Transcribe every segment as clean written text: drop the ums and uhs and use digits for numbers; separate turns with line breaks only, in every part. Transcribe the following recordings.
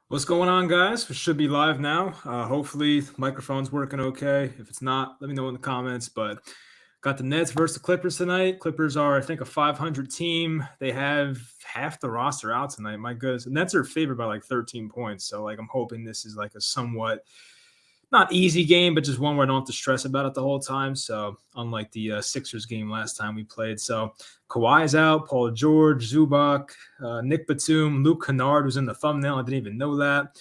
What's going on, guys? We should be live now. Hopefully, the microphone's working okay. If it's not, let me know in the comments. But got the Nets versus the Clippers tonight. Clippers are, I think, a 500 team. They have half the roster out tonight. My goodness, the Nets are favored by like 13 points. So, I'm hoping this is like a somewhat not easy game, but just one where I don't have to stress about it the whole time. So, unlike the Sixers game last time we played. So, Kawhi's out, Paul George, Zubac, Nick Batum, Luke Kennard was in the thumbnail. I didn't even know that.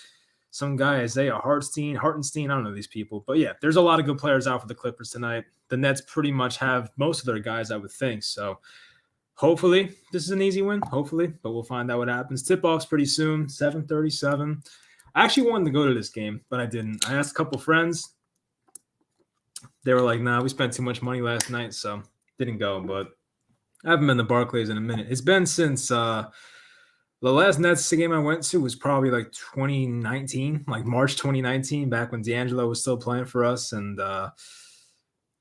Some guy, Isaiah Hartenstein. I don't know these people. But yeah, there's a lot of good players out for the Clippers tonight. The Nets pretty much have most of their guys, I would think. So hopefully this is an easy win. Hopefully, but we'll find out what happens. Tip-off's pretty soon, 7:37. I actually wanted to go to this game, but I didn't. I asked a couple friends. They were like, nah, we spent too much money last night, so didn't go. But I haven't been to Barclays in a minute. It's been since the last Nets game I went to was probably like 2019, like March 2019, back when D'Angelo was still playing for us. And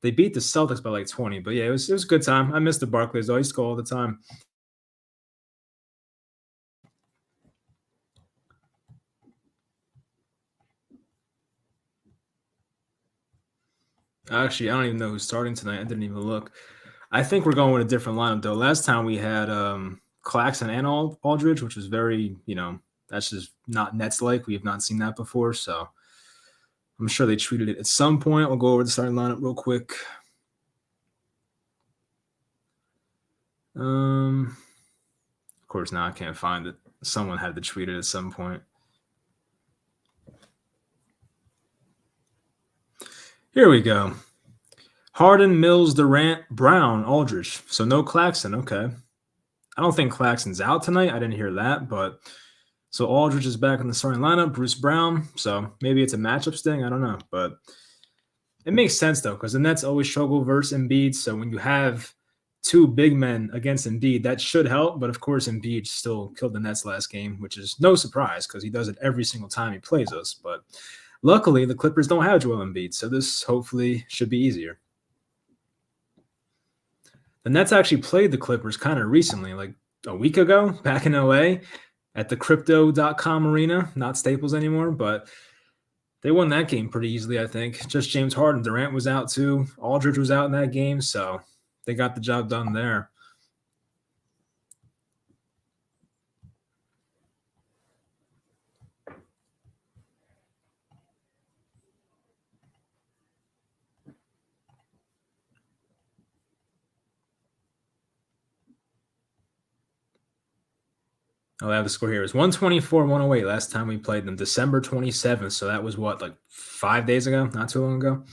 they beat the Celtics by like 20. But yeah, it was a good time. I missed the Barclays, though. I used to go all the time. Actually, I don't even know who's starting tonight. I didn't even look. I think we're going with a different lineup, though. Last time we had Claxton and Aldridge, which was very, that's just not Nets-like. We have not seen that before, so I'm sure they treated it at some point. We'll go over the starting lineup real quick. Of course, now I can't find it. Someone had to tweet it at some point. Here we go. Harden, Mills, Durant, Brown, Aldridge. So no Claxton. Okay. I don't think Claxton's out tonight. I didn't hear that, but so Aldridge is back in the starting lineup. Bruce Brown. So maybe it's a matchup thing. I don't know, but it makes sense though because the Nets always struggle versus Embiid. So when you have two big men against Embiid, that should help. But of course, Embiid still killed the Nets last game, which is no surprise because he does it every single time he plays us. But luckily, the Clippers don't have Joel Embiid, so this hopefully should be easier. The Nets actually played the Clippers kind of recently, like a week ago, back in LA at the crypto.com arena, not Staples anymore, but they won that game pretty easily, I think. Just James Harden. Durant was out too. Aldridge was out in that game, so they got the job done there. Oh, I have the score here. It was 124-108 last time we played them, December 27th. So that was what, like 5 days ago? Not too long ago.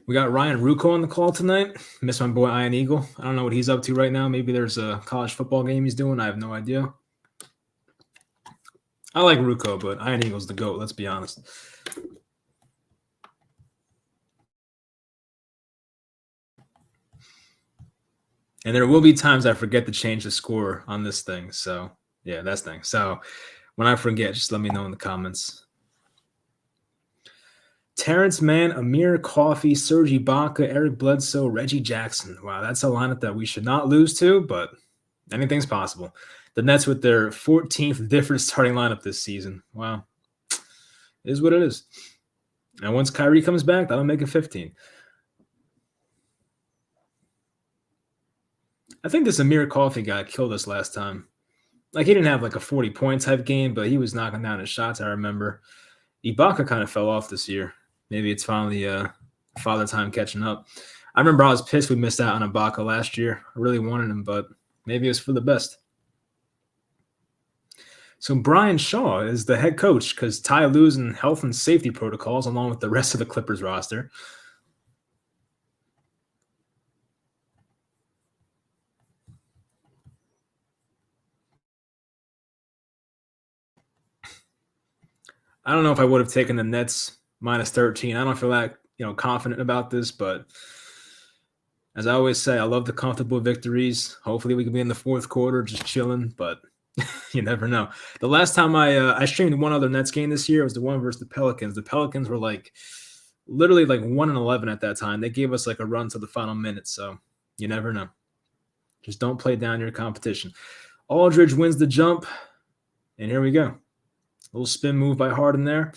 We got Ryan Rucco on the call tonight. Miss my boy Ian Eagle. I don't know what he's up to right now. Maybe there's a college football game he's doing. I have no idea. I like Rucco, but Ian Eagle's the GOAT, let's be honest. And there will be times I forget to change the score on this thing. So, yeah, that's thing. So, when I forget, just let me know in the comments. Terrence Mann, Amir Coffey, Serge Ibaka, Eric Bledsoe, Reggie Jackson. Wow, that's a lineup that we should not lose to, but anything's possible. The Nets with their 14th different starting lineup this season. Wow. It is what it is. And once Kyrie comes back, that'll make it 15. I think this Amir Coffey guy killed us last time. Like, he didn't have like a 40-point type game, but he was knocking down his shots, I remember. Ibaka kind of fell off this year. Maybe it's finally father time catching up. I remember I was pissed we missed out on Ibaka last year. I really wanted him, but maybe it was for the best. So Brian Shaw is the head coach because Ty Lue's in health and safety protocols along with the rest of the Clippers roster. I don't know if I would have taken the Nets minus 13. I don't feel like, confident about this, but as I always say, I love the comfortable victories. Hopefully we can be in the fourth quarter just chilling, but you never know. The last time I streamed one other Nets game this year was the one versus the Pelicans. The Pelicans were literally 1-11 at that time. They gave us a run to the final minute, so you never know. Just don't play down your competition. Aldridge wins the jump. And here we go. Little spin move by Harden there.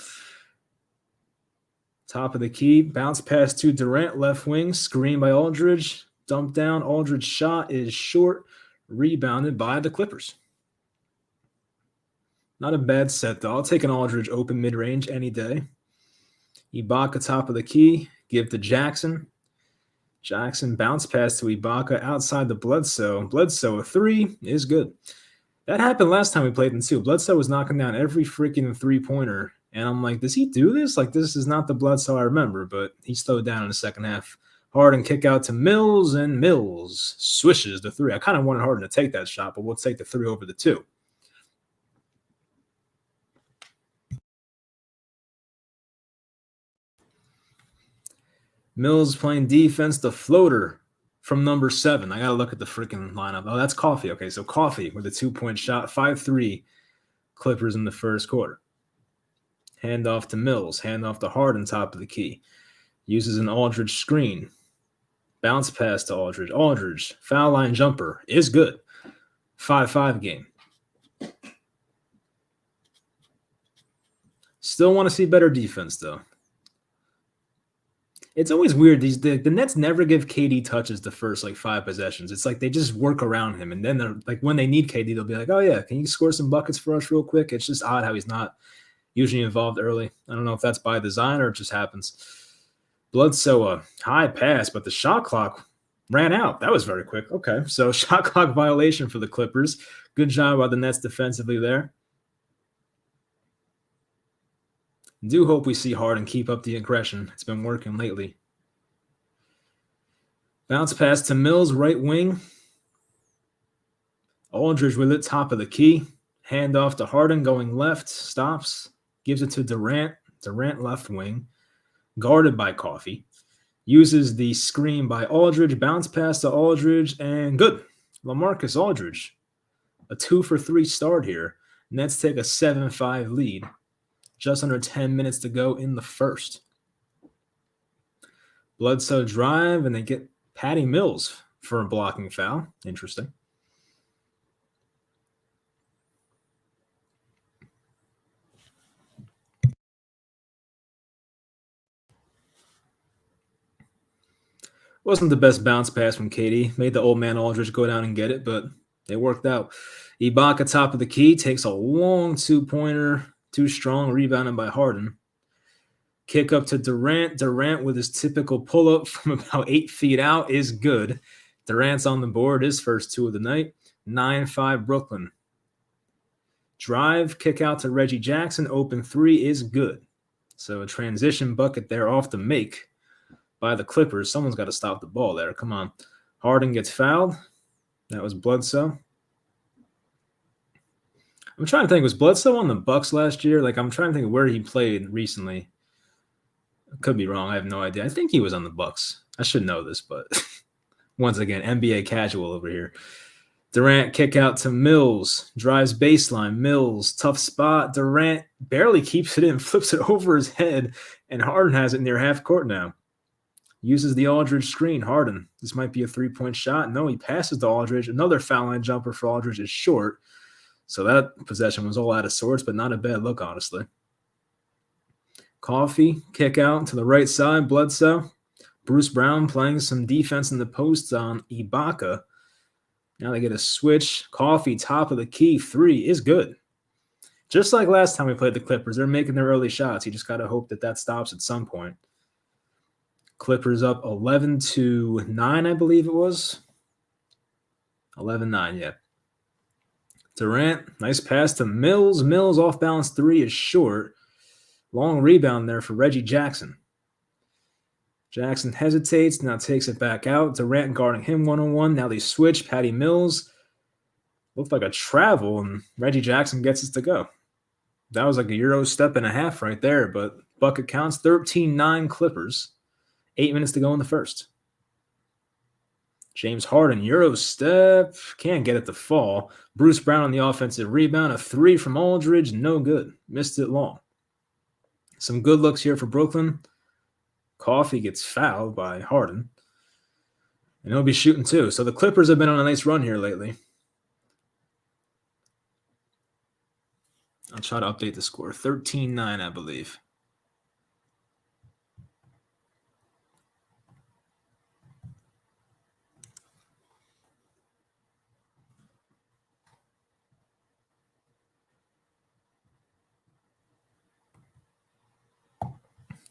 Top of the key. Bounce pass to Durant. Left wing. Screen by Aldridge. Dump down. Aldridge's shot is short. Rebounded by the Clippers. Not a bad set, though. I'll take an Aldridge open mid-range any day. Ibaka top of the key. Give to Jackson. Jackson bounce pass to Ibaka outside the Bledsoe. Bledsoe, a three is good. That happened last time we played them too. Bledsoe was knocking down every freaking three-pointer. And I'm like, does he do this? Like, this is not the Bledsoe I remember, but he slowed down in the second half. Harden kick out to Mills, and Mills swishes the three. I kind of wanted Harden to take that shot, but we'll take the three over the two. Mills playing defense, the floater from number 7. I got to look at the freaking lineup. Oh, that's Coffee. Okay, so Coffee with a 2-point shot, 5-3 Clippers in the first quarter. Hand off to Mills, hand off to Harden, top of the key. Uses an Aldridge screen. Bounce pass to Aldridge. Aldridge, foul line jumper is good. 5-5 game. Still want to see better defense, though. It's always weird. The Nets never give KD touches the first 5 possessions. It's like they just work around him. And then they're like, when they need KD, they'll be like, oh yeah, can you score some buckets for us real quick? It's just odd how he's not usually involved early. I don't know if that's by design or it just happens. Bledsoe, a high pass, but the shot clock ran out. That was very quick. Okay, so shot clock violation for the Clippers. Good job by the Nets defensively there. Do hope we see Harden keep up the aggression. It's been working lately. Bounce pass to Mills, right wing. Aldridge with it, top of the key. Hand off to Harden, going left. Stops. Gives it to Durant. Durant left wing. Guarded by Coffee. Uses the screen by Aldridge. Bounce pass to Aldridge, and good. LaMarcus Aldridge. A 2-for-3 start here. Nets take a 7-5 lead. Just under 10 minutes to go in the first. Bledsoe drive, and they get Patty Mills for a blocking foul. Interesting. Wasn't the best bounce pass from KD. Made the old man Aldridge go down and get it, but it worked out. Ibaka top of the key, takes a long 2-pointer. Too strong, rebounded by Harden. Kick up to Durant. Durant with his typical pull-up from about 8 feet out is good. Durant's on the board, his first 2 of the night. 9-5 Brooklyn. Drive, kick out to Reggie Jackson. Open 3 is good. So a transition bucket there off the make by the Clippers. Someone's got to stop the ball there. Come on. Harden gets fouled. That was Bledsoe. I'm trying to think, was Bledsoe on the Bucks last year? I'm trying to think of where he played recently. I could be wrong. I have no idea. I think he was on the Bucks. I should know this, but once again, NBA casual over here. Durant kick out to Mills. Drives baseline. Mills, tough spot. Durant barely keeps it in, flips it over his head, and Harden has it near half court now. Uses the Aldridge screen. Harden. This might be a 3-point shot. No, he passes to Aldridge. Another foul line jumper for Aldridge is short. So that possession was all out of sorts, but not a bad look, honestly. Coffee, kick out to the right side, Bledsoe. Bruce Brown playing some defense in the post on Ibaka. Now they get a switch. Coffee, top of the key, 3 is good. Just like last time we played the Clippers, they're making their early shots. You just got to hope that stops at some point. Clippers up 11-9, I believe it was. 11-9, yeah. Durant, nice pass to Mills. Mills off balance 3 is short. Long rebound there for Reggie Jackson. Jackson hesitates, now takes it back out. Durant guarding him 1-on-1. Now they switch. Patty Mills. Looked like a travel, and Reggie Jackson gets us to go. That was like a Euro step and a half right there, but bucket counts. 13-9 Clippers. 8 minutes to go in the first. James Harden, Euro step, can't get it to fall. Bruce Brown on the offensive rebound, a 3 from Aldridge, no good. Missed it long. Some good looks here for Brooklyn. Coffee gets fouled by Harden. And he'll be shooting too. So the Clippers have been on a nice run here lately. I'll try to update the score. 13-9, I believe.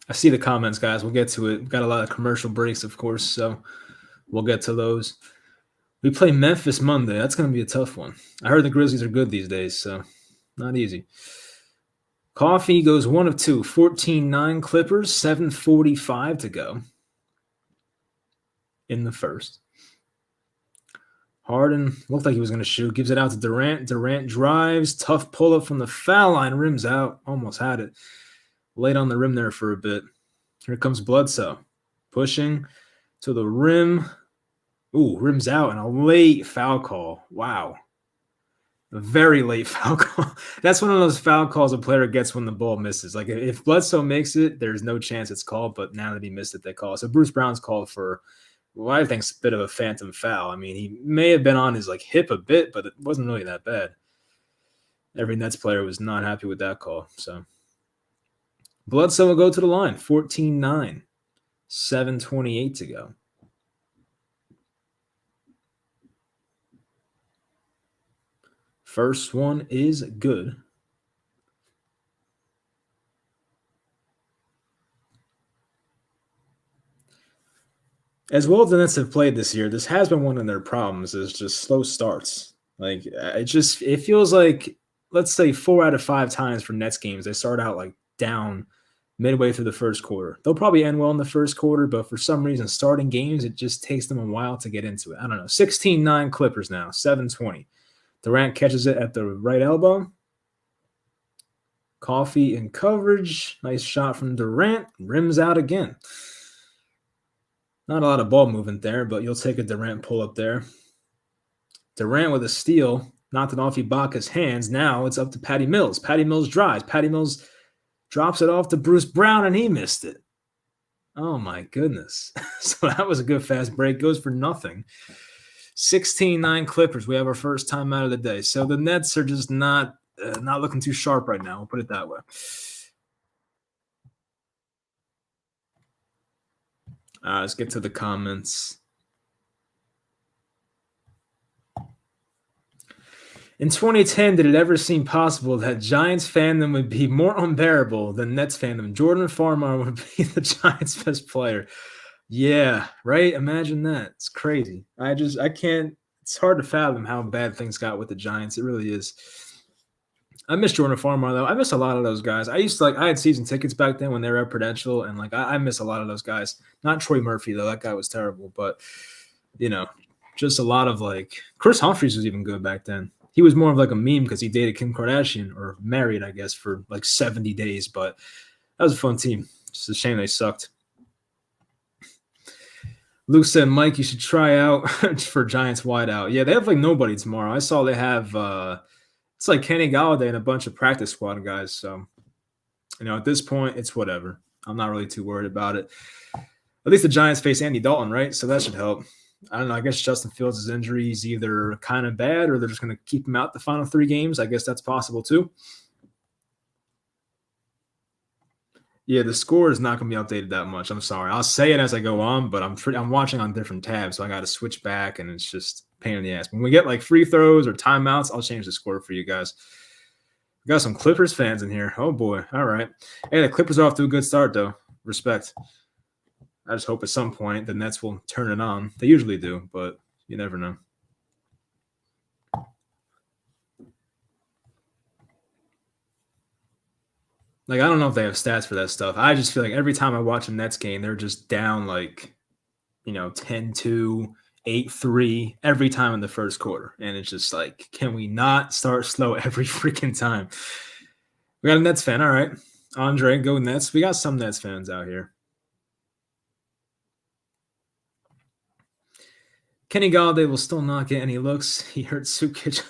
I see the comments, guys. We'll get to it. We've got a lot of commercial breaks, of course, so we'll get to those. We play Memphis Monday. That's going to be a tough one. I heard the Grizzlies are good these days, so not easy. Coffee goes 1 of 2. 14-9 Clippers, 7:45 to go in the first. Harden looked like he was going to shoot. Gives it out to Durant. Durant drives. Tough pull-up from the foul line. Rims out. Almost had it. Laid on the rim there for a bit. Here comes Bledsoe. Pushing to the rim. Ooh, rims out and a late foul call. Wow. A very late foul call. That's one of those foul calls a player gets when the ball misses. Like if Bledsoe makes it, there's no chance it's called, but now that he missed it, they call it. So Bruce Brown's called for, well, I think it's a bit of a phantom foul. I mean, he may have been on his like hip a bit, but it wasn't really that bad. Every Nets player was not happy with that call. So Bledsoe will go to the line. 14-9. 7:28 to go. First one is good. As well as the Nets have played this year, this has been one of their problems is just slow starts. Like it feels like, let's say 4 out of 5 times for Nets games, they start out like down midway through the first quarter. They'll probably end well in the first quarter, but for some reason, starting games, it just takes them a while to get into it. I don't know. 16-9 Clippers now, 7:20. Durant catches it at the right elbow. Coffee in coverage. Nice shot from Durant. Rims out again. Not a lot of ball movement there, but you'll take a Durant pull up there. Durant with a steal. Knocked it off Ibaka's hands. Now it's up to Patty Mills. Patty Mills drives. Patty Mills drops it off to Bruce Brown, and he missed it. Oh, my goodness. So that was a good fast break. Goes for nothing. 16-9 Clippers. We have our first time out of the day. So the Nets are just not looking too sharp right now. We'll put it that way. Let's get to the comments. In 2010, did it ever seem possible that Giants fandom would be more unbearable than Nets fandom? Jordan Farmar would be the Giants' best player. Yeah, right? Imagine that. It's crazy. I can't. It's hard to fathom how bad things got with the Giants. It really is. I miss Jordan Farmar, though. I miss a lot of those guys. I had season tickets back then when they were at Prudential, and I miss a lot of those guys. Not Troy Murphy, though. That guy was terrible. But, just a lot of Chris Humphries was even good back then. He was more of a meme because he dated Kim Kardashian, or married, I guess, for 70 days. But that was a fun team. Just a shame they sucked. Luke said, Mike, you should try out for Giants wideout. Yeah, they have nobody tomorrow. I saw they have it's Kenny Galladay and a bunch of practice squad guys. So, at this point, it's whatever. I'm not really too worried about it. At least the Giants face Andy Dalton, right? So that should help. I don't know. I guess Justin Fields' injury is either kind of bad or they're just going to keep him out the final 3 games. I guess that's possible too. Yeah, the score is not going to be updated that much. I'm sorry. I'll say it as I go on, but I'm watching on different tabs, so I got to switch back, and it's just a pain in the ass. When we get free throws or timeouts, I'll change the score for you guys. We got some Clippers fans in here. Oh, boy. All right. Hey, the Clippers are off to a good start, though. Respect. I just hope at some point the Nets will turn it on. They usually do, but you never know. I don't know if they have stats for that stuff. I just feel every time I watch a Nets game, they're just down 10-2, 8-3 every time in the first quarter. And it's just can we not start slow every freaking time? We got a Nets fan. All right. Andre, go Nets. We got some Nets fans out here. Kenny Galladay will still not get any looks. He hurt Sukic.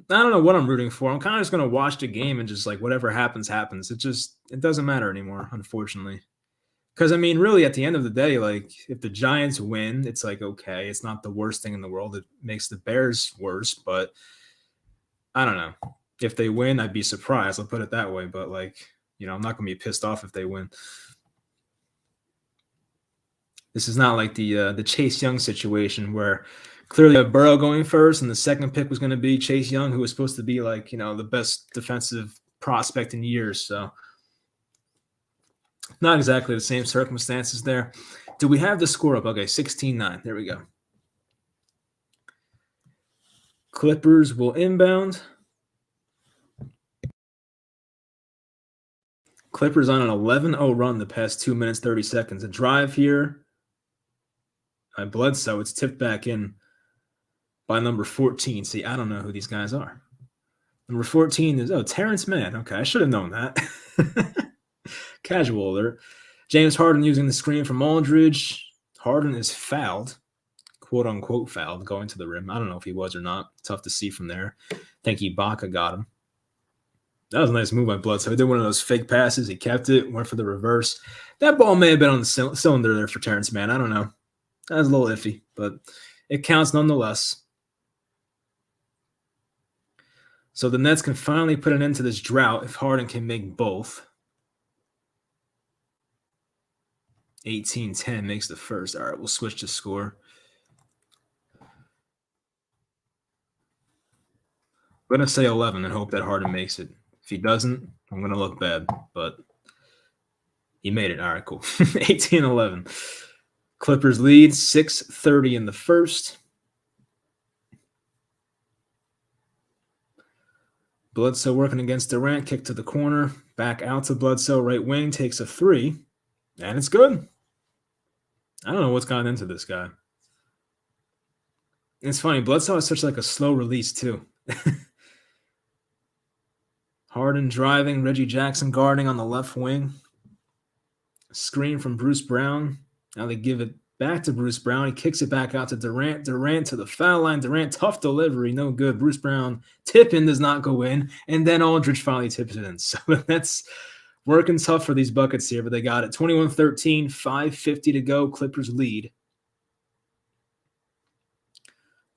I don't know what I'm rooting for. I'm kind of just going to watch the game and just whatever happens, happens. It doesn't matter anymore, unfortunately. Because, really, at the end of the day, if the Giants win, it's okay. It's not the worst thing in the world. It makes the Bears worse. But I don't know. If they win, I'd be surprised. I'll put it that way. But like, I'm not gonna be pissed off if they win. This is not like the Chase Young situation where clearly you have Burrow going first, and the second pick was going to be Chase Young, who was supposed to be like the best defensive prospect in years. So not exactly the same circumstances there. Do we have the score up? Okay, 16-9. There we go. Clippers will inbound. Clippers on an 11-0 run the past 2 minutes, 30 seconds. A drive here by Bledsoe. It's tipped back in by number 14. See, I don't know who these guys are. Number 14 is, Terrence Mann. Okay, I should have known that. Casual alert. James Harden using the screen from Aldridge. Harden is fouled, quote-unquote fouled, going to the rim. I don't know if he was or not. Tough to see from there. I think Ibaka got him. That was a nice move by Bledsoe. He did one of those fake passes. He kept it, went for the reverse. That ball may have been on the cylinder there for Terrence Mann. I don't know. That was a little iffy, but it counts nonetheless. So the Nets can finally put an end to this drought if Harden can make both. 18-10 makes the first. All right, we'll switch to score. I'm going to say 11 and hope that Harden makes it. If he doesn't, I'm going to look bad, but he made it. All right, cool. 18-11. Clippers lead, 6:30 in the first. Bledsoe working against Durant, kick to the corner, back out to Bledsoe, right wing, takes a three, and it's good. I don't know what's gotten into this guy. It's funny, Bledsoe has such like a slow release too. Harden driving, Reggie Jackson guarding on the left wing. Screen from Bruce Brown. Now they give it back to Bruce Brown. He kicks it back out to Durant. Durant to the foul line. Durant, tough delivery, no good. Bruce Brown, tip in, does not go in. And then Aldridge finally tips it in. So that's working tough for these buckets here, but they got it. 21-13, 5:50 to go. Clippers lead.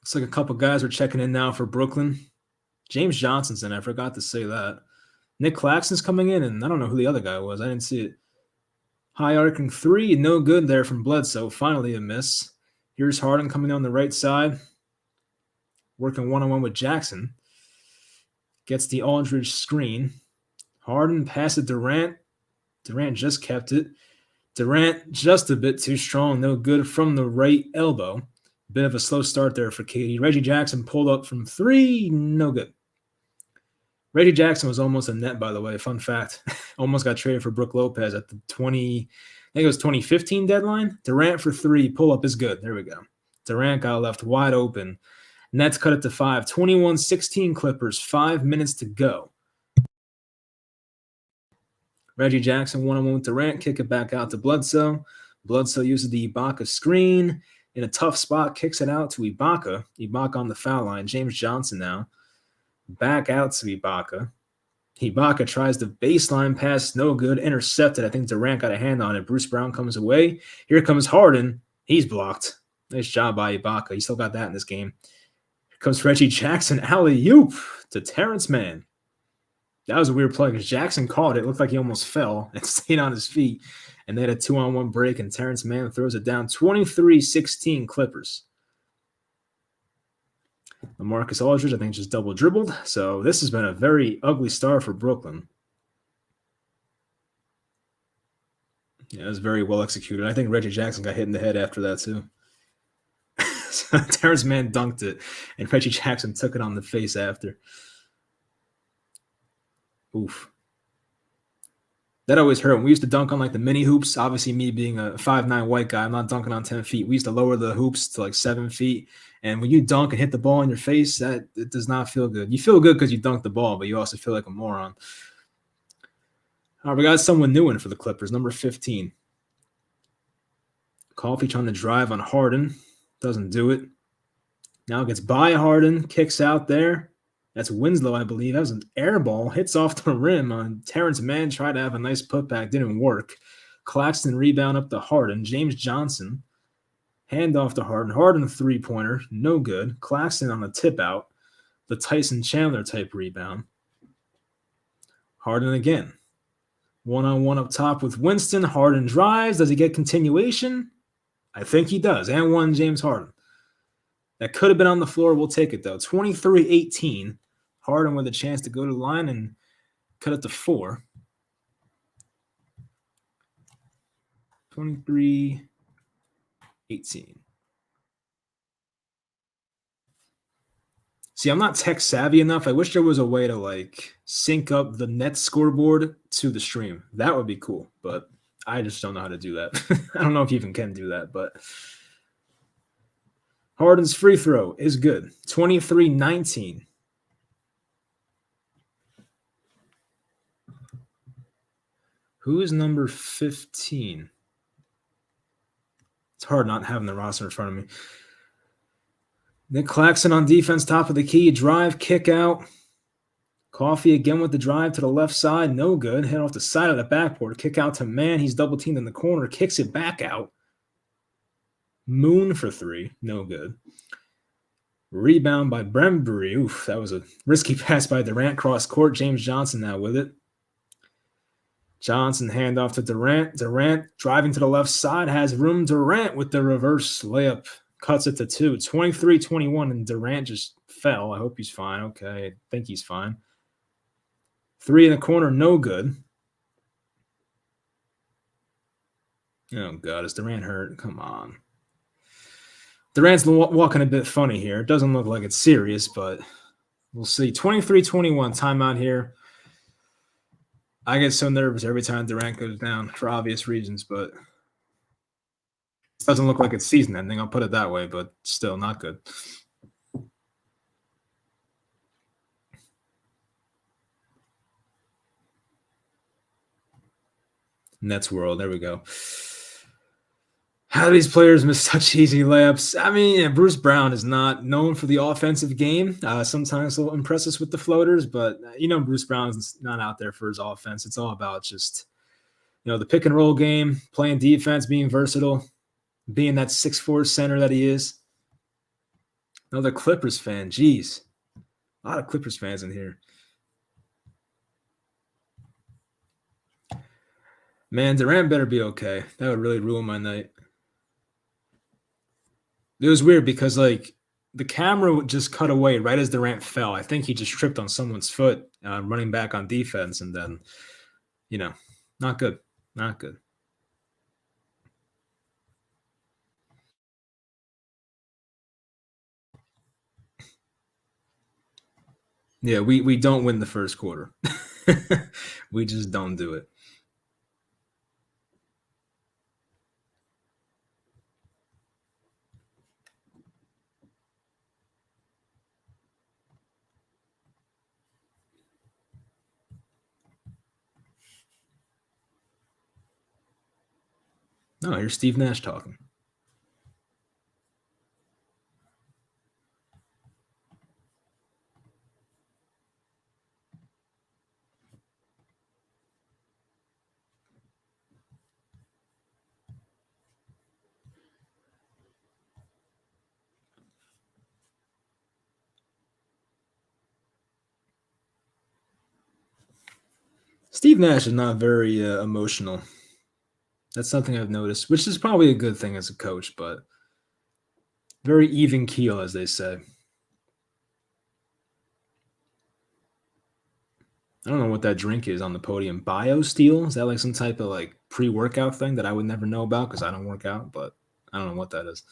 Looks like a couple guys are checking in now for Brooklyn. James Johnson's in. I forgot to say that. Nick Claxton's coming in, and I don't know who the other guy was. I didn't see it. High arcing three, no good there from Bledsoe. Finally a miss. Here's Harden coming down the right side. Working one-on-one with Jackson. Gets the Aldridge screen. Harden passes Durant. Durant just kept it. Durant just a bit too strong. No good from the right elbow. Bit of a slow start there for KD. Reggie Jackson pulled up from three. No good. Reggie Jackson was almost a net, by the way. Fun fact. Almost got traded for Brook Lopez at the 2015 deadline. Durant for three. Pull up is good. There we go. Durant got left wide open. Nets cut it to 5. 21-16 Clippers. 5 minutes to go. Reggie Jackson one-on-one with Durant. Kick it back out to Bledsoe. Bledsoe uses the Ibaka screen. In a tough spot, kicks it out to Ibaka. Ibaka on the foul line. James Johnson now. Back out to Ibaka. Ibaka tries the baseline pass. No good. Intercepted. I think Durant got a hand on it. Bruce Brown comes away. Here comes Harden. He's blocked. Nice job by Ibaka. He still got that in this game. Here comes Reggie Jackson. Alley-oop to Terrence Mann. That was a weird play because Jackson caught it. Looked like he almost fell and stayed on his feet. And they had a 2-on-1 break, and Terrence Mann throws it down. 23-16 Clippers. LaMarcus Aldridge, I think, just double dribbled. So this has been a very ugly start for Brooklyn. Yeah, it was very well executed. I think Reggie Jackson got hit in the head after that, too. So Terrence Mann dunked it, and Reggie Jackson took it on the face after. Oof. That always hurt. When we used to dunk on like the mini hoops, obviously me being a 5'9" white guy, I'm not dunking on 10 feet. We used to lower the hoops to like 7 feet. And when you dunk and hit the ball in your face, it does not feel good. You feel good because you dunked the ball, but you also feel like a moron. All right, we got someone new in for the Clippers, number 15. Coffee trying to drive on Harden. Doesn't do it. Now gets by Harden, kicks out there. That's Winslow, I believe. That was an air ball. Hits off the rim on Terrence Mann. Tried to have a nice putback. Didn't work. Claxton rebound up to Harden. James Johnson. Hand off to Harden. Harden, three-pointer. No good. Claxton on the tip out. the Tyson Chandler type rebound. Harden again. One-on-one up top with Winston. Harden drives. Does he get continuation? I think he does. And one James Harden. That could have been on the floor. We'll take it, though. 23-18. Harden with a chance to go to the line and cut it to 4. 23-18. See, I'm not tech savvy enough. I wish there was a way to like sync up the Nets scoreboard to the stream. That would be cool, but I just don't know how to do that. I don't know if you even can do that, but Harden's free throw is good. 23-19. Who is number 15? It's hard not having the roster in front of me. Nick Claxton on defense, top of the key. Drive, kick out. Coffee again with the drive to the left side. No good. Hit off the side of the backboard. Kick out to Man. He's double teamed in the corner. Kicks it back out. Moon for 3. No good. Rebound by Brembury. Oof, that was a risky pass by Durant. Cross court. James Johnson now with it. Johnson handoff to Durant. Durant driving to the left side. Has room. Durant with the reverse layup. Cuts it to 2. 23-21, and Durant just fell. I hope he's fine. Okay, I think he's fine. 3 in the corner, no good. Oh, God, is Durant hurt? Come on. Durant's walking a bit funny here. It doesn't look like it's serious, but we'll see. 23-21, timeout here. I get so nervous every time Durant goes down for obvious reasons, but it doesn't look like it's season ending. I'll put it that way, but still not good. Nets world. There we go. How do these players miss such easy layups? I mean, yeah, Bruce Brown is not known for the offensive game. Sometimes he'll impress us with the floaters, but Bruce Brown's not out there for his offense. It's all about just, the pick and roll game, playing defense, being versatile, being that 6'4" center that he is. Another Clippers fan. Jeez. A lot of Clippers fans in here. Man, Durant better be okay. That would really ruin my night. It was weird because, the camera would just cut away right as Durant fell. I think he just tripped on someone's foot running back on defense, and then, not good. Not good. Yeah, we don't win the first quarter. We just don't do it. No, here's Steve Nash talking. Steve Nash is not very emotional. That's something I've noticed, which is probably a good thing as a coach, but very even keel, as they say. I don't know what that drink is on the podium. BioSteel? Is that like some type of pre-workout thing that I would never know about because I don't work out, but I don't know what that is.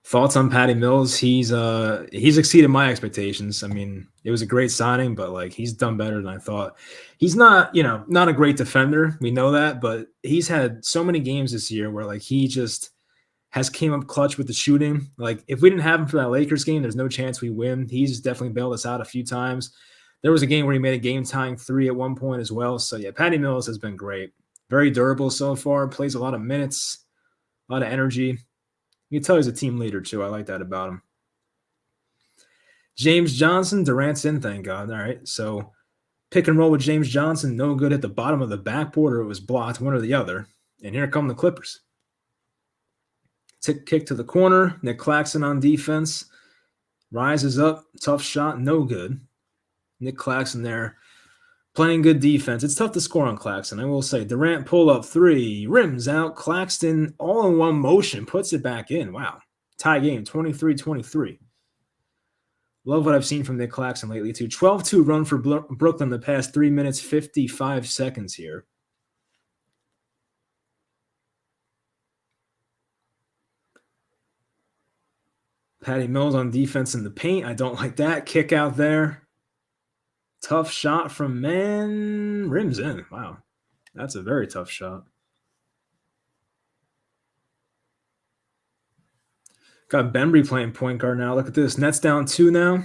Thoughts on Patty Mills? He's exceeded my expectations. I mean, it was a great signing, but he's done better than I thought. He's not, not a great defender. We know that, but he's had so many games this year where he just has came up clutch with the shooting. If we didn't have him for that Lakers game, there's no chance we win. He's definitely bailed us out a few times. There was a game where he made a game-tying 3 at one point as well. So, yeah, Patty Mills has been great. Very durable so far. Plays a lot of minutes, a lot of energy. You can tell he's a team leader, too. I like that about him. James Johnson, Durant's in, thank God. All right, so pick and roll with James Johnson. No good at the bottom of the backboard, or it was blocked, one or the other. And here come the Clippers. Kick to the corner. Nick Claxton on defense. Rises up. Tough shot. No good. Nick Claxton there playing good defense. It's tough to score on Claxton, I will say. Durant pull up 3. Rims out. Claxton all in one motion. Puts it back in. Wow. Tie game. 23-23. Love what I've seen from Nick Claxton lately, too. 12-2 run for Brooklyn the past 3 minutes, 55 seconds here. Patty Mills on defense in the paint. I don't like that. Kick out there. Tough shot from Mann. Rims in. Wow. That's a very tough shot. Got Bembry playing point guard now. Look at this. Nets down 2 now.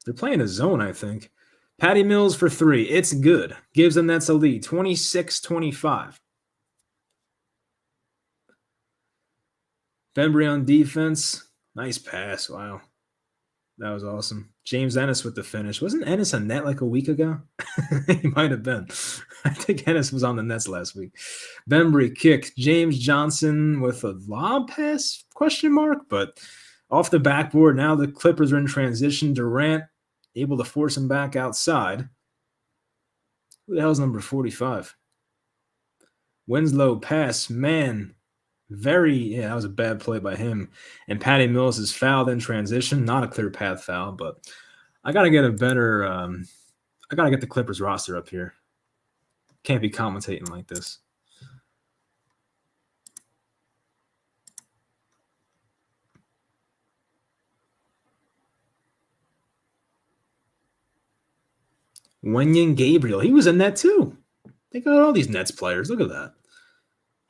They're playing a zone, I think. Patty Mills for 3. It's good. Gives the Nets a lead. 26-25. Bembry on defense. Nice pass. Wow. That was awesome. James Ennis with the finish. Wasn't Ennis on net like a week ago? He might have been. I think Ennis was on the Nets last week. Bembry kick. James Johnson with a lob pass, question mark, but off the backboard. Now the Clippers are in transition. Durant able to force him back outside. Who the hell is number 45? Winslow pass. Man. That was a bad play by him. And Patty Mills is fouled in transition. Not a clear path foul, but I got to get a better I got to get the Clippers roster up here. Can't be commentating like this. Wenyen Gabriel. He was in that too. They got all these Nets players. Look at that.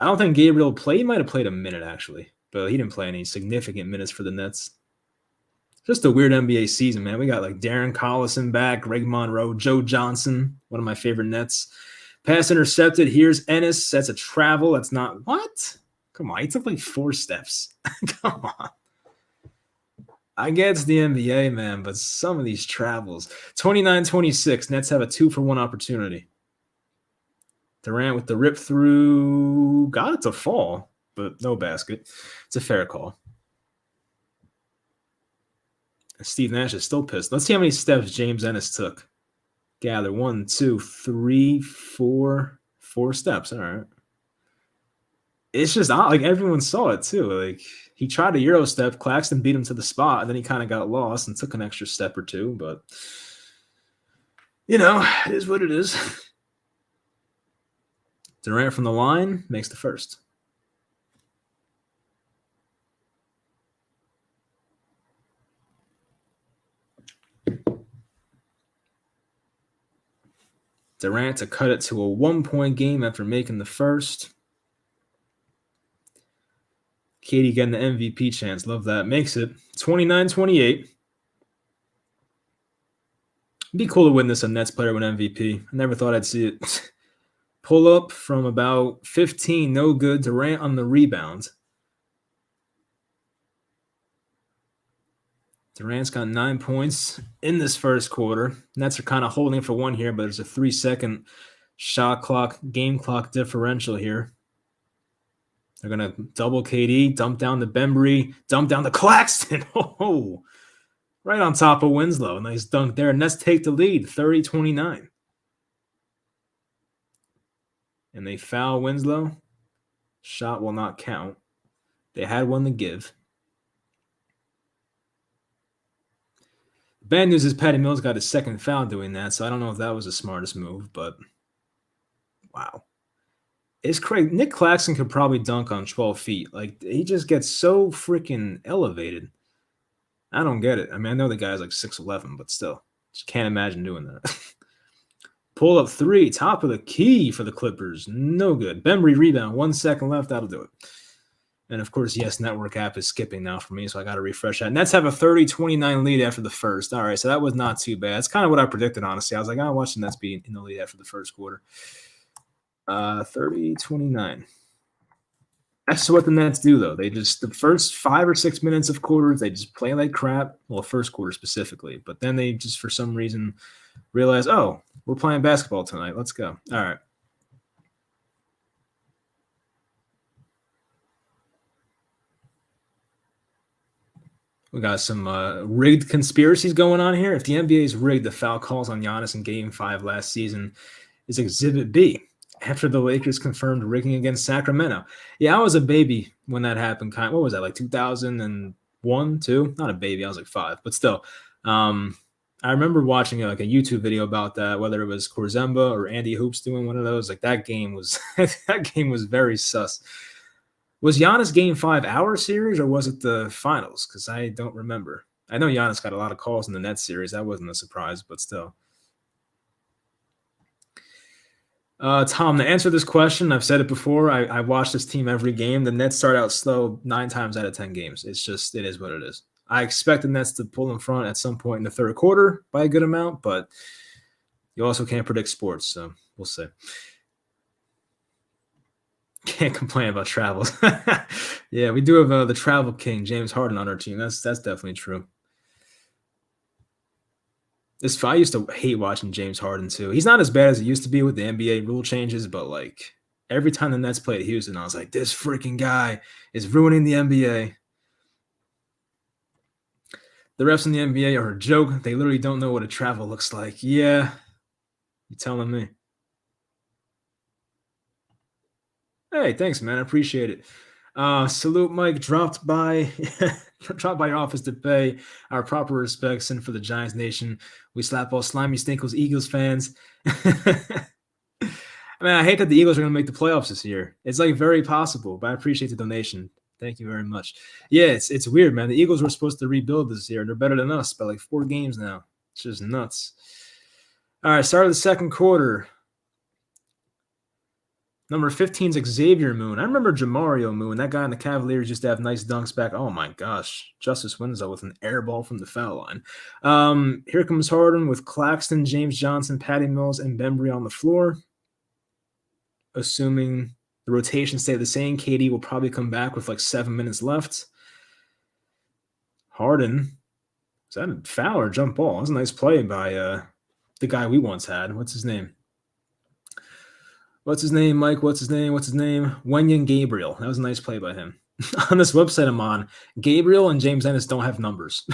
I don't think Gabriel played. He might have played a minute, actually. But he didn't play any significant minutes for the Nets. Just a weird NBA season, man. We got like Darren Collison back, Greg Monroe, Joe Johnson, one of my favorite Nets. Pass intercepted. Here's Ennis. That's a travel. That's not – what? Come on. He took like 4 steps. Come on. I get it's the NBA, man, but some of these travels. 29-26. Nets have a 2-for-1 opportunity. Durant with the rip through. Got it to fall, but no basket. It's a fair call. Steve Nash is still pissed. Let's see how many steps James Ennis took. Gather 1, 2, 3, 4. 4 steps. All right. It's just like everyone saw it too. Like he tried a Euro step. Claxton beat him to the spot, and then he kind of got lost and took an extra step or 2. But, it is what it is. Durant from the line makes the first. Durant to cut it to a 1-point game after making the first. Katie getting the MVP chance. Love that. Makes it 29-28. It'd be cool to win this. A Nets player win MVP. I never thought I'd see it. Pull up from about 15. No good. Durant on the rebound. Durant's got 9 points in this first quarter. Nets are kind of holding for 1 here, but there's a 3-second shot clock, game clock differential here. They're going to double KD, dump down to Bembry, dump down to Claxton. Oh, right on top of Winslow. Nice dunk there. Nets take the lead, 30-29. And they foul Winslow. Shot will not count. They had one to give. Bad news is Patty Mills got his second foul doing that, so I don't know if that was the smartest move, but wow. It's crazy. Nick Claxton could probably dunk on 12 feet. Like, he just gets so freaking elevated. I don't get it. I mean, I know the guy's like 6'11", but still. Just can't imagine doing that. Pull up 3, top of the key for the Clippers. No good. Bembry rebound, 1 second left. That'll do it. And, of course, Yes Network app is skipping now for me, so I got to refresh that. Nets have a 30-29 lead after the first. All right, so that was not too bad. That's kind of what I predicted, honestly. I was like, I'll watch the Nets be in the lead after the first quarter. 30-29. That's what the Nets do, though. They just, the first 5 or 6 minutes of quarters, they just play like crap. Well, first quarter specifically. But then they just, for some reason, realize, oh, we're playing basketball tonight. Let's go. All right. We got some rigged conspiracies going on here. If the NBA is rigged, the foul calls on Giannis in Game 5 last season is Exhibit B. After the Lakers confirmed rigging against Sacramento. Yeah, I was a baby when that happened. What was that, like 2001, 2? Not a baby, I was like 5, but still. I remember watching like a YouTube video about that, whether it was Korzemba or Andy Hoops doing one of those. Like that game was that game was very sus. Was Giannis Game 5 our series or was it the finals? Because I don't remember. I know Giannis got a lot of calls in the Nets series. That wasn't a surprise, but still. Tom, to answer this question, I've said it before. I watch this team every game. The Nets start out slow 9 times out of 10 games. It is what it is. I expect the Nets to pull in front at some point in the third quarter by a good amount, but you also can't predict sports, so we'll see. Can't complain about travels. Yeah, we do have the travel king, James Harden, on our team. That's definitely true. I used to hate watching James Harden too. He's not as bad as he used to be with the NBA rule changes, but like every time the Nets played Houston, I was like, this freaking guy is ruining the NBA. The refs in the NBA are a joke. They literally don't know what a travel looks like. Yeah, you telling me? Hey, thanks, man. I appreciate it. Salute Mike dropped by your office to pay our proper respects and for the Giants Nation. We slap all slimy stinkles Eagles fans. I mean, I hate that the Eagles are going to make the playoffs this year. It's like very possible, but I appreciate the donation. Thank you very much. Yeah, it's weird, man. The Eagles were supposed to rebuild this year. They're better than us by like 4 games now. It's just nuts. All right, start of the second quarter. Number 15 is Xavier Moon. I remember Jamario Moon. That guy in the Cavaliers used to have nice dunks back. Oh, my gosh. Justice Winslow with an air ball from the foul line. Here comes Harden with Claxton, James Johnson, Patty Mills, and Bembry on the floor. Assuming the rotation stay the same, KD will probably come back with like 7 minutes left. Harden. Is that a foul or jump ball? That was a nice play by the guy we once had. What's his name? Mike? What's his name? Wenyen Gabriel. That was a nice play by him. On this website I'm on, Gabriel and James Ennis don't have numbers.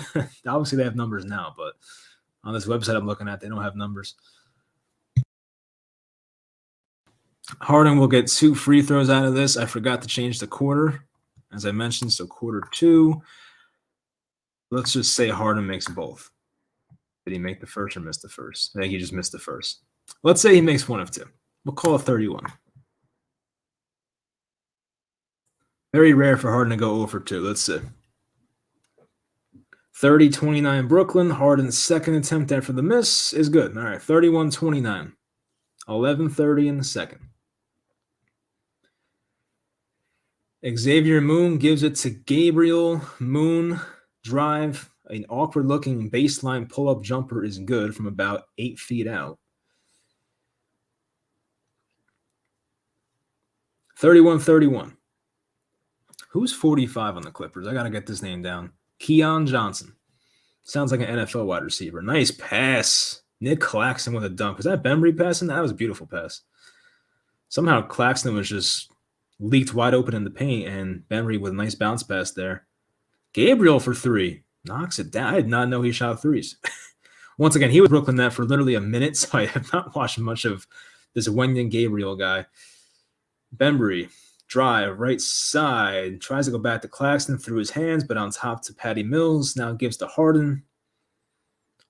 Obviously, they have numbers now, but on this website I'm looking at, they don't have numbers. Harden will get 2 free throws out of this. I forgot to change the quarter, as I mentioned, so quarter 2. Let's just say Harden makes both. Did he make the first or miss the first? I think he just missed the first. Let's say he makes 1 of 2. We'll call it 31. Very rare for Harden to go 0 for 2. Let's see. 30-29 Brooklyn. Harden's second attempt after the miss is good. All right, 31-29. 11:30 in the second. Xavier Moon gives it to Gabriel. Moon drive. An awkward-looking baseline pull-up jumper is good from about 8 feet out. 31-31. Who's 45 on the Clippers? I got to get this name down. Keon Johnson. Sounds like an NFL wide receiver. Nice pass. Nick Claxton with a dunk. Was that Bembry passing? That was a beautiful pass. Somehow Claxton was just leaked wide open in the paint, and Bembry with a nice bounce pass there. Gabriel for 3. Knocks it down. I did not know he shot threes. Once again, he was Brooklyn net for literally a minute, so I have not watched much of this Wenyen Gabriel guy. Bembry, drive, right side, tries to go back to Claxton through his hands, but on top to Patty Mills. Now gives to Harden.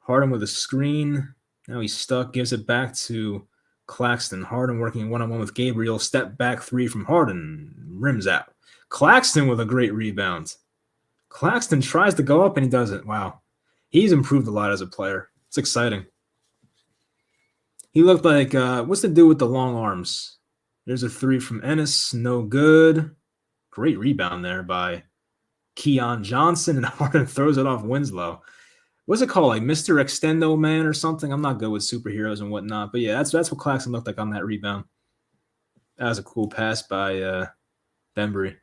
Harden with a screen. Now he's stuck, gives it back to Claxton. Harden working one-on-one with Gabriel. Step back 3 from Harden. Rims out. Claxton with a great rebound. Claxton tries to go up and he doesn't. Wow. He's improved a lot as a player. It's exciting. He looked like, what's the dude with the long arms? There's a 3 from Ennis. No good. Great rebound there by Keon Johnson, and Harden throws it off Winslow. What's it called? Like Mr. Extendo Man or something? I'm not good with superheroes and whatnot. But yeah, that's what Claxton looked like on that rebound. That was a cool pass by Bembry.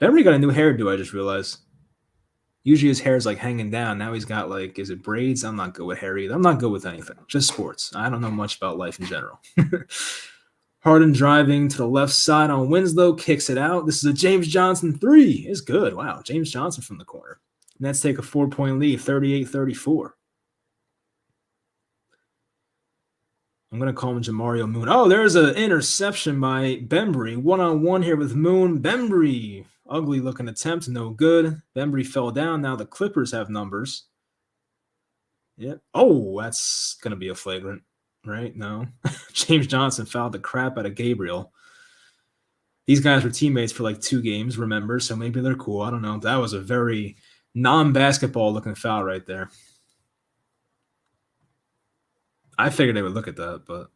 Bembry got a new hairdo, I just realized. Usually his hair is like hanging down. Now he's got like, is it braids? I'm not good with hair either. I'm not good with anything. Just sports. I don't know much about life in general. Harden driving to the left side on Winslow, kicks it out. This is a James Johnson 3. It's good. Wow, James Johnson from the corner. Nets take a 4-point lead, 38-34. I'm going to call him Jamario Moon. Oh, there's an interception by Bembry. One-on-one here with Moon. Bembry, ugly looking attempt, no good. Bembry fell down. Now the Clippers have numbers. Yeah. Oh, that's going to be a flagrant, right? No. James Johnson fouled the crap out of Gabriel. These guys were teammates for like 2 games, remember? So maybe they're cool. I don't know. That was a very non-basketball looking foul right there. I figured they would look at that, but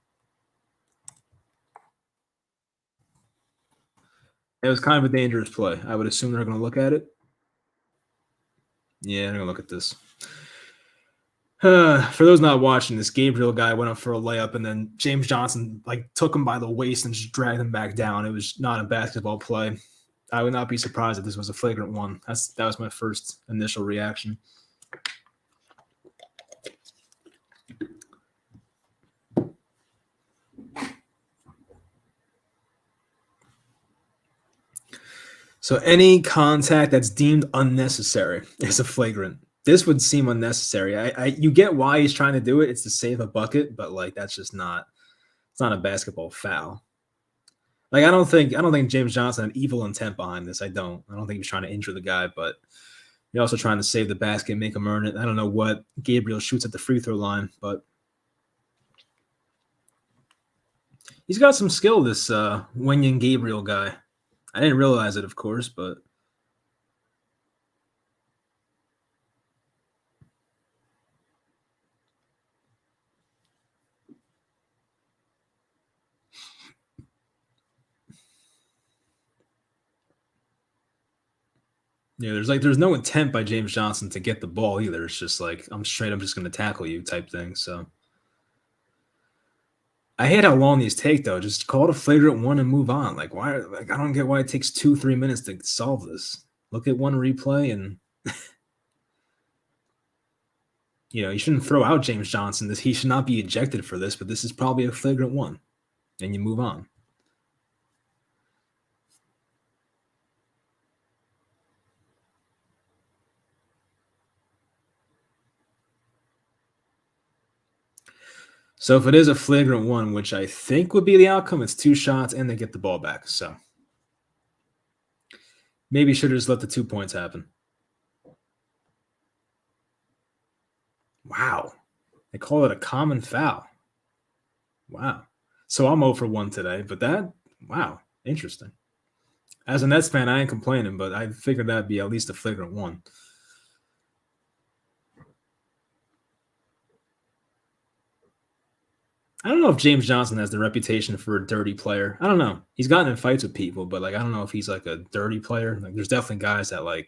it was kind of a dangerous play. I would assume they're going to look at it. Yeah, they're going to look at this. For those not watching, this Gabriel guy went up for a layup, and then James Johnson took him by the waist and just dragged him back down. It was not a basketball play. I would not be surprised if this was a flagrant one. That was my first initial reaction. So any contact that's deemed unnecessary is a flagrant. This would seem unnecessary. You get why he's trying to do it. It's to save a bucket, but that's just not. It's not a basketball foul. I don't think James Johnson had evil intent behind this. I don't think he was trying to injure the guy, but you're also trying to save the basket, make him earn it. I don't know what Gabriel shoots at the free throw line, but he's got some skill. This Wenyen Gabriel guy. I didn't realize it, of course, but yeah, there's no intent by James Johnson to get the ball either. It's just I'm just going to tackle you type thing. So I hate how long these take though. Just call it a flagrant one and move on. Why? I don't get why it takes 2-3 minutes to solve this. Look at one replay and you shouldn't throw out James Johnson. He should not be ejected for this, but this is probably a flagrant one, and you move on. So if it is a flagrant one, which I think would be the outcome, it's 2 shots and they get the ball back. So maybe should have just let the 2 points happen. Wow. They call it a common foul. Wow. So I'm 0 for 1 today, but wow, interesting. As a Nets fan, I ain't complaining, but I figured that'd be at least a flagrant one. I don't know if James Johnson has the reputation for a dirty player. I don't know. He's gotten in fights with people, but I don't know if he's a dirty player. There's definitely guys that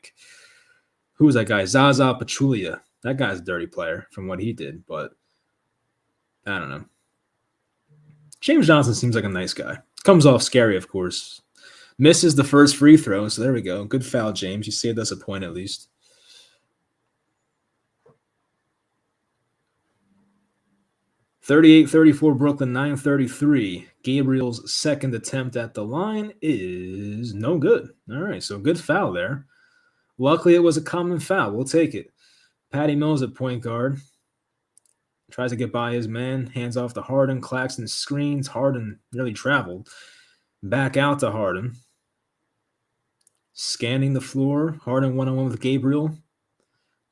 who was that guy? Zaza Pachulia. That guy's a dirty player from what he did, but I don't know. James Johnson seems like a nice guy. Comes off scary, of course. Misses the first free throw, so there we go. Good foul, James. You saved us a point at least. (38-34) Brooklyn, 9:33. Gabriel's second attempt at the line is no good. All right, so good foul there. Luckily, it was a common foul. We'll take it. Patty Mills at point guard. Tries to get by his man. Hands off to Harden. Claxton screens. Harden nearly traveled. Back out to Harden. Scanning the floor. Harden one-on-one with Gabriel.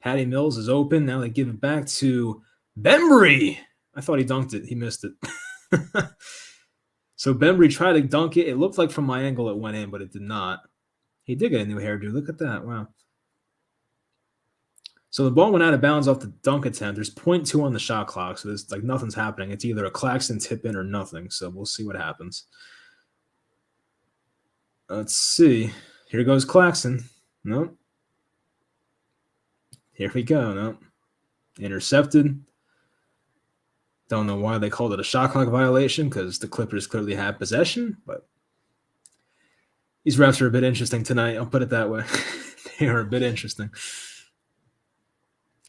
Patty Mills is open. Now they give it back to Bembry. I thought he dunked it. He missed it. So Bembry tried to dunk it. It looked like from my angle it went in, but it did not. He did get a new hairdo. Look at that. Wow. So the ball went out of bounds off the dunk attempt. There's 0.2 on the shot clock, so there's nothing's happening. It's either a Claxton tip in or nothing. So we'll see what happens. Let's see. Here goes Claxton. Nope. Here we go. Nope. Intercepted. Don't know why they called it a shot clock violation because the Clippers clearly have possession, but these refs are a bit interesting tonight. I'll put it that way. They are a bit interesting.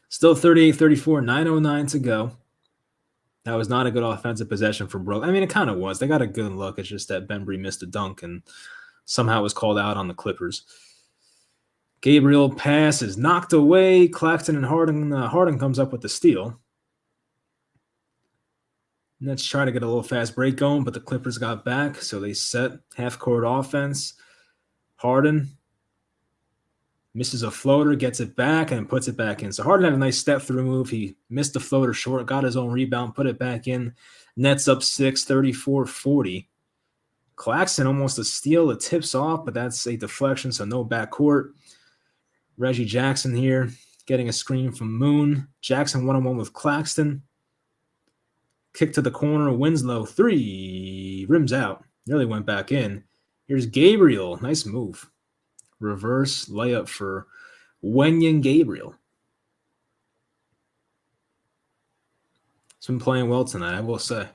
Still 38-34, 9:09 to go. That was not a good offensive possession for Brooklyn. I mean, it kind of was. They got a good look. It's just that Bembry missed a dunk and somehow was called out on the Clippers. Gabriel pass is knocked away. Claxton and Harden comes up with the steal. Nets try to get a little fast break going, but the Clippers got back, so they set half-court offense. Harden misses a floater, gets it back, and puts it back in. So Harden had a nice step-through move. He missed the floater short, got his own rebound, put it back in. Nets up 6, 34-40. Claxton almost a steal. It tips off, but that's a deflection, so no backcourt. Reggie Jackson here getting a screen from Moon. Jackson one-on-one with Claxton. Kick to the corner. Winslow, 3. Rims out. Nearly went back in. Here's Gabriel. Nice move. Reverse layup for Wenyen Gabriel. He's been playing well tonight, I will say.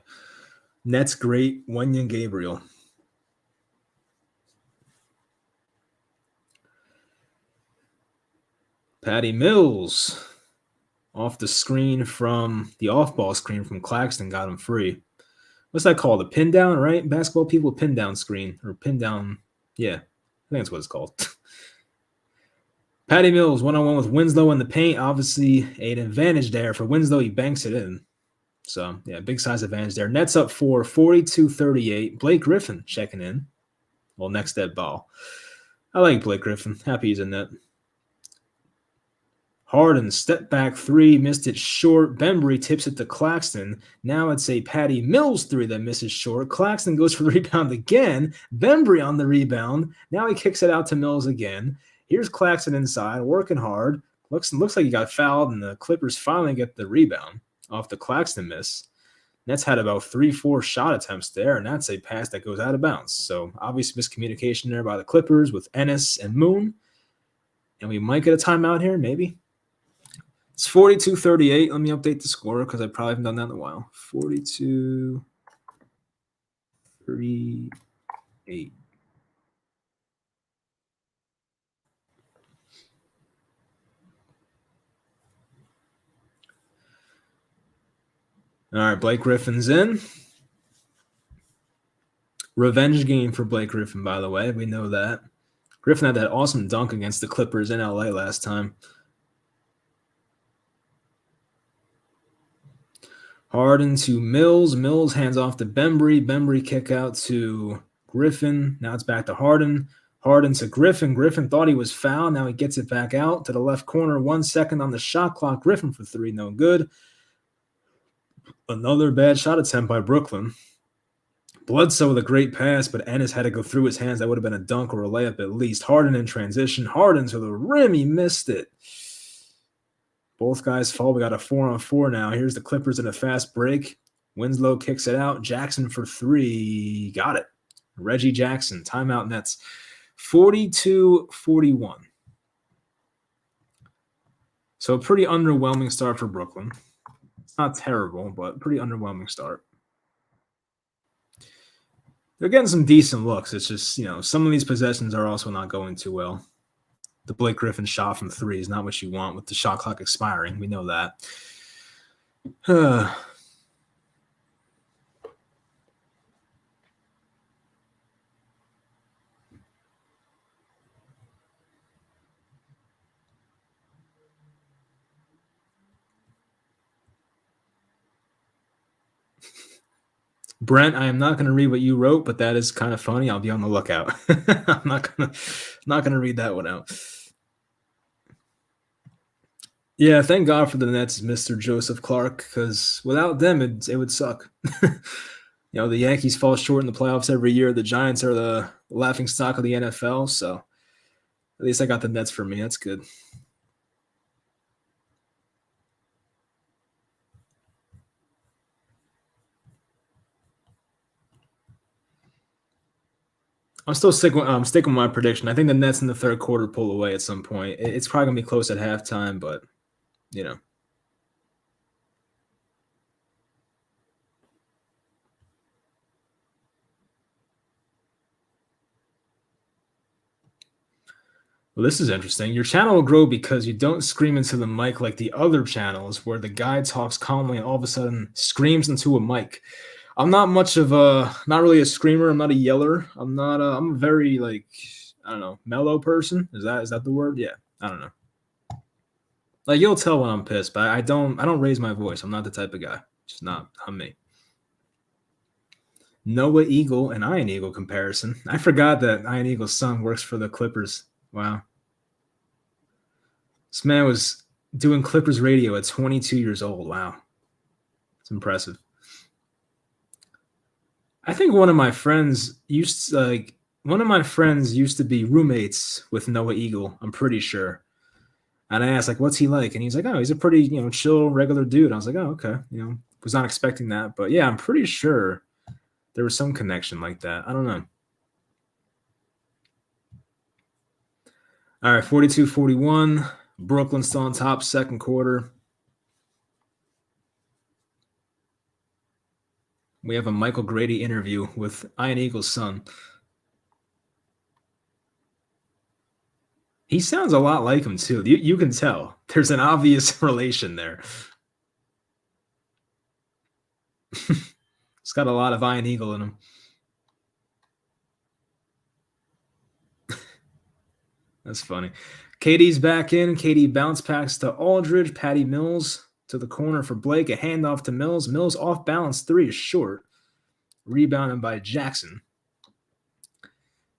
Nets great. Wenyen Gabriel. Patty Mills. Off the screen from the off-ball screen from Claxton, got him free. What's that called? A pin down, right? Basketball people, pin down screen or pin down. Yeah, I think that's what it's called. Patty Mills, one-on-one with Winslow in the paint. Obviously, an advantage there for Winslow. He banks it in. So, yeah, big size advantage there. Nets up 4, 42-38. Blake Griffin checking in. Well, next dead ball. I like Blake Griffin. Happy he's in net. Harden, step back 3, missed it short. Bembry tips it to Claxton. Now it's a Patty Mills 3 that misses short. Claxton goes for the rebound again. Bembry on the rebound. Now he kicks it out to Mills again. Here's Claxton inside, working hard. Looks like he got fouled, and the Clippers finally get the rebound off the Claxton miss. Nets had about 3-4 shot attempts there, and that's a pass that goes out of bounds. So obvious miscommunication there by the Clippers with Ennis and Moon. And we might get a timeout here, maybe. It's 42-38. Let me update the score because I probably haven't done that in a while. 42-38. All right, Blake Griffin's in. Revenge game for Blake Griffin, by the way. We know that. Griffin had that awesome dunk against the Clippers in LA last time. Harden to Mills. Mills hands off to Bembry. Bembry kick out to Griffin. Now it's back to Harden. Harden to Griffin. Griffin thought he was fouled. Now he gets it back out to the left corner. 1 second on the shot clock. Griffin for 3. No good. Another bad shot attempt by Brooklyn. Bledsoe with a great pass, but Ennis had to go through his hands. That would have been a dunk or a layup at least. Harden in transition. Harden to the rim. He missed it. Both guys fall. We got a 4-on-4 now. Here's the Clippers in a fast break. Winslow kicks it out. Jackson for 3. Got it. Reggie Jackson. Timeout Nets. 42-41. So a pretty underwhelming start for Brooklyn. It's not terrible, but pretty underwhelming start. They're getting some decent looks. It's just, some of these possessions are also not going too well. The Blake Griffin shot from 3 is not what you want with the shot clock expiring. We know that. Brent, I am not going to read what you wrote, but that is kind of funny. I'll be on the lookout. I'm not gonna read that one out. Yeah, thank God for the Nets, Mr. Joseph Clark, because without them, it would suck. The Yankees fall short in the playoffs every year. The Giants are the laughing stock of the NFL, so at least I got the Nets for me. That's good. I'm still sticking with my prediction. I think the Nets in the third quarter pull away at some point. It's probably going to be close at halftime, but, Well, this is interesting. Your channel will grow because you don't scream into the mic like the other channels where the guy talks calmly and all of a sudden screams into a mic. I'm not much of not really a screamer. I'm not a yeller. I'm very I don't know, mellow person. Is that the word? Yeah, I don't know. Like you'll tell when I'm pissed, but I don't raise my voice. I'm not the type of guy. Just not I'm me. Noah Eagle and Ian Eagle comparison. I forgot that Ian Eagle's son works for the Clippers. Wow. This man was doing Clippers radio at 22 years old. Wow. It's impressive. I think one of my friends used to be roommates with Noah Eagle. I'm pretty sure. And I asked, like, what's he like? And he's like, oh, he's a pretty, chill, regular dude. I was like, oh, okay. Was not expecting that. But yeah, I'm pretty sure there was some connection like that. I don't know. All right, 42-41. Brooklyn still on top, second quarter. We have a Michael Grady interview with Ian Eagle's son. He sounds a lot like him, too. You can tell. There's an obvious relation there. He's got a lot of Ian Eagle in him. That's funny. KD's back in. KD bounce packs to Aldridge. Patty Mills to the corner for Blake. A handoff to Mills. Mills off balance. Three is short. Rebounded by Jackson.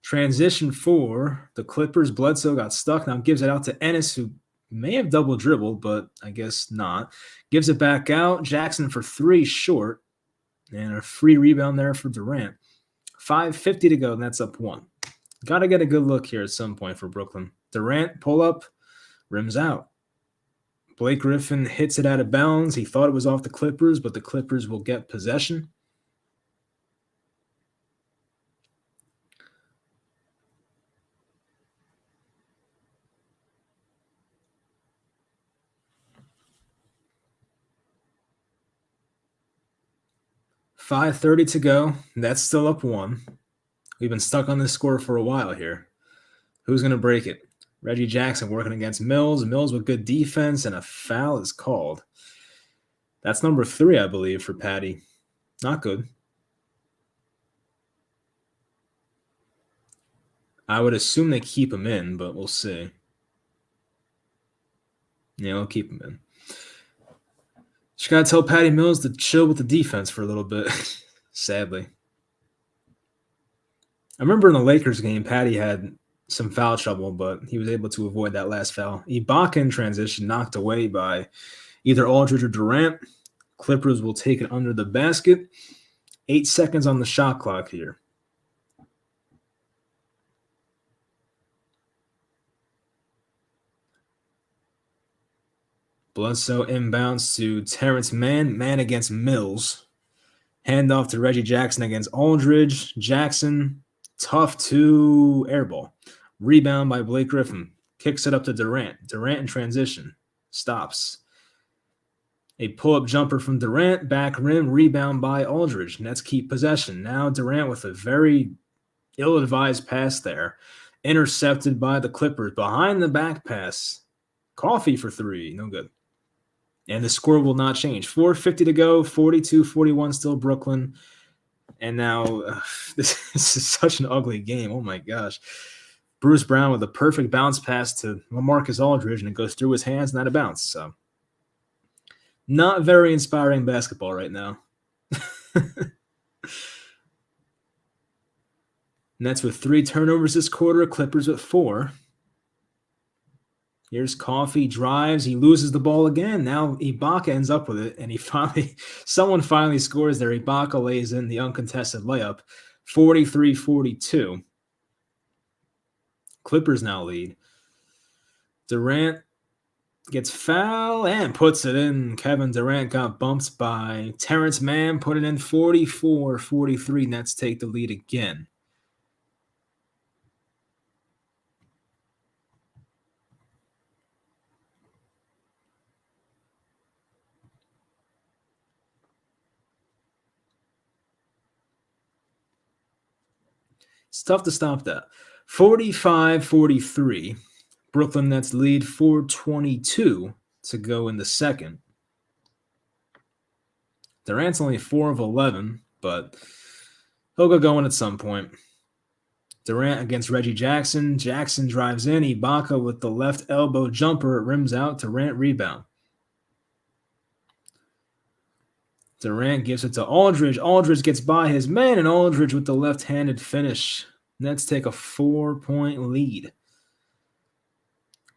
Transition for the Clippers. Bledsoe got stuck. Now gives it out to Ennis, who may have double dribbled, but I guess not. Gives it back out. Jackson for three short. And a free rebound there for Durant. 5:50 to go, and that's up one. Got to get a good look here at some point for Brooklyn. Durant, pull up, rims out. Blake Griffin hits it out of bounds. He thought it was off the Clippers, but the Clippers will get possession. $5:30 to go. That's still up one. We've been stuck on this score for a while here. Who's going to break it? Reggie Jackson working against Mills. Mills with good defense, and a foul is called. That's number 3, I believe, for Patty. Not good. I would assume they keep him in, but we'll see. Yeah, we'll keep him in. Just got to tell Patty Mills to chill with the defense for a little bit, sadly. I remember in the Lakers game, Patty had some foul trouble, but he was able to avoid that last foul. Ibaka in transition, knocked away by either Aldridge or Durant. Clippers will take it under the basket. 8 seconds on the shot clock here. Bledsoe inbounds to Terrence Mann. Mann against Mills. Handoff to Reggie Jackson against Aldridge. Jackson, tough to airball. Rebound by Blake Griffin. Kicks it up to Durant. Durant in transition. Stops. A pull-up jumper from Durant. Back rim. Rebound by Aldridge. Nets keep possession. Now Durant with a very ill-advised pass there. Intercepted by the Clippers. Behind the back pass. Coffee for 3. No good. And the score will not change. 4:50 to go. 42-41 still Brooklyn. And now this is such an ugly game. Oh, my gosh. Bruce Brown with a perfect bounce pass to LaMarcus Aldridge, and it goes through his hands and out of bounds. So not very inspiring basketball right now. Nets with 3 turnovers this quarter. Clippers with 4. Here's Coffee, drives. He loses the ball again. Now Ibaka ends up with it, and someone finally scores there. Ibaka lays in the uncontested layup. 43-42. Clippers now lead. Durant gets foul and puts it in. Kevin Durant got bumped by Terrence Mann, put it in. 44-43. Nets take the lead again. It's tough to stop that. 45-43. Brooklyn Nets lead. 4:22 to go in the second. Durant's only 4 of 11, but he'll go going at some point. Durant against Reggie Jackson. Jackson drives in. Ibaka with the left elbow jumper. It rims out. Durant rebound. Durant gives it to Aldridge. Aldridge gets by his man, and Aldridge with the left-handed finish. Nets take a 4-point lead.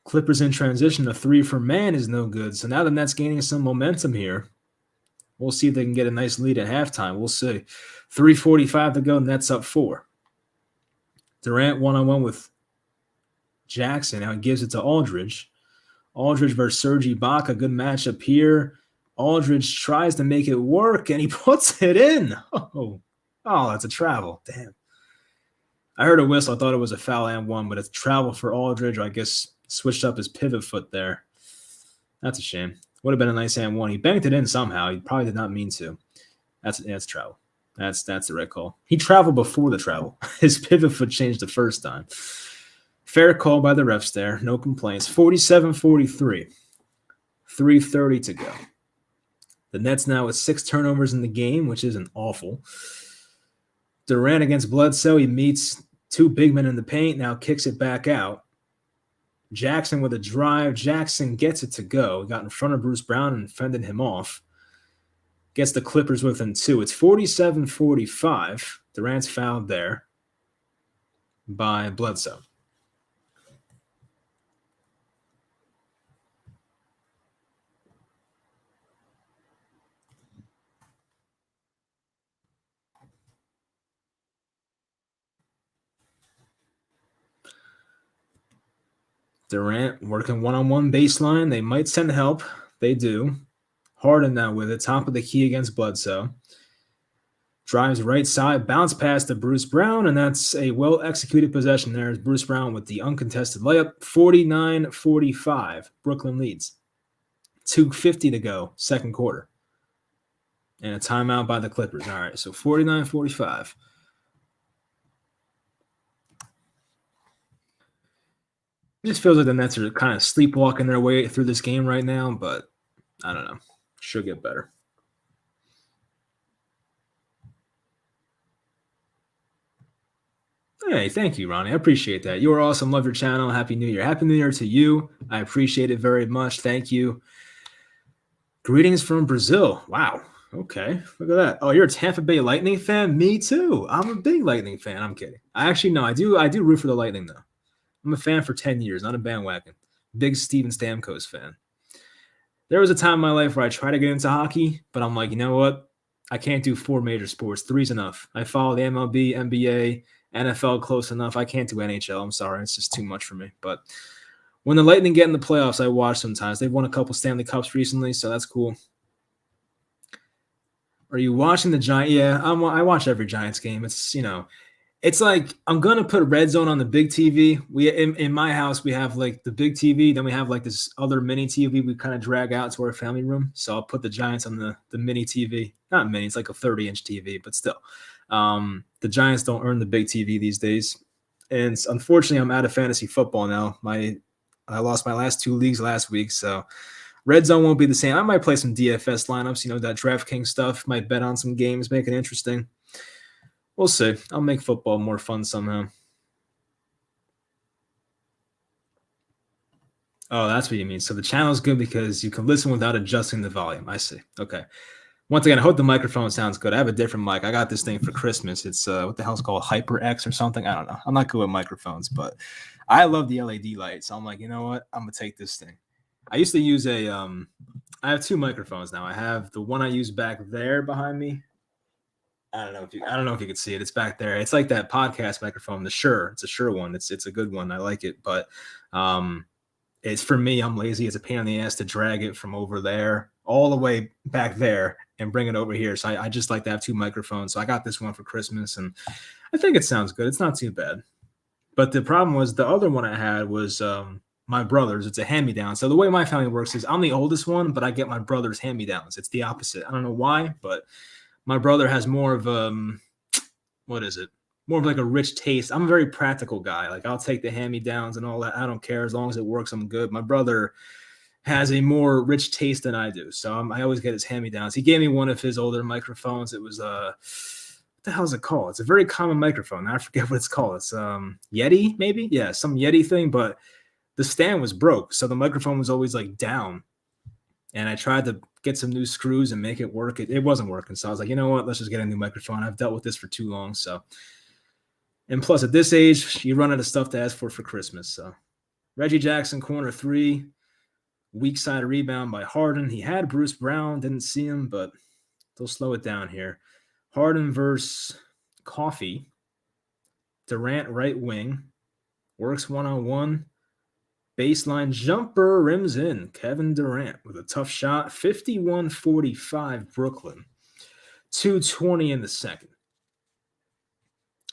Clippers in transition. A 3 for man is no good. So now the Nets gaining some momentum here. We'll see if they can get a nice lead at halftime. We'll see. 3:45 to go. Nets up 4. Durant one-on-one with Jackson. Now he gives it to Aldridge. Aldridge versus Serge Ibaka. Good matchup here. Aldridge tries to make it work, and he puts it in. Oh, that's a travel. Damn. I heard a whistle. I thought it was a foul and one, but it's travel for Aldridge. I guess switched up his pivot foot there. That's a shame. Would have been a nice and one. He banked it in somehow. He probably did not mean to. That's travel. That's the right call. He traveled before the travel. His pivot foot changed the first time. Fair call by the refs there. No complaints. 47-43. 3:30 to go. The Nets now with 6 turnovers in the game, which isn't awful. Durant against Bledsoe. He meets 2 big men in the paint. Now kicks it back out. Jackson with a drive. Jackson gets it to go. He got in front of Bruce Brown and fended him off. Gets the Clippers within 2. It's 47-45. Durant's fouled there by Bledsoe. Durant working one-on-one baseline. They might send help. They do. Harden now with it. Top of the key against Bledsoe. Drives right side. Bounce pass to Bruce Brown, and that's a well-executed possession there. Bruce Brown with the uncontested layup. 49-45. Brooklyn leads. 2:50 to go, second quarter. And a timeout by the Clippers. All right, so 49-45. It just feels like the Nets are kind of sleepwalking their way through this game right now, but I don't know. Should get better. Hey, thank you, Ronnie. I appreciate that. You are awesome. Love your channel. Happy New Year. Happy New Year to you. I appreciate it very much. Thank you. Greetings from Brazil. Wow. Okay. Look at that. Oh, you're a Tampa Bay Lightning fan? Me too. I'm a big Lightning fan. I'm kidding. I do root for the Lightning, though. I'm a fan for 10 years, not a bandwagon. Big Steven Stamkos fan. There was a time in my life where I tried to get into hockey, but I'm like, you know what? I can't do 4 major sports. 3's enough. I follow the MLB, NBA, NFL close enough. I can't do NHL. I'm sorry. It's just too much for me. But when the Lightning get in the playoffs, I watch sometimes. They've won a couple Stanley Cups recently, so that's cool. Are you watching the Giants? Yeah, I watch every Giants game. It's like I'm gonna put Red Zone on the big TV. We in my house we have like the big TV, then we have like this other mini TV we kind of drag out to our family room. So I'll put the Giants on the mini TV. Not mini, it's like a 30-inch TV, but still. The Giants don't earn the big TV these days. And unfortunately, I'm out of fantasy football now. I lost my last 2 leagues last week, so Red Zone won't be the same. I might play some DFS lineups, that DraftKings stuff. Might bet on some games, make it interesting. We'll see. I'll make football more fun somehow. Oh, that's what you mean. So the channel's good because you can listen without adjusting the volume. I see. Okay. Once again, I hope the microphone sounds good. I have a different mic. I got this thing for Christmas. It's what the hell's called HyperX or something. I don't know. I'm not good with microphones, but I love the LED light. So I'm like, you know what? I'm gonna take this thing. I used to use I have 2 microphones now. I have the one I use back there behind me. I don't know if you can see it. It's back there. It's like that podcast microphone, the Shure. It's a Shure one. It's a good one. I like it, but it's for me. I'm lazy. It's a pain in the ass to drag it from over there all the way back there and bring it over here. So I just like to have 2 microphones. So I got this one for Christmas, and I think it sounds good. It's not too bad. But the problem was the other one I had was my brother's. It's a hand-me-down. So the way my family works is I'm the oldest one, but I get my brother's hand-me-downs. It's the opposite. I don't know why, but my brother has more of more of like a rich taste. I'm a very practical guy. Like I'll take the hand-me-downs and all that. I don't care. As long as it works, I'm good. My brother has a more rich taste than I do. So I always get his hand-me-downs. He gave me one of his older microphones. It was the hell's it called? It's a very common microphone. I forget what it's called. It's Yeti, maybe? Yeah, some Yeti thing, but the stand was broke, so the microphone was always like down. And I tried to get some new screws and make it work. It wasn't working. So I was like, you know what? Let's just get a new microphone. I've dealt with this for too long. So, and plus at this age, you run out of stuff to ask for Christmas. So Reggie Jackson, corner 3, weak side rebound by Harden. He had Bruce Brown, didn't see him, but they'll slow it down here. Harden versus Coffee. Durant right wing. Works one-on-one. Baseline jumper, rims in. Kevin Durant with a tough shot. 51-45 Brooklyn. 2:20 in the second.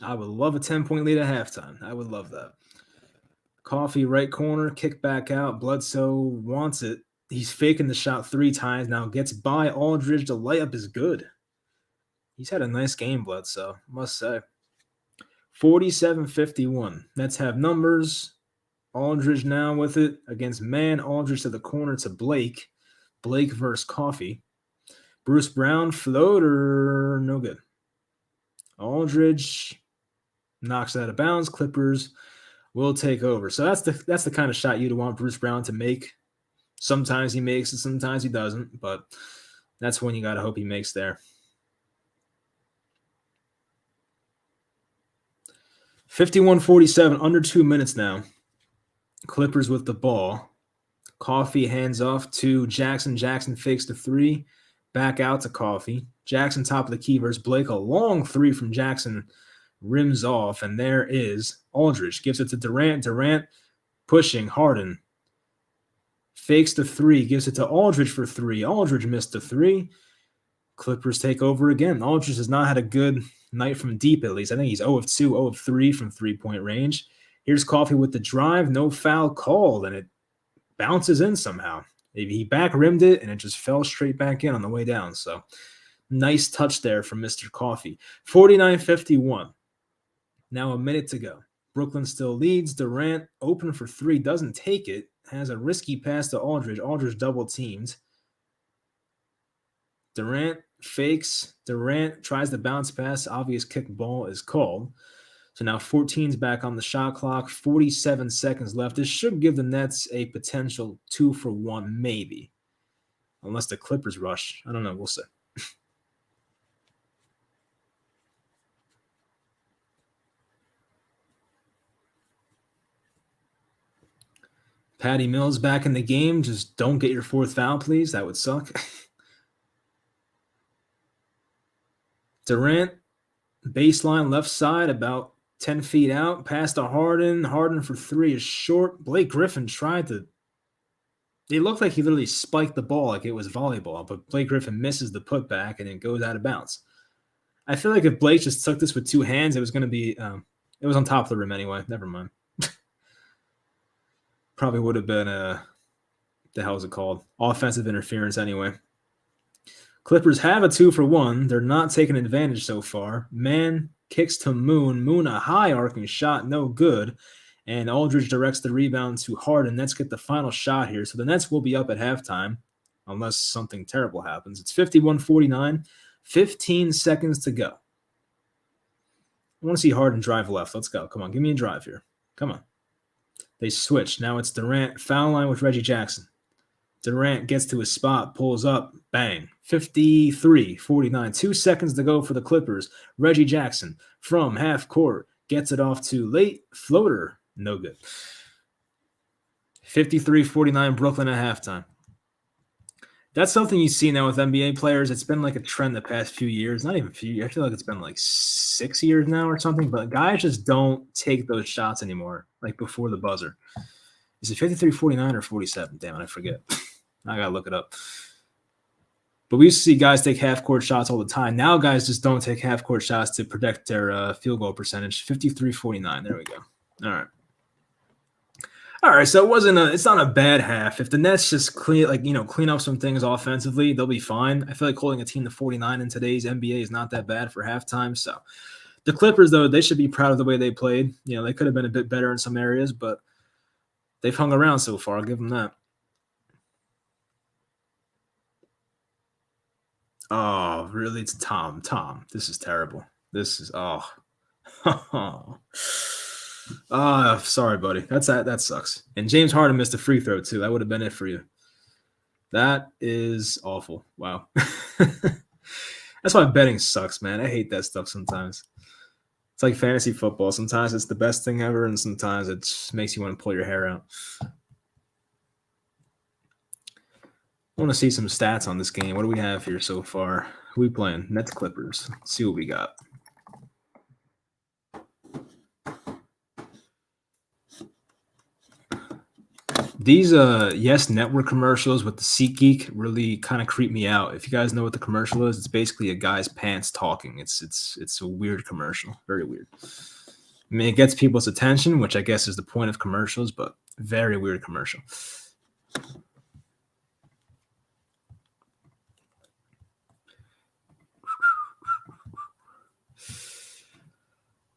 I would love a 10-point lead at halftime. I would love that. Coffee right corner, kick back out. Bledsoe wants it. He's faking the shot 3 times. Now gets by Aldridge. The layup is good. He's had a nice game, Bledsoe, must say. 47-51. Nets have numbers. Aldridge now with it against man. Aldridge to the corner to Blake. Blake versus Coffee. Bruce Brown, floater, no good. Aldridge knocks it out of bounds. Clippers will take over. So that's the kind of shot you'd want Bruce Brown to make. Sometimes he makes it, sometimes he doesn't, but that's when you got to hope he makes there. 51-47, under 2 minutes now. Clippers with the ball. Coffee hands off to Jackson. Jackson fakes the 3. Back out to Coffee. Jackson top of the key versus Blake. A long 3 from Jackson rims off. And there is Aldridge. Gives it to Durant. Durant pushing. Harden fakes the 3. Gives it to Aldridge for 3. Aldridge missed the 3. Clippers take over again. Aldridge has not had a good night from deep, at least. I think he's 0 of 2, 0 of 3 from 3-point range. Here's Coffee with the drive. No foul called, and it bounces in somehow. He back rimmed it, and it just fell straight back in on the way down. So nice touch there from Mr. Coffee. 49-51. Now a minute to go. Brooklyn still leads. Durant open for 3, doesn't take it. Has a risky pass to Aldridge. Aldridge double teamed. Durant fakes. Durant tries the bounce pass. Obvious kick ball is called. So now 14's back on the shot clock. 47 seconds left. This should give the Nets a potential 2-for-1, maybe. Unless the Clippers rush. I don't know. We'll see. Patty Mills back in the game. Just don't get your 4th foul, please. That would suck. Durant, baseline left side, about 10 feet out. Pass to Harden. Harden for 3 is short. Blake Griffin tried to. It looked like he literally spiked the ball like it was volleyball, but Blake Griffin misses the putback and it goes out of bounds. I feel like if Blake just took this with 2 hands, it was going to be. It was on top of the rim anyway. Never mind. Probably would have been the hell is it called? Offensive interference anyway. Clippers have a 2-for-1. They're not taking advantage so far. Man kicks to Moon. Moon, a high arcing shot, no good. And Aldridge directs the rebound to Harden. Nets get the final shot here. So the Nets will be up at halftime unless something terrible happens. It's 51-49. 15 seconds to go. I want to see Harden drive left. Let's go. Come on, give me a drive here. Come on. They switch. Now it's Durant. Foul line with Reggie Jackson. Durant gets to his spot, pulls up, bang. 53-49. 2 seconds to go for the Clippers. Reggie Jackson from half court gets it off to late. Floater, no good. 53-49 Brooklyn at halftime. That's something you see now with NBA players. It's been like a trend the past few years. Not even a few years. I feel like it's been like 6 years now or something. But guys just don't take those shots anymore, like before the buzzer. Is it 53-49 or 47? Damn it, I forget. I got to look it up. But we used to see guys take half-court shots all the time. Now guys just don't take half-court shots to protect their field goal percentage. 53-49. There we go. All right. All right, so it's not a bad half. If the Nets just clean up some things offensively, they'll be fine. I feel like holding a team to 49 in today's NBA is not that bad for halftime. So the Clippers, though, they should be proud of the way they played. You know, they could have been a bit better in some areas, but they've hung around so far. I'll give them that. Oh, really? It's Tom. This is terrible. This is sorry, buddy. That sucks. And James Harden missed a free throw too. That would have been it for you. That is awful. Wow. That's why betting sucks, man. I hate that stuff sometimes. It's like fantasy football. Sometimes it's the best thing ever, and sometimes it just makes you want to pull your hair out. I want to see some stats on this game. What do we have here so far? Who we playing? Nets Clippers. Let's see what we got. These Yes Network commercials with the SeatGeek really kind of creep me out. If you guys know what the commercial is, it's basically a guy's pants talking. It's a weird commercial, very weird. I mean, it gets people's attention, which I guess is the point of commercials, but very weird commercial.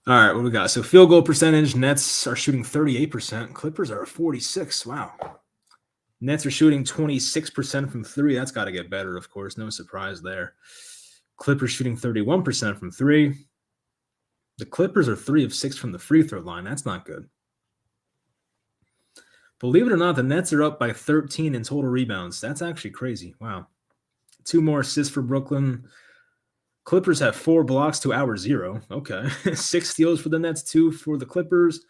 All right, what do we got? So field goal percentage, Nets are shooting 38%. Clippers are 46. Wow. Nets are shooting 26% from three. That's got to get better, of course. No surprise there. Clippers shooting 31% from three. The Clippers are 3 of 6 from the free throw line. That's not good. Believe it or not, the Nets are up by 13 in total rebounds. That's actually crazy. Wow. 2 more assists for Brooklyn. Clippers have 4 blocks to our 0. Okay. 6 steals for the Nets, 2 for the Clippers.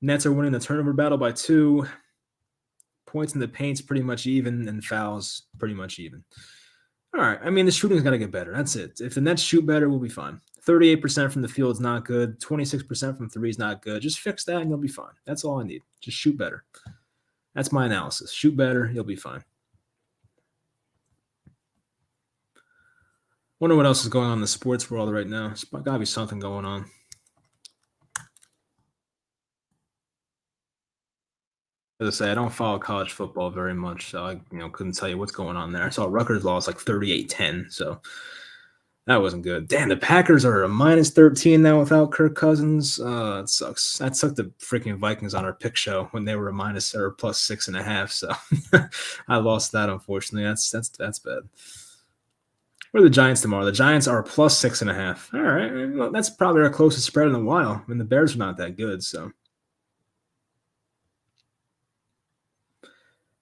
Nets are winning the turnover battle by 2. Points in the paint's pretty much even, and fouls pretty much even. All right. I mean, the shooting's got to get better. That's it. If the Nets shoot better, we'll be fine. 38% from the field is not good. 26% from three is not good. Just fix that and you'll be fine. That's all I need. Just shoot better. That's my analysis. Shoot better, you'll be fine. Wonder what else is going on in the sports world right now. There's got to be something going on. As I say, I don't follow college football very much, so I couldn't tell you what's going on there. I saw Rutgers lost like 38-10, so that wasn't good. Damn, the Packers are a minus 13 now without Kirk Cousins. It sucks. That sucked the freaking Vikings on our pick show when they were a minus or plus 6.5. So I lost that, unfortunately. That's bad. What are the Giants tomorrow? The Giants are plus 6.5. All right. Well, that's probably our closest spread in a while. I mean, the Bears are not that good, so.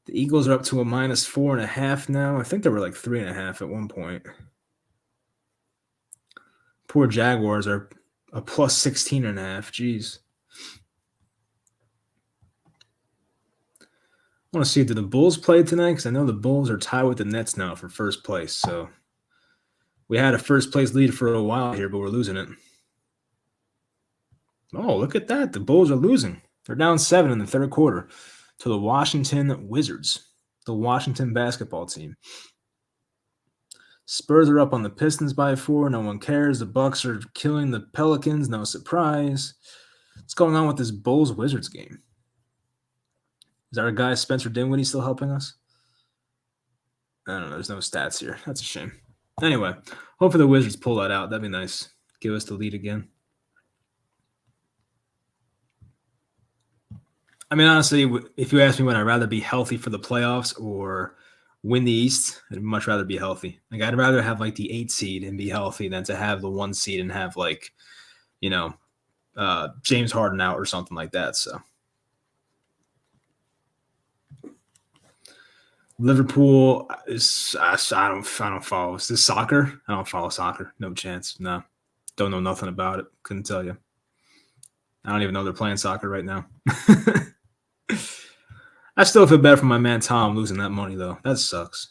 The Eagles are up to a minus 4.5 now. I think they were like 3.5 at one point. Poor Jaguars are a plus 16.5. Jeez. I want to see, do the Bulls play tonight? Because I know the Bulls are tied with the Nets now for first place. So we had a first place lead for a while here, but we're losing it. Oh, look at that. The Bulls are losing. They're down 7 in the third quarter to the Washington Wizards, the Washington basketball team. Spurs are up on the Pistons by 4. No one cares. The Bucks are killing the Pelicans. No surprise. What's going on with this Bulls-Wizards game? Is our guy Spencer Dinwiddie still helping us? I don't know. There's no stats here. That's a shame. Anyway, hopefully the Wizards pull that out. That'd be nice. Give us the lead again. I mean, honestly, if you ask me, would I rather be healthy for the playoffs or win the East? I'd much rather be healthy. Like, I'd rather have like the 8 seed and be healthy than to have the 1 seed and have like, James Harden out or something like that. So Liverpool is I don't follow. Is this soccer? I don't follow soccer. No chance. No. Don't know nothing about it. Couldn't tell you. I don't even know they're playing soccer right now. I still feel bad for my man Tom losing that money, though. That sucks.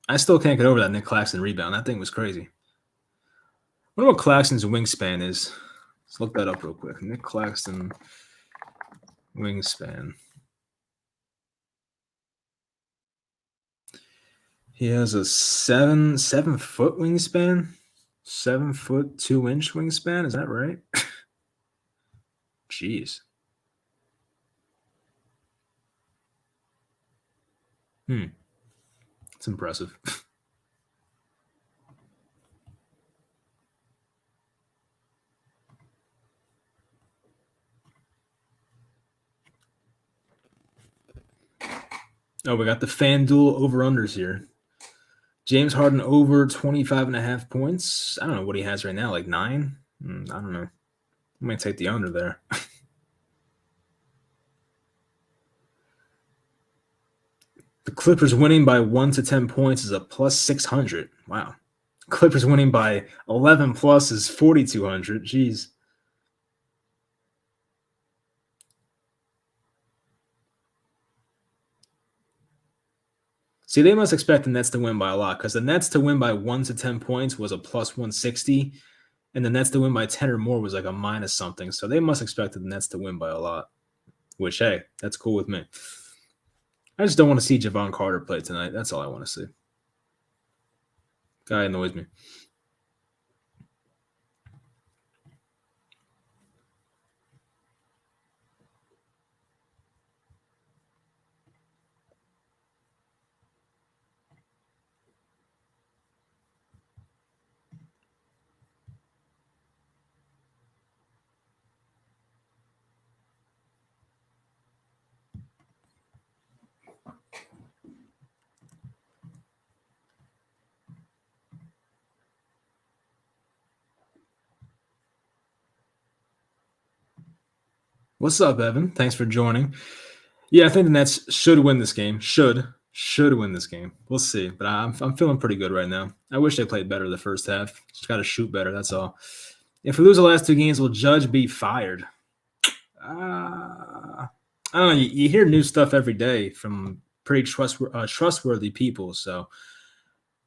I still can't get over that Nick Claxton rebound. That thing was crazy. I wonder what Claxton's wingspan is. Let's look that up real quick. Nick Claxton wingspan. He has a 7-foot wingspan. 7 foot 2 inch wingspan. Is that right? Jeez. It's impressive. Oh, we got the FanDuel over-unders here. James Harden over 25.5 points. I don't know what he has right now, like 9? I don't know. I might take the under there. The Clippers winning by 1 to 10 points is a plus 600. Wow. Clippers winning by 11 plus is 4,200. Jeez. See, they must expect the Nets to win by a lot because the Nets to win by 1 to 10 points was a plus 160, and the Nets to win by 10 or more was like a minus something. So they must expect the Nets to win by a lot, which, hey, that's cool with me. I just don't want to see Javon Carter play tonight. That's all I want to see. Guy annoys me. What's up, Evan? Thanks for joining. Yeah, I think the Nets should win this game. Should win this game. We'll see, but I'm feeling pretty good right now. I wish they played better the first half. Just got to shoot better. That's all. If we lose the last 2 games, will Judge be fired? I don't know. You hear new stuff every day from pretty trustworthy people. So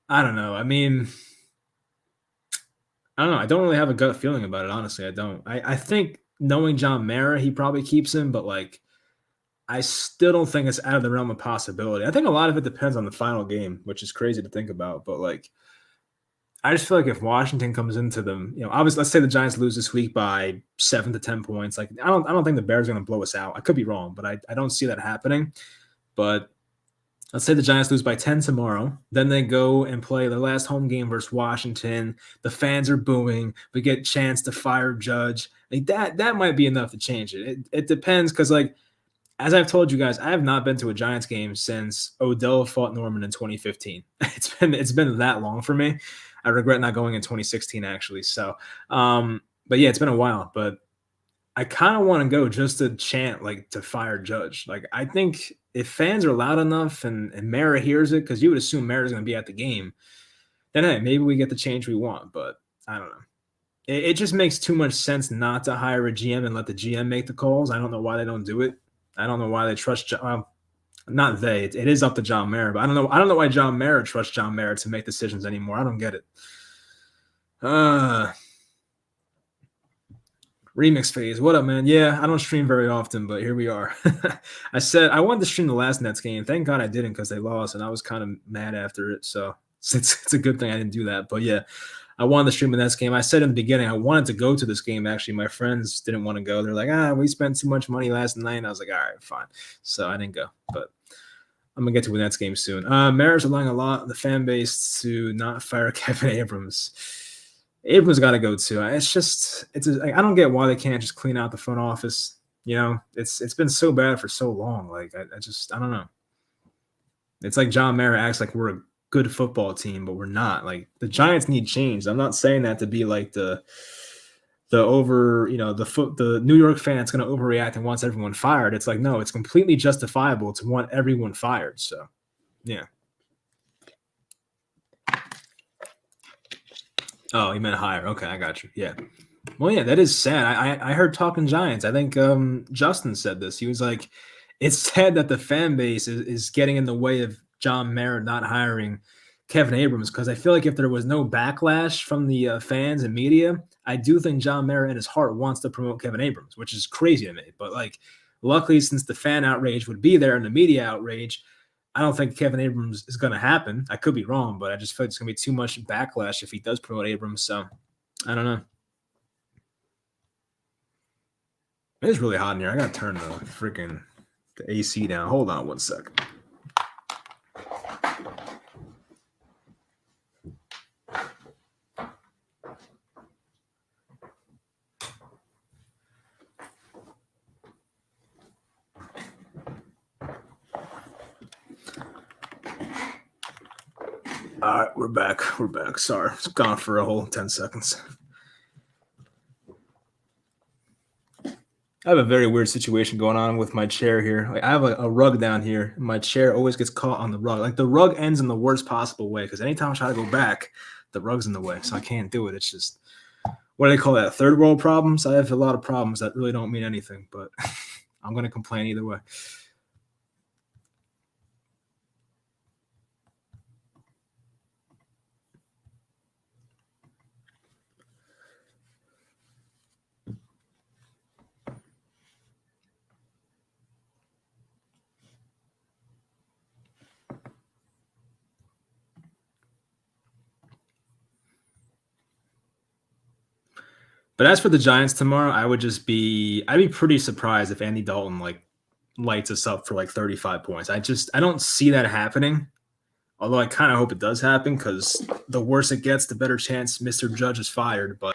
I don't know. I mean, I don't know. I don't really have a gut feeling about it. Honestly, I don't. I think knowing John Mara, he probably keeps him, but like I still don't think it's out of the realm of possibility. I think a lot of it depends on the final game, which is crazy to think about. But like, I just feel like if Washington comes into them, obviously, let's say the Giants lose this week by 7 to 10 points. Like, I don't think the Bears are going to blow us out. I could be wrong, but I don't see that happening. But let's say the Giants lose by 10 tomorrow. Then they go and play their last home game versus Washington. The fans are booing. We get a chance to fire Judge. Like that might be enough to change it. It depends because like as I've told you guys, I have not been to a Giants game since Odell fought Norman in 2015. It's been that long for me. I regret not going in 2016 actually. So, but yeah, it's been a while. But I kind of want to go just to chant like to fire Judge. Like I think if fans are loud enough and Mara hears it, because you would assume Mara's going to be at the game, then hey, maybe we get the change we want. But I don't know. It just makes too much sense not to hire a GM and let the GM make the calls. I don't know why they don't do it. I don't know why they trust. Not they. It is up to John Mara, but I don't know. I don't know why John Mara trusts John Mara to make decisions anymore. I don't get it. Remix phase. What up, man? Yeah, I don't stream very often, but here we are. I said I wanted to stream the last Nets game. Thank God I didn't because they lost, and I was kind of mad after it. So it's a good thing I didn't do that. But yeah, I wanted to stream the Nets game. I said in the beginning I wanted to go to this game. Actually, my friends didn't want to go. They're like, we spent too much money last night. And I was like, all right, fine. So I didn't go, but I'm gonna get to the Nets game soon. Mariners relying a lot on the fan base to not fire Kevin Abrams. Abrams got to go too. I don't get why they can't just clean out the front office. It's been so bad for so long. Like I don't know. It's like John Mara acts like we're a good football team, but we're not. Like the Giants need change. I'm not saying that to be like the New York fan that's going to overreact and wants everyone fired. It's like no, it's completely justifiable to want everyone fired. So yeah. Oh, you meant higher. Okay, I got you. Yeah. Well, yeah, that is sad. I heard Talking Giants. I think Justin said this. He was like, it's sad that the fan base is getting in the way of John Mara not hiring Kevin Abrams because I feel like if there was no backlash from the fans and media, I do think John Mara in his heart wants to promote Kevin Abrams, which is crazy to me. But like, luckily, since the fan outrage would be there and the media outrage, I don't think Kevin Abrams is going to happen. I could be wrong, but I just feel like it's going to be too much backlash if he does promote Abrams. So I don't know. It is really hot in here. I got to turn the AC down. Hold on one second. All right, we're back. We're back. Sorry, it's gone for a whole 10 seconds. I have a very weird situation going on with my chair here. Like I have a rug down here, and my chair always gets caught on the rug. Like the rug ends in the worst possible way because anytime I try to go back, the rug's in the way, so I can't do it. It's just what do they call that? Third world problems. I have a lot of problems that really don't mean anything, but I'm gonna complain either way. But as for the Giants tomorrow, I'd be pretty surprised if Andy Dalton like lights us up for like 35 points. I don't see that happening. Although I kind of hope it does happen because the worse it gets, the better chance Mr. Judge is fired. But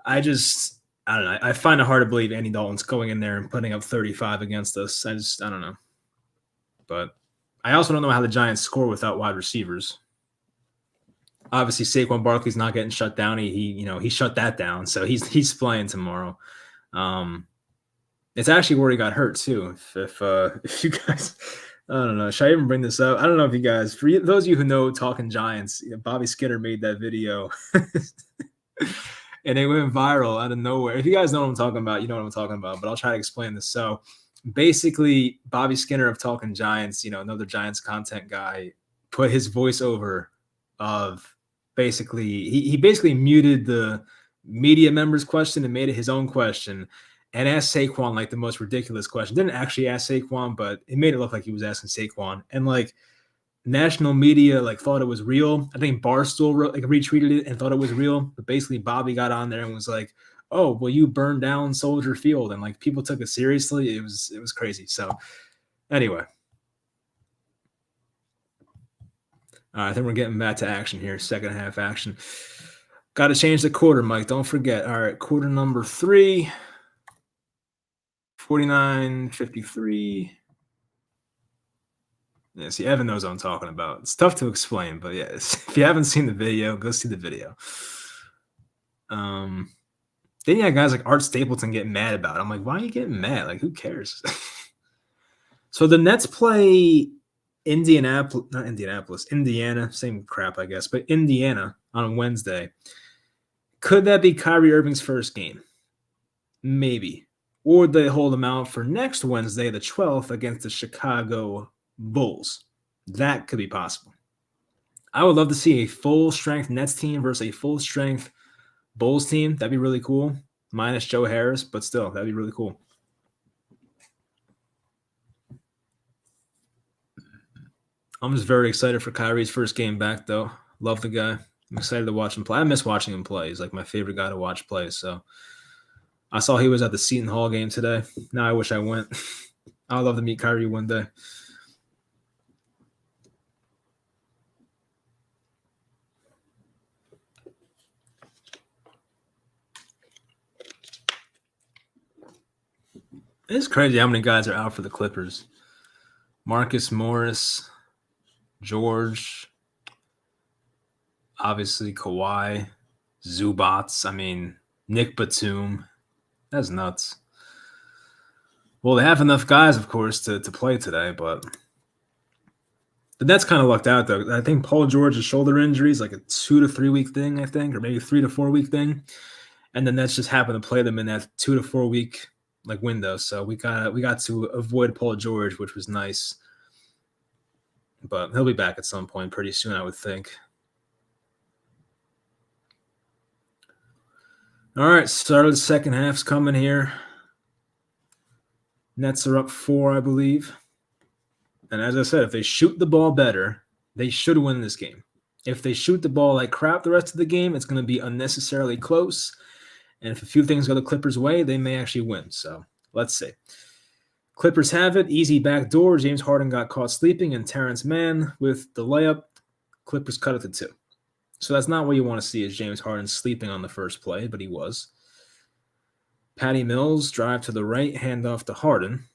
I don't know. I find it hard to believe Andy Dalton's going in there and putting up 35 against us. I don't know. But I also don't know how the Giants score without wide receivers. Obviously, Saquon Barkley's not getting shut down. He shut that down, so he's playing tomorrow. It's actually where he got hurt too. If you guys, I don't know, should I even bring this up? I don't know if you guys, for those of you who know Talking Giants, Bobby Skinner made that video, and it went viral out of nowhere. If you guys know what I'm talking about, you know what I'm talking about. But I'll try to explain this. So basically, Bobby Skinner of Talking Giants, another Giants content guy, put his voiceover of basically he basically muted the media members' question and made it his own question and asked Saquon like the most ridiculous question. Didn't actually ask Saquon, but it made it look like he was asking Saquon. And like national media like thought it was real. I think Barstool retweeted it and thought it was real. But basically Bobby got on there and was like, "Oh, well, you burned down Soldier Field," and like people took it seriously. It was crazy. So anyway. I think we're getting back to action here. Second half action. Got to change the quarter, Mike. Don't forget. All right, quarter number 3. 49-53. Yeah, see, Evan knows what I'm talking about. It's tough to explain, but yeah, if you haven't seen the video, go see the video. Then you have guys like Art Stapleton getting mad about it. I'm like, why are you getting mad? Like, who cares? So the Nets play Indiana, same crap, I guess, but Indiana on Wednesday. Could that be Kyrie Irving's first game? Maybe. Or they hold him out for next Wednesday, the 12th, against the Chicago Bulls. That could be possible. I would love to see a full-strength Nets team versus a full-strength Bulls team. That'd be really cool. Minus Joe Harris, but still, that'd be really cool. I'm just very excited for Kyrie's first game back, though. Love the guy. I'm excited to watch him play. I miss watching him play. He's like my favorite guy to watch play. So I saw he was at the Seton Hall game today. Now I wish I went. I'd love to meet Kyrie one day. It's crazy how many guys are out for the Clippers. Marcus Morris, George, obviously Kawhi, Zubats. I mean, Nick Batum. That's nuts. Well, they have enough guys, of course, to play today, but the Nets kind of lucked out, though. I think Paul George's shoulder injury is like a 2 to 3 week thing, I think, or maybe 3 to 4 week thing. And the Nets just happened to play them in that 2 to 4 week like window. So we got to avoid Paul George, which was nice. But he'll be back at some point pretty soon, I would think. All right, start of the second half's coming here. Nets are up 4, I believe. And as I said, if they shoot the ball better, they should win this game. If they shoot the ball like crap the rest of the game, it's going to be unnecessarily close. And if a few things go the Clippers' way, they may actually win. So let's see. Clippers have it. Easy backdoor. James Harden got caught sleeping, and Terrence Mann with the layup. Clippers cut it to 2. So that's not what you want to see is James Harden sleeping on the first play, but he was. Patty Mills drive to the right, hand off to Harden.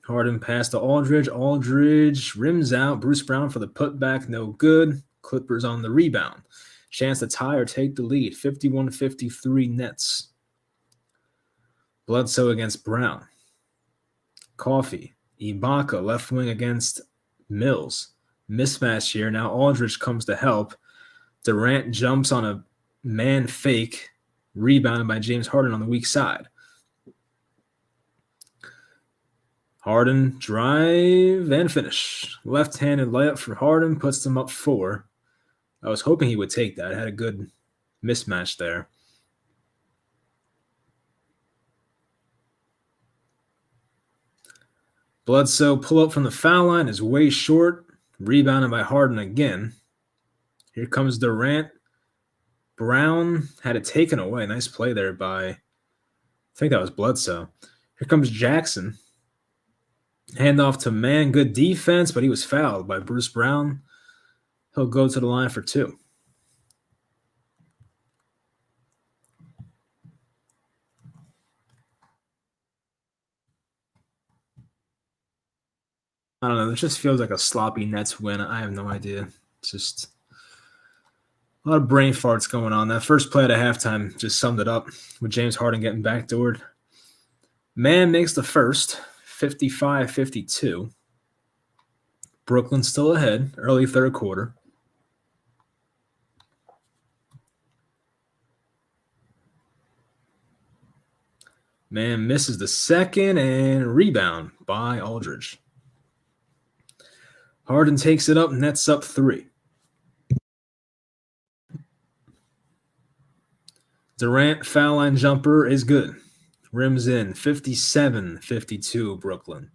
Harden pass to Aldridge. Aldridge rims out. Bruce Brown for the putback. No good. Clippers on the rebound. Chance to tie or take the lead. 51-53 Nets. Bledsoe against Brown. Coffee. Ibaka left wing against Mills. Mismatch here. Now Aldridge comes to help. Durant jumps on a man fake. Rebounded by James Harden on the weak side. Harden drive and finish. Left-handed layup for Harden puts them up 4. I was hoping he would take that. Had a good mismatch there. Bledsoe pull up from the foul line is way short. Rebounded by Harden again. Here comes Durant. Brown had it taken away. Nice play there by, I think that was Bledsoe. Here comes Jackson. Handoff to Mann. Good defense, but he was fouled by Bruce Brown. He'll go to the line for 2. I don't know. It just feels like a sloppy Nets win. I have no idea. It's just a lot of brain farts going on. That first play at halftime just summed it up with James Harden getting backdoored. Mann makes the first, 55-52. Brooklyn still ahead, early third quarter. Mann misses the second and rebound by Aldridge. Harden takes it up, Nets up 3. Durant foul line jumper is good. Rims in, 57-52 Brooklyn.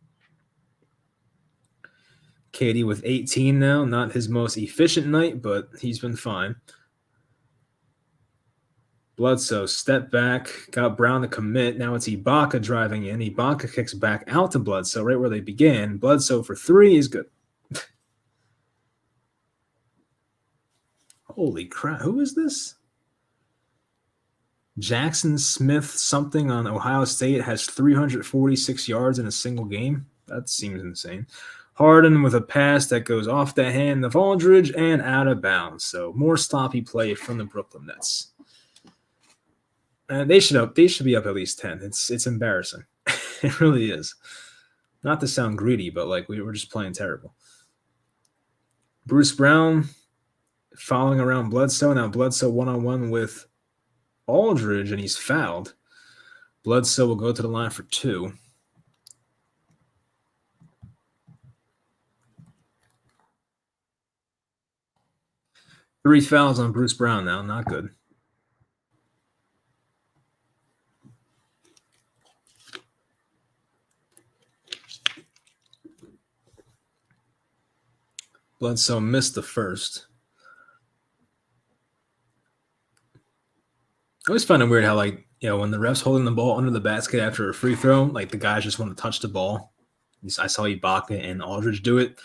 KD with 18 now. Not his most efficient night, but he's been fine. Bledsoe step back, got Brown to commit. Now it's Ibaka driving in. Ibaka kicks back out to Bledsoe right where they began. Bledsoe for 3 is good. Holy crap. Who is this? Jackson Smith something on Ohio State has 346 yards in a single game. That seems insane. Harden with a pass that goes off the hand of Aldridge and out of bounds. So more sloppy play from the Brooklyn Nets. And they should be up at least 10. It's embarrassing. It really is. Not to sound greedy, but like we were just playing terrible. Bruce Brown following around Bledsoe. Now Bledsoe one-on-one with Aldridge, and he's fouled. Bledsoe will go to the line for 2. Three fouls on Bruce Brown now. Not good. Bledsoe missed the first. I always find it weird how, like, when the ref's holding the ball under the basket after a free throw, like the guys just want to touch the ball. I saw Ibaka and Aldridge do it.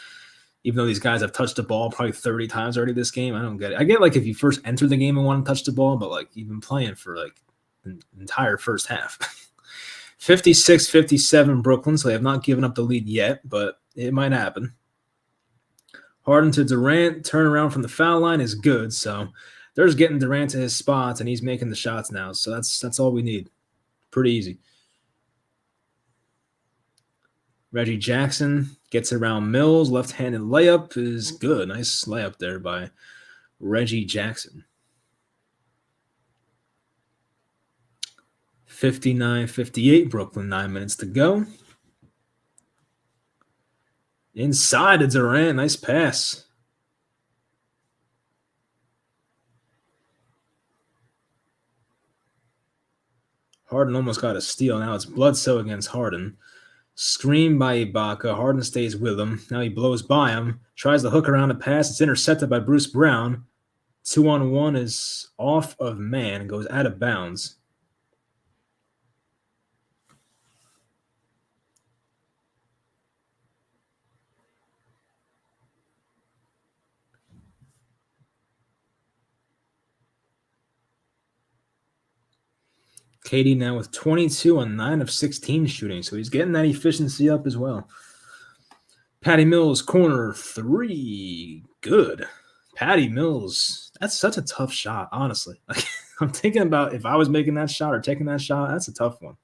Even though these guys have touched the ball probably 30 times already this game, I don't get it. I get, like, if you first enter the game and want to touch the ball, but, like, you've been playing for, like, the entire first half. 56-57 Brooklyn, so they have not given up the lead yet, but it might happen. Harden to Durant, turnaround from the foul line is good, so they're just getting Durant to his spots, and he's making the shots now, so that's all we need. Pretty easy. Reggie Jackson gets around Mills. Left-handed layup is good. Nice layup there by Reggie Jackson. 59-58 Brooklyn, 9 minutes to go. Inside to Durant. Nice pass. Harden almost got a steal. Now it's Bledsoe against Harden. Screen by Ibaka. Harden stays with him. Now he blows by him. Tries to hook around a pass. It's intercepted by Bruce Brown. 2-on-1 is off of Mann and goes out of bounds. KD now with 22 on 9 of 16 shooting, so he's getting that efficiency up as well. Patty Mills, corner 3. Good. Patty Mills, that's such a tough shot, honestly. Like, I'm thinking about if I was making that shot or taking that shot, that's a tough one.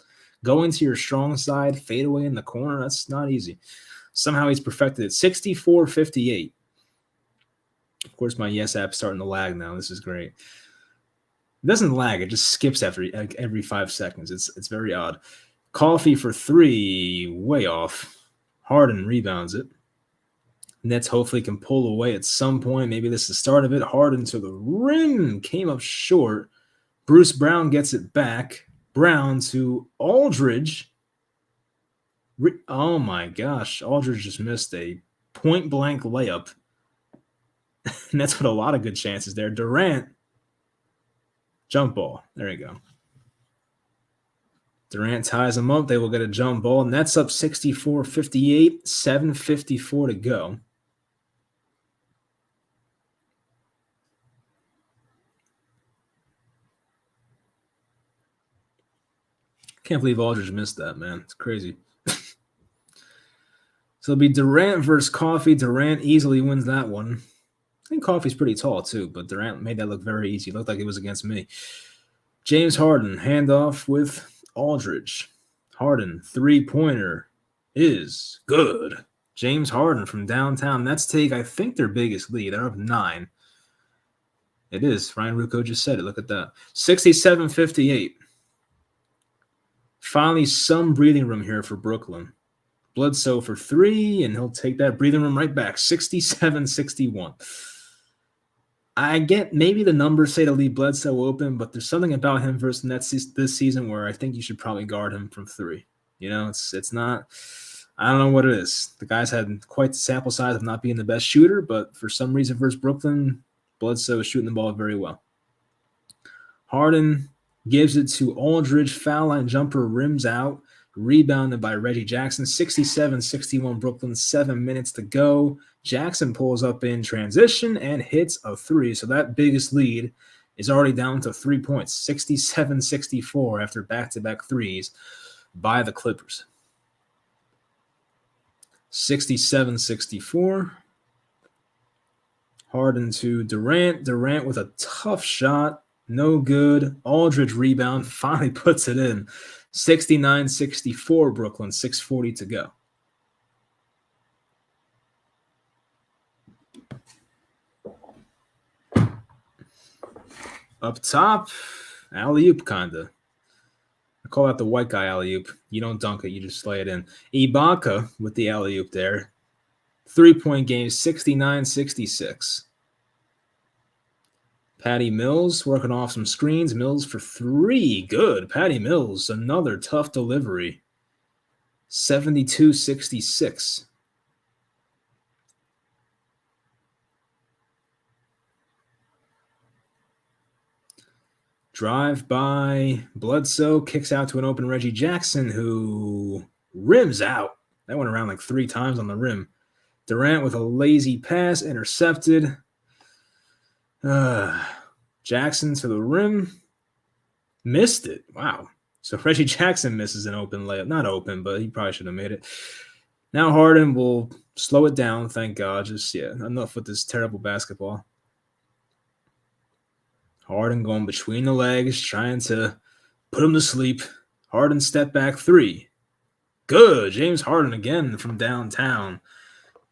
Going to your strong side, fade away in the corner, that's not easy. Somehow he's perfected it. 64-58. Of course, my Yes app's starting to lag now. This is great. It doesn't lag. It just skips every 5 seconds. It's very odd. Coffee for 3. Way off. Harden rebounds it. Nets hopefully can pull away at some point. Maybe this is the start of it. Harden to the rim. Came up short. Bruce Brown gets it back. Brown to Aldridge. Oh my gosh. Aldridge just missed a point-blank layup. And that's what a lot of good chances there. Durant. Jump ball. There you go. Durant ties them up. They will get a jump ball. Nets up 64-58. 7:54 to go. Can't believe Aldridge missed that, man. It's crazy. So it'll be Durant versus Coffee. Durant easily wins that one. I think Coffee's pretty tall too, but Durant made that look very easy. It looked like it was against me. James Harden, handoff with Aldridge. Harden, three-pointer is good. James Harden from downtown. Nets take, I think, their biggest lead. They're up 9. It is. Ryan Rucco just said it. Look at that. 67-58. Finally, some breathing room here for Brooklyn. Bledsoe for 3, and he'll take that breathing room right back. 67-61. I get maybe the numbers say to leave Bledsoe open, but there's something about him versus Nets this season where I think you should probably guard him from 3. You know, it's not – I don't know what it is. The guy's had quite the sample size of not being the best shooter, but for some reason versus Brooklyn, Bledsoe is shooting the ball very well. Harden gives it to Aldridge. Foul line jumper rims out. Rebounded by Reggie Jackson. 67-61 Brooklyn. 7 minutes to go. Jackson pulls up in transition and hits a 3. So that biggest lead is already down to 3 points. 67-64 after back-to-back threes by the Clippers. 67-64. Harden to Durant. Durant with a tough shot. No good. Aldridge rebound. Finally puts it in. 69-64 Brooklyn. 6:40 to go. Up top, alley-oop kinda. I call that the white guy alley-oop. You don't dunk it, you just lay it in. Ibaka with the alley-oop there. 3-point game, 69-66. Patty Mills working off some screens. Mills for 3. Good. Patty Mills, another tough delivery. 72-66. Drive by Bledsoe, kicks out to an open Reggie Jackson, who rims out. That went around like 3 times on the rim. Durant with a lazy pass, intercepted. Jackson to the rim. Missed it. Wow. So Reggie Jackson misses an open layup. Not open, but he probably should have made it. Now Harden will slow it down, thank God. Just, enough with this terrible basketball. Harden going between the legs, trying to put him to sleep. Harden step back 3. Good. James Harden again from downtown.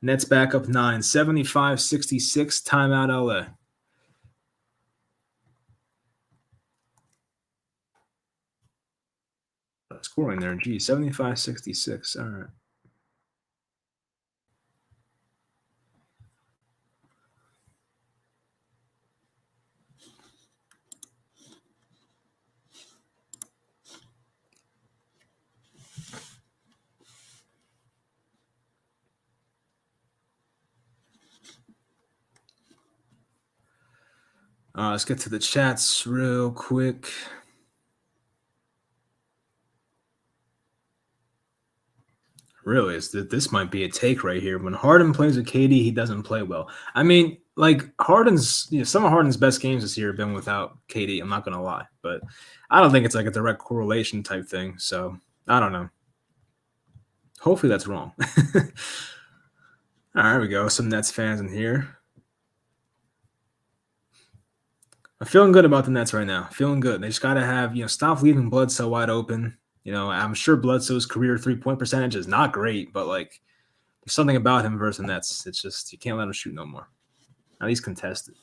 Nets back up 9. 75-66. Timeout LA. Scoring there. Gee, 75-66. All right. Let's get to the chats real quick. really is that this might be a take right here. When Harden plays with KD, he doesn't play well. I mean, like some of Harden's best games this year have been without KD. I'm not gonna lie, but I don't think it's like a direct correlation type thing. So I don't know. Hopefully that's wrong. All right, here we go. Some Nets fans in here. I'm feeling good about the Nets right now. Feeling good. They just got to have, stop leaving Bledsoe wide open. I'm sure Bledsoe's career 3-point percentage is not great, but like there's something about him versus the Nets. It's just you can't let him shoot no more. At least contested.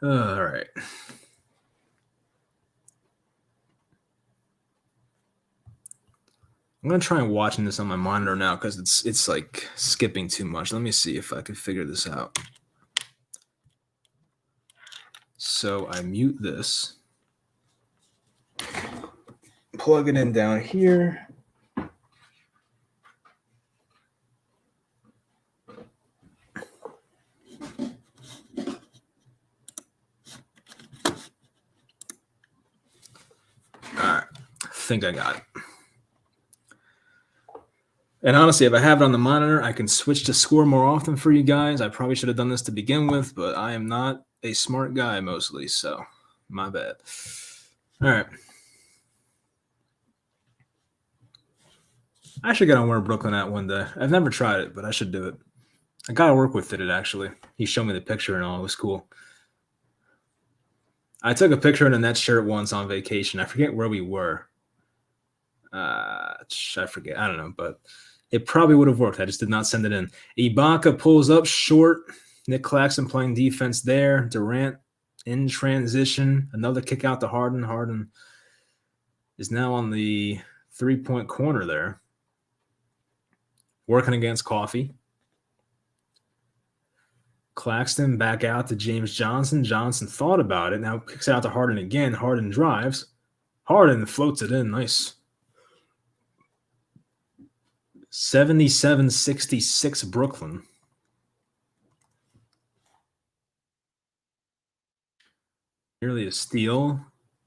All right. I'm gonna try and watching this on my monitor now because it's like skipping too much. Let me see if I can figure this out. So I mute this, plug it in down here. All right, I think I got it. And honestly, if I have it on the monitor, I can switch to score more often for you guys. I probably should have done this to begin with, but I am not a smart guy mostly, so my bad. All right. I actually got to wear Brooklyn at one day. I've never tried it, but I should do it. I got to work with it, actually. He showed me the picture and all. It was cool. I took a picture in a Nets shirt once on vacation. I forget where we were. I forget. I don't know, but it probably would have worked. I just did not send it in. Ibaka pulls up short. Nick Claxton playing defense there. Durant in transition. Another kick out to Harden. Harden is now on the 3-point corner there. Working against Coffee. Claxton back out to James Johnson. Johnson thought about it. Now kicks out to Harden again. Harden drives. Harden floats it in. Nice. 77-66 Brooklyn. Nearly a steal.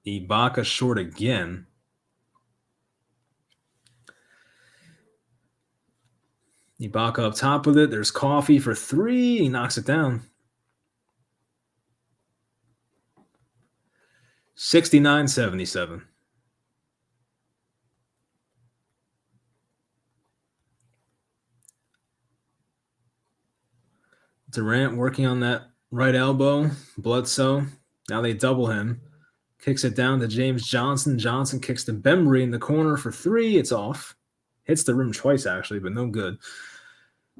Ibaka short again. Ibaka up top with it. There's Coffee for three. He knocks it down. 69-77. Durant working on that right elbow. Bledsoe. Now they double him. Kicks it down to James Johnson. Johnson kicks to Bembry in the corner for three. It's off. Hits the rim twice, actually, but no good.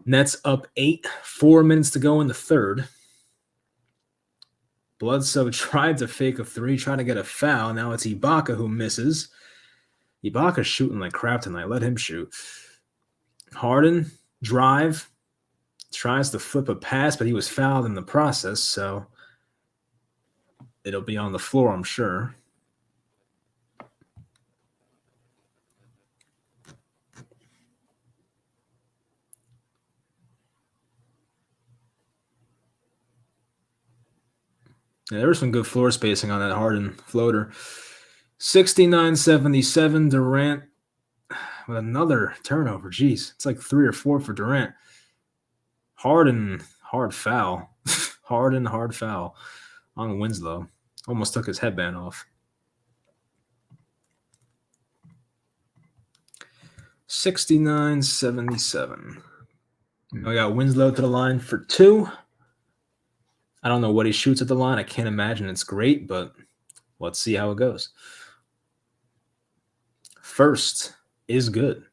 Nets up 8. 4 minutes to go in the third. Bledsoe tried to fake a three, trying to get a foul. Now it's Ibaka who misses. Ibaka's shooting like crap tonight. Let him shoot. Harden, drive. Tries to flip a pass, but he was fouled in the process, so it'll be on the floor, I'm sure. Yeah, there was some good floor spacing on that Harden floater. 69-77, Durant with another turnover. Jeez, it's like 3 or 4 for Durant. Harden, hard foul. Harden, hard foul on Winslow. Almost took his headband off. 69-77. I got Winslow to the line for 2. I don't know what he shoots at the line. I can't imagine it's great, but let's see how it goes. First is good.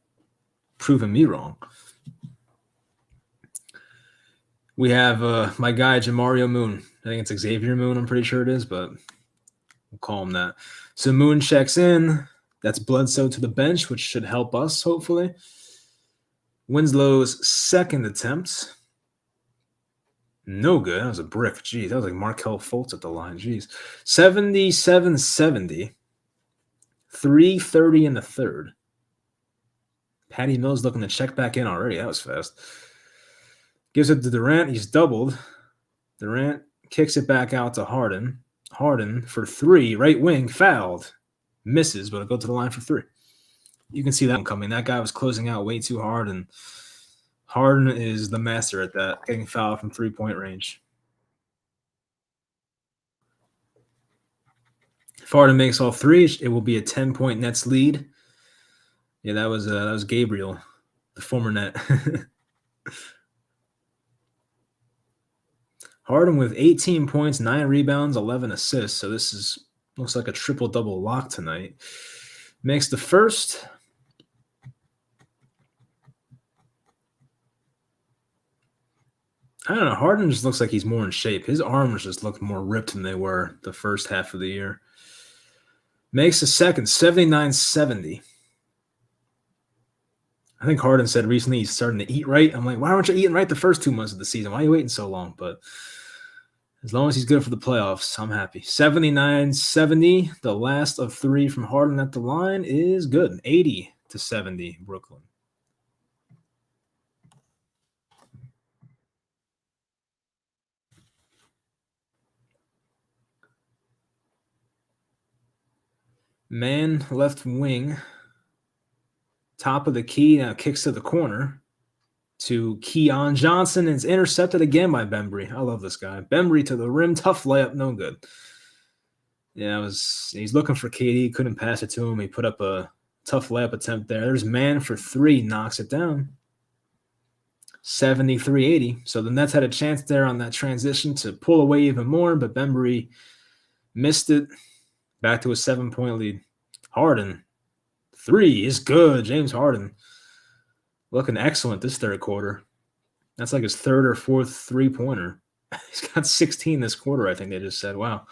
Proving me wrong. We have my guy, Jamario Moon. I think it's Xavier Moon, I'm pretty sure it is, but we'll call him that. So Moon checks in. That's Bledsoe to the bench, which should help us, hopefully. Winslow's second attempt. No good. That was a brick. Jeez, that was like Markelle Fultz at the line. Jeez. 77-70. 3:30 in the third. Patty Mills looking to check back in already. That was fast. Gives it to Durant. He's doubled. Durant kicks it back out to Harden. Harden for 3. Right wing. Fouled. Misses, but it'll go to the line for 3. You can see that one coming. That guy was closing out way too hard, and Harden is the master at that, getting fouled from 3-point range. If Harden makes all three, it will be a 10-point Nets lead. Yeah, that was Gabriel, the former net. Harden with 18 points, 9 rebounds, 11 assists. So this looks like a triple-double lock tonight. Makes the first. I don't know. Harden just looks like he's more in shape. His arms just look more ripped than they were the first half of the year. Makes the second, 79-70. I think Harden said recently he's starting to eat right. I'm like, why aren't you eating right the first 2 months of the season? Why are you waiting so long? But as long as he's good for the playoffs, I'm happy. 79-70. The last of 3 from Harden at the line is good. 80-70, Brooklyn. Man left wing. Top of the key. Now kicks to the corner to Keon Johnson. And it's intercepted again by Bembry. I love this guy. Bembry to the rim. Tough layup. No good. Yeah, he's looking for KD. Couldn't pass it to him. He put up a tough layup attempt there. There's man for 3. Knocks it down. 73-80. So the Nets had a chance there on that transition to pull away even more, but Bembry missed it. Back to a 7-point lead. Harden. 3 is good. James Harden looking excellent this third quarter. That's like his third or fourth 3-pointer. He's got 16 this quarter, I think they just said. Wow.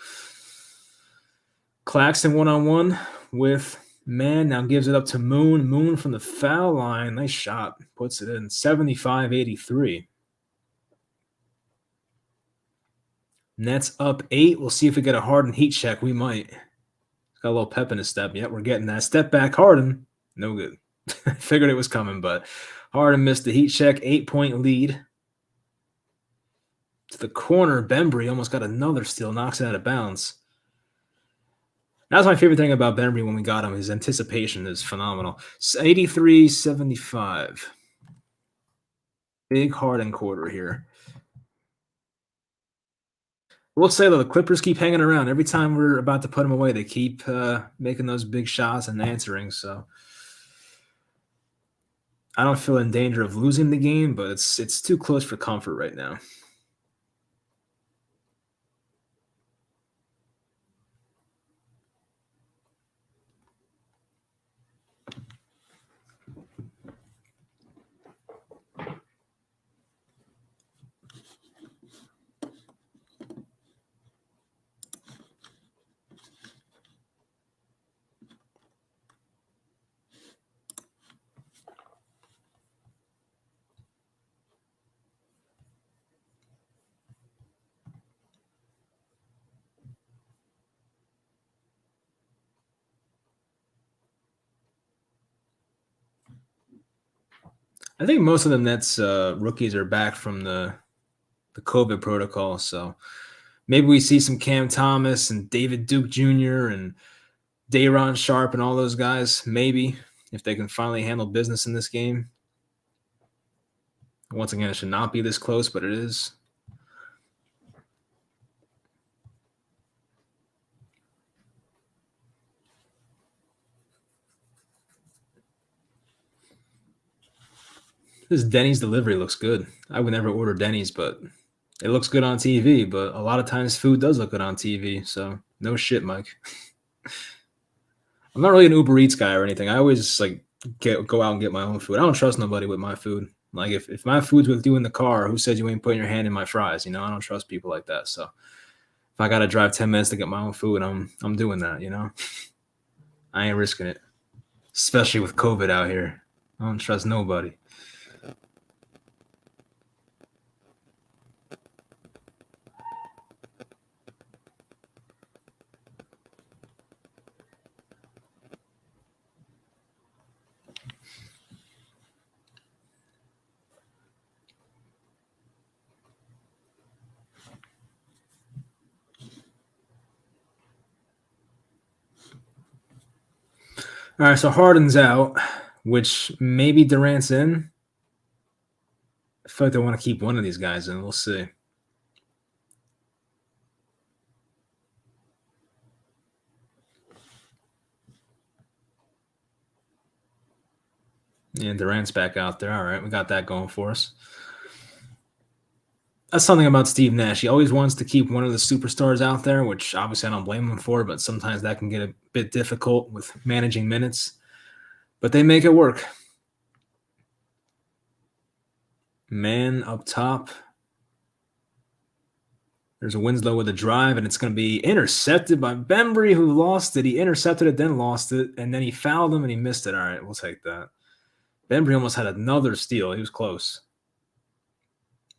Claxton one-on-one with Man. Now gives it up to Moon. Moon from the foul line. Nice shot. Puts it in. 75-83. Nets up 8. We'll see if we get a Harden heat check. We might. Got a little pep in his step. Yep, we're getting that. Step back Harden. No good. Figured it was coming, but Harden missed the heat check. 8-point lead. To the corner, Bembry almost got another steal. Knocks it out of bounds. That's my favorite thing about Bembry when we got him. His anticipation is phenomenal. 83-75. Big Harden quarter here. We'll say, though, the Clippers keep hanging around. Every time we're about to put them away, they keep making those big shots and answering. So I don't feel in danger of losing the game, but it's too close for comfort right now. I think most of the Nets rookies are back from the COVID protocol, so maybe we see some Cam Thomas and David Duke Jr. and Day'Ron Sharp and all those guys, maybe, if they can finally handle business in this game. Once again, it should not be this close, but it is. This Denny's delivery looks good. I would never order Denny's, but it looks good on TV. But a lot of times food does look good on TV, so no shit, Mike. I'm not really an Uber Eats guy or anything. I always go out and get my own food. I don't trust nobody with my food. Like if my food's with you in the car, who said you ain't putting your hand in my fries? I don't trust people like that. So if I gotta drive 10 minutes to get my own food, I'm doing that. I ain't risking it, especially with COVID out here. I don't trust nobody. All right, so Harden's out. which maybe Durant's in. I feel like they want to keep one of these guys in. We'll see. And Durant's back out there. All right, we got that going for us. That's something about Steve Nash. He always wants to keep one of the superstars out there, which obviously I don't blame him for, but sometimes that can get a bit difficult with managing minutes. But they make it work. Man up top. There's a Winslow with a drive, and it's going to be intercepted by Bembry, who lost it. He intercepted it, then lost it, and then he fouled him, and he missed it. All right, we'll take that. Bembry almost had another steal. He was close.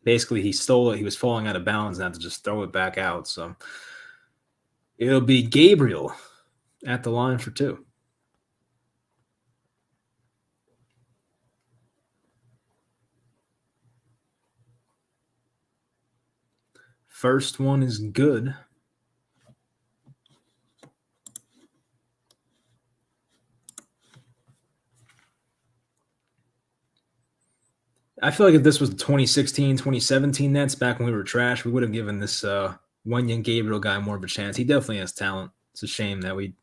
Basically, he stole it. He was falling out of bounds and had to just throw it back out. So it'll be Gabriel at the line for 2. First one is good. I feel like if this was the 2016, 2017 Nets, back when we were trash, we would have given this Wenyen Gabriel guy more of a chance. He definitely has talent. It's a shame that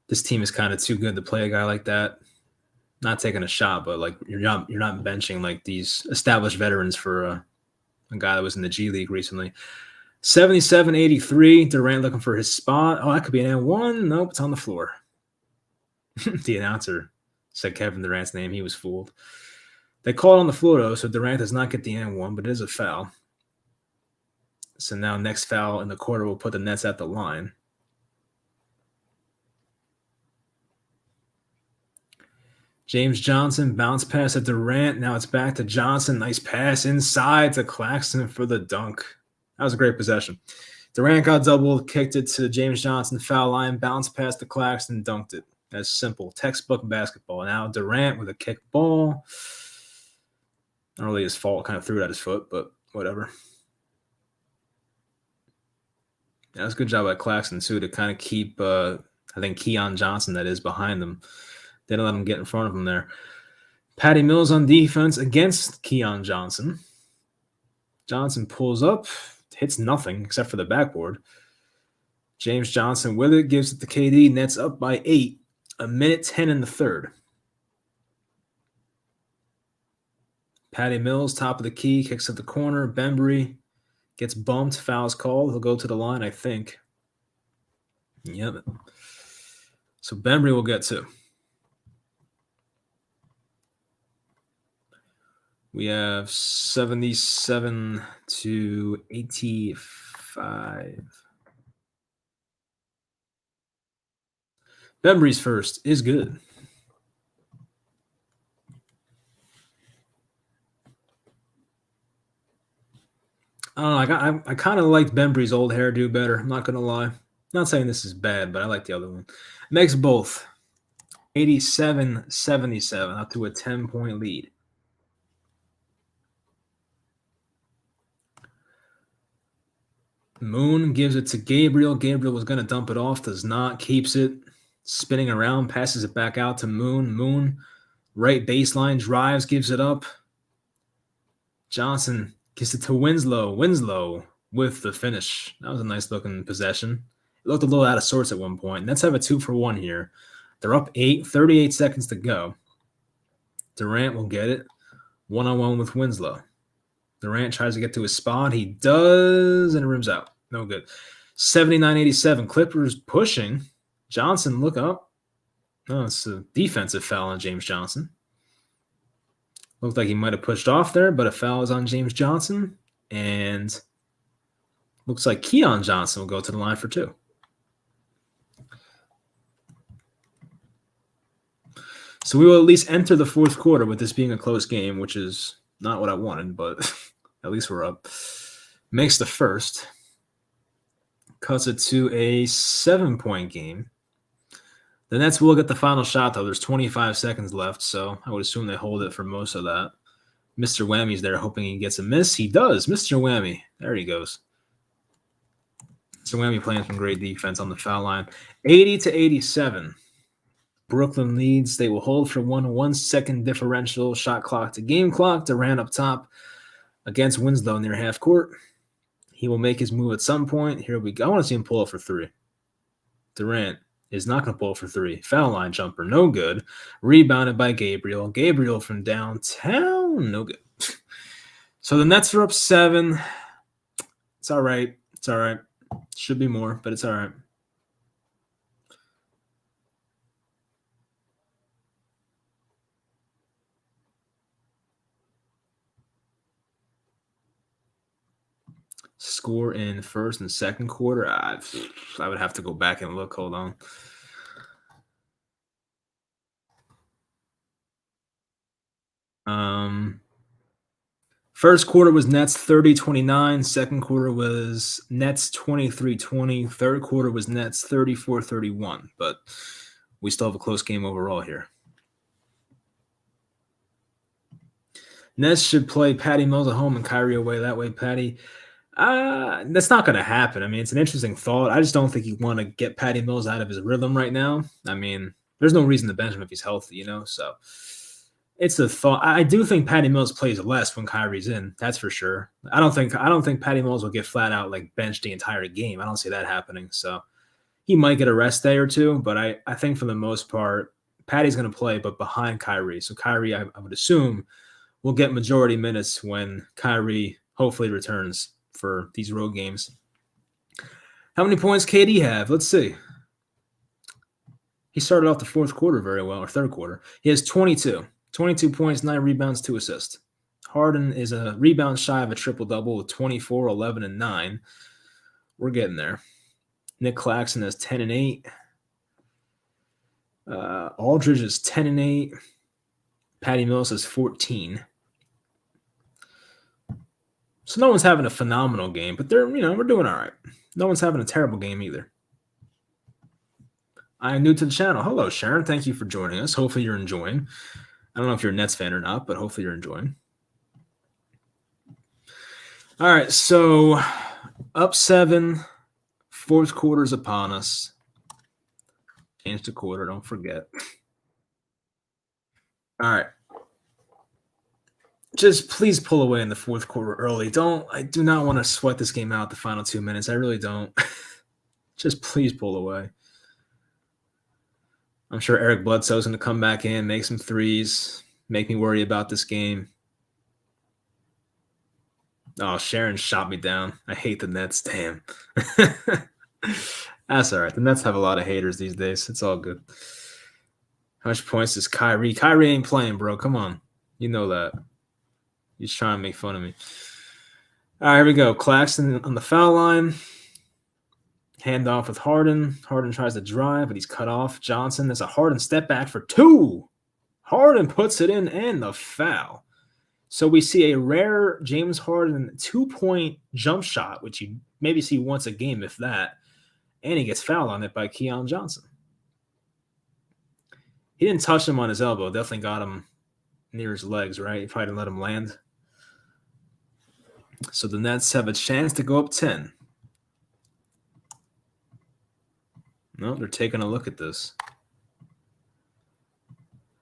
this team is kind of too good to play a guy like that. Not taking a shot, but like you're not benching like these established veterans for a guy that was in the G League recently. 77-83. Durant looking for his spot. Oh, that could be an N1. Nope, it's on the floor. The announcer said Kevin Durant's name. He was fooled. They call it on the floor, though, so Durant does not get the N1, but it is a foul. So now next foul in the quarter will put the Nets at the line. James Johnson, bounce pass at Durant. Now it's back to Johnson. Nice pass inside to Claxton for the dunk. That was a great possession. Durant got doubled, kicked it to James Johnson, foul line, bounce pass to Claxton, dunked it. That's simple. Textbook basketball. Now Durant with a kick ball. Not really his fault. Kind of threw it at his foot, but whatever. That was a good job by Claxton, too, to kind of keep, I think, Keon Johnson, that is, behind them. They didn't let him get in front of him there. Patty Mills on defense against Keon Johnson. Johnson pulls up, hits nothing except for the backboard. James Johnson with it, gives it to KD. Nets up by 8. 1:10 in the third. Patty Mills, top of the key, kicks at the corner. Bembry gets bumped, fouls called. He'll go to the line, I think. Yep. So Bembry will get 2. We have 77-85. Bembry's first is good. I don't know. I kind of liked Bembry's old hairdo better. I'm not going to lie. Not saying this is bad, but I like the other one. Makes both. 87-77, up to a 10-point lead. Moon gives it to Gabriel. Gabriel was going to dump it off, does not, keeps it. Spinning around, passes it back out to Moon. Moon, right baseline, drives, gives it up. Johnson gives it to Winslow. Winslow with the finish. That was a nice looking possession. It looked a little out of sorts at one point. Let's have a 2-for-1 here. They're up 8, 38 seconds to go. Durant will get it. 1-on-1 with Winslow. Durant tries to get to his spot. He does, and it rims out. No good. 79-87. Clippers pushing. Johnson, look up. Oh, it's a defensive foul on James Johnson. Looked like he might have pushed off there, but a foul is on James Johnson. And looks like Keon Johnson will go to the line for 2. So we will at least enter the fourth quarter with this being a close game, which is not what I wanted, but at least we're up. Makes the first. Cuts it to a 7-point game. The Nets will get the final shot, though. There's 25 seconds left, so I would assume they hold it for most of that. Mr. Whammy's there hoping he gets a miss. He does. Mr. Whammy. There he goes. Mr. Whammy playing some great defense on the foul line. 80-87. Brooklyn leads. They will hold for 1 second differential, shot clock to game clock. Durant up top against Winslow near half court. He will make his move at some point. Here we go. I want to see him pull up for three. Durant is not going to pull for three. Foul line jumper, no good. Rebounded by Gabriel. Gabriel from downtown, no good. So the Nets are up 7. It's all right. It's all right. Should be more, but it's all right. Score in first and second quarter. I would have to go back and look. Hold on. First quarter was Nets 30-29. Second quarter was Nets 23-20. Third quarter was Nets 34-31. But we still have a close game overall here. Nets should play Patty Mills at home and Kyrie away. That way, Patty. That's not going to happen. I mean, it's an interesting thought. I just don't think you want to get Patty Mills out of his rhythm right now. I mean, there's no reason to bench him if he's healthy, So it's a thought. I do think Patty Mills plays less when Kyrie's in. That's for sure. I don't think Patty Mills will get flat out like benched the entire game. I don't see that happening. So he might get a rest day or two, but I think for the most part, Patty's going to play, but behind Kyrie. So Kyrie, I would assume, will get majority minutes when Kyrie hopefully returns for these road games. How many points KD have? Let's see. He started off the fourth quarter very well, or third quarter. He has 22. 22 points, 9 rebounds, 2 assists. Harden is a rebound shy of a triple-double with 24, 11, and 9. We're getting there. Nick Claxton has 10 and 8. Aldridge is 10 and 8. Patty Mills has 14. So no one's having a phenomenal game, but we're doing all right. No one's having a terrible game either. I'm new to the channel. Hello, Sharon. Thank you for joining us. Hopefully you're enjoying. I don't know if you're a Nets fan or not, but hopefully you're enjoying. All right, so up 7, fourth quarter's upon us. Change the quarter, don't forget. All right. Just please pull away in the fourth quarter early. I do not want to sweat this game out the final 2 minutes. I really don't. Just please pull away. I'm sure Eric Bledsoe's going to come back in, make some threes, make me worry about this game. Oh, Sharon shot me down. I hate the Nets. Damn. That's all right. The Nets have a lot of haters these days. It's all good. How much points does Kyrie? Kyrie ain't playing, bro. Come on. You know that. He's trying to make fun of me. All right, here we go. Claxton on the foul line. Handoff with Harden. Harden tries to drive, but he's cut off. Johnson, there's a Harden step back for 2. Harden puts it in and the foul. So we see a rare James Harden 2-point jump shot, which you maybe see once a game, if that. And he gets fouled on it by Keon Johnson. He didn't touch him on his elbow. Definitely got him near his legs, right? He probably didn't let him land. So the Nets have a chance to go up 10. No, they're taking a look at this.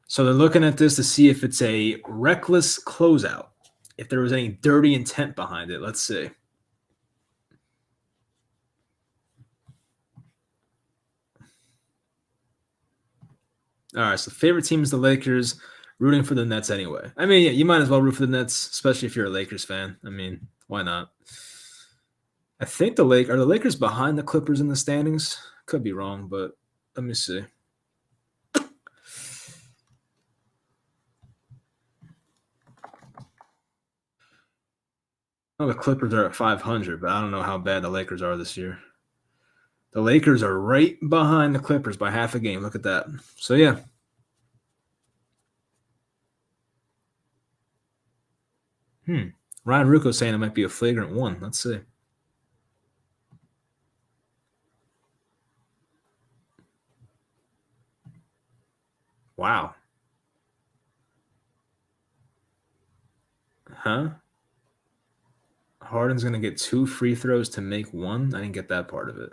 So they're looking at this to see if it's a reckless closeout, if there was any dirty intent behind it. Let's see. All right, so favorite team is the Lakers, rooting for the Nets anyway. I mean, yeah, you might as well root for the Nets, especially if you're a Lakers fan. I mean, why not? I think are the Lakers behind the Clippers in the standings? Could be wrong, but let me see. Oh, the Clippers are at 500, but I don't know how bad the Lakers are this year. The Lakers are right behind the Clippers by half a game. Look at that. So, yeah. Ryan Rucco saying it might be a flagrant 1. Let's see. Wow. Huh? Harden's going to get 2 free throws to make 1. I didn't get that part of it.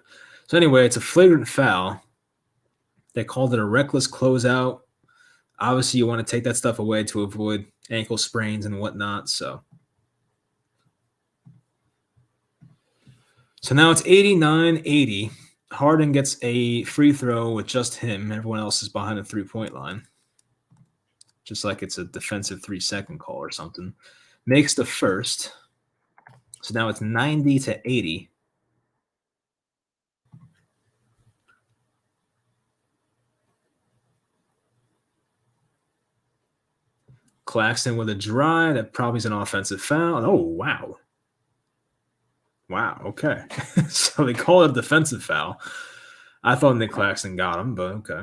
So anyway, it's a flagrant foul. They called it a reckless closeout. Obviously, you want to take that stuff away to avoid ankle sprains and whatnot. So now it's 89-80. Harden gets a free throw with just him. Everyone else is behind the three-point line. Just like it's a defensive 3-second call or something. Makes the first. So now it's 90-80. Claxton with a drive. That probably is an offensive foul. Oh, wow. Wow, okay. So they call it a defensive foul. I thought Nick Claxton got him, but okay.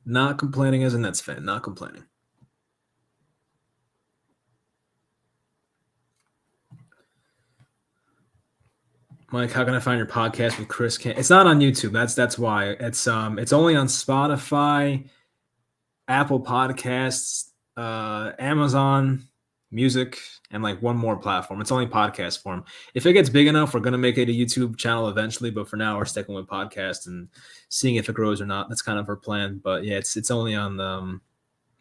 Not complaining as a Nets fan. Not complaining. Mike, how can I find your podcast with Chris? It's not on YouTube. That's why. It's only on Spotify, Apple Podcasts, Amazon Music, and like one more platform. It's only podcast form. If it gets big enough, we're gonna make it a YouTube channel eventually. But for now, we're sticking with podcast and seeing if it grows or not. That's kind of our plan. But yeah, it's only on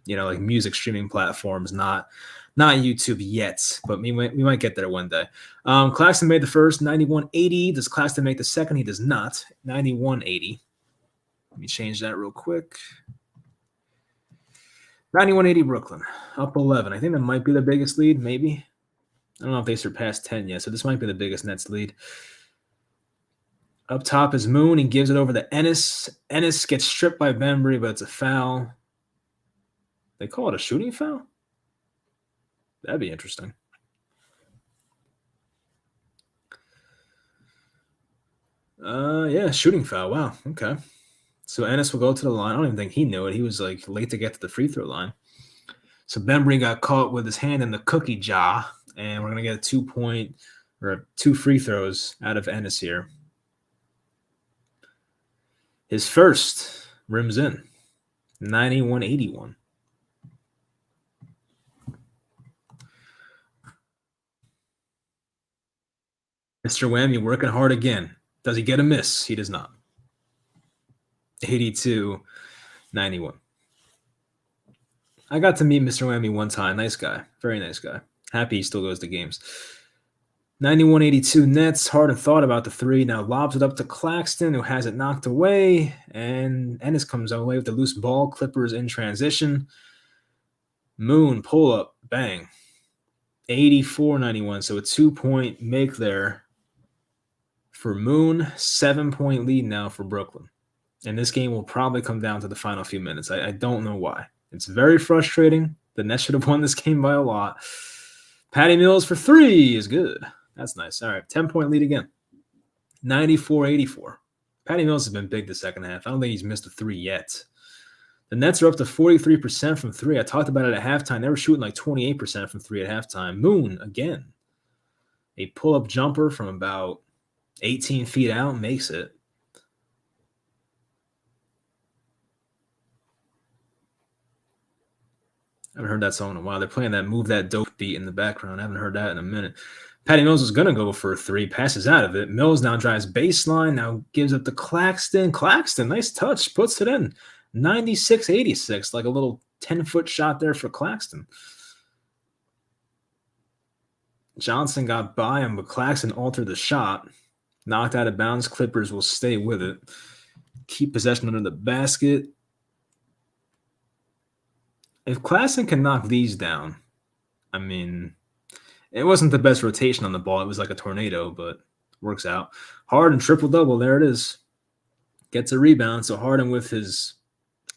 like music streaming platforms, not YouTube yet. But we might get there one day. Claxton made the first, 91-80. Does Claxton make the second? He does not. 91-80. Let me change that real quick. 91-80 Brooklyn, up 11. I think that might be the biggest lead, maybe. I don't know if they surpassed 10 yet, so this might be the biggest Nets lead. Up top is Moon. He gives it over to Ennis. Ennis gets stripped by Bembry, but it's a foul. They call it a shooting foul? That'd be interesting. Yeah, shooting foul. Wow, okay. So Ennis will go to the line. I don't even think he knew it. He was like late to get to the free throw line. So Bembry got caught with his hand in the cookie jar, and we're gonna get a 2-point or 2 free throws out of Ennis here. His first rims in, 91-81. Mr. Whammy working hard again. Does he get a miss? He does not. 82-91. I got to meet Mr. Whammy one time. Nice guy. Very nice guy. Happy he still goes to games. 91-82 Nets. Harden thought about the three. Now lobs it up to Claxton, who has it knocked away. And Ennis comes away with the loose ball. Clippers in transition. Moon, pull up. Bang. 84-91. So a 2-point make there for Moon. 7-point lead now for Brooklyn. And this game will probably come down to the final few minutes. I don't know why. It's very frustrating. The Nets should have won this game by a lot. Patty Mills for 3 is good. That's nice. All right, 10-point lead again. 94-84. Patty Mills has been big the second half. I don't think he's missed a 3 yet. The Nets are up to 43% from 3. I talked about it at halftime. They were shooting like 28% from 3 at halftime. Moon, again. A pull-up jumper from about 18 feet out makes it. I haven't heard that song in a while. They're playing that Move That Dope beat in the background. I haven't heard that in a minute. Patty Mills is going to go for a 3, passes out of it. Mills now drives baseline, now gives it to Claxton. Claxton, nice touch, puts it in. 96-86, like a little 10-foot shot there for Claxton. Johnson got by him, but Claxton altered the shot. Knocked out of bounds. Clippers will stay with it. Keep possession under the basket. If Claxton can knock these down, I mean, it wasn't the best rotation on the ball. It was like a tornado, but works out. Harden, triple-double. There it is. Gets a rebound. So Harden with his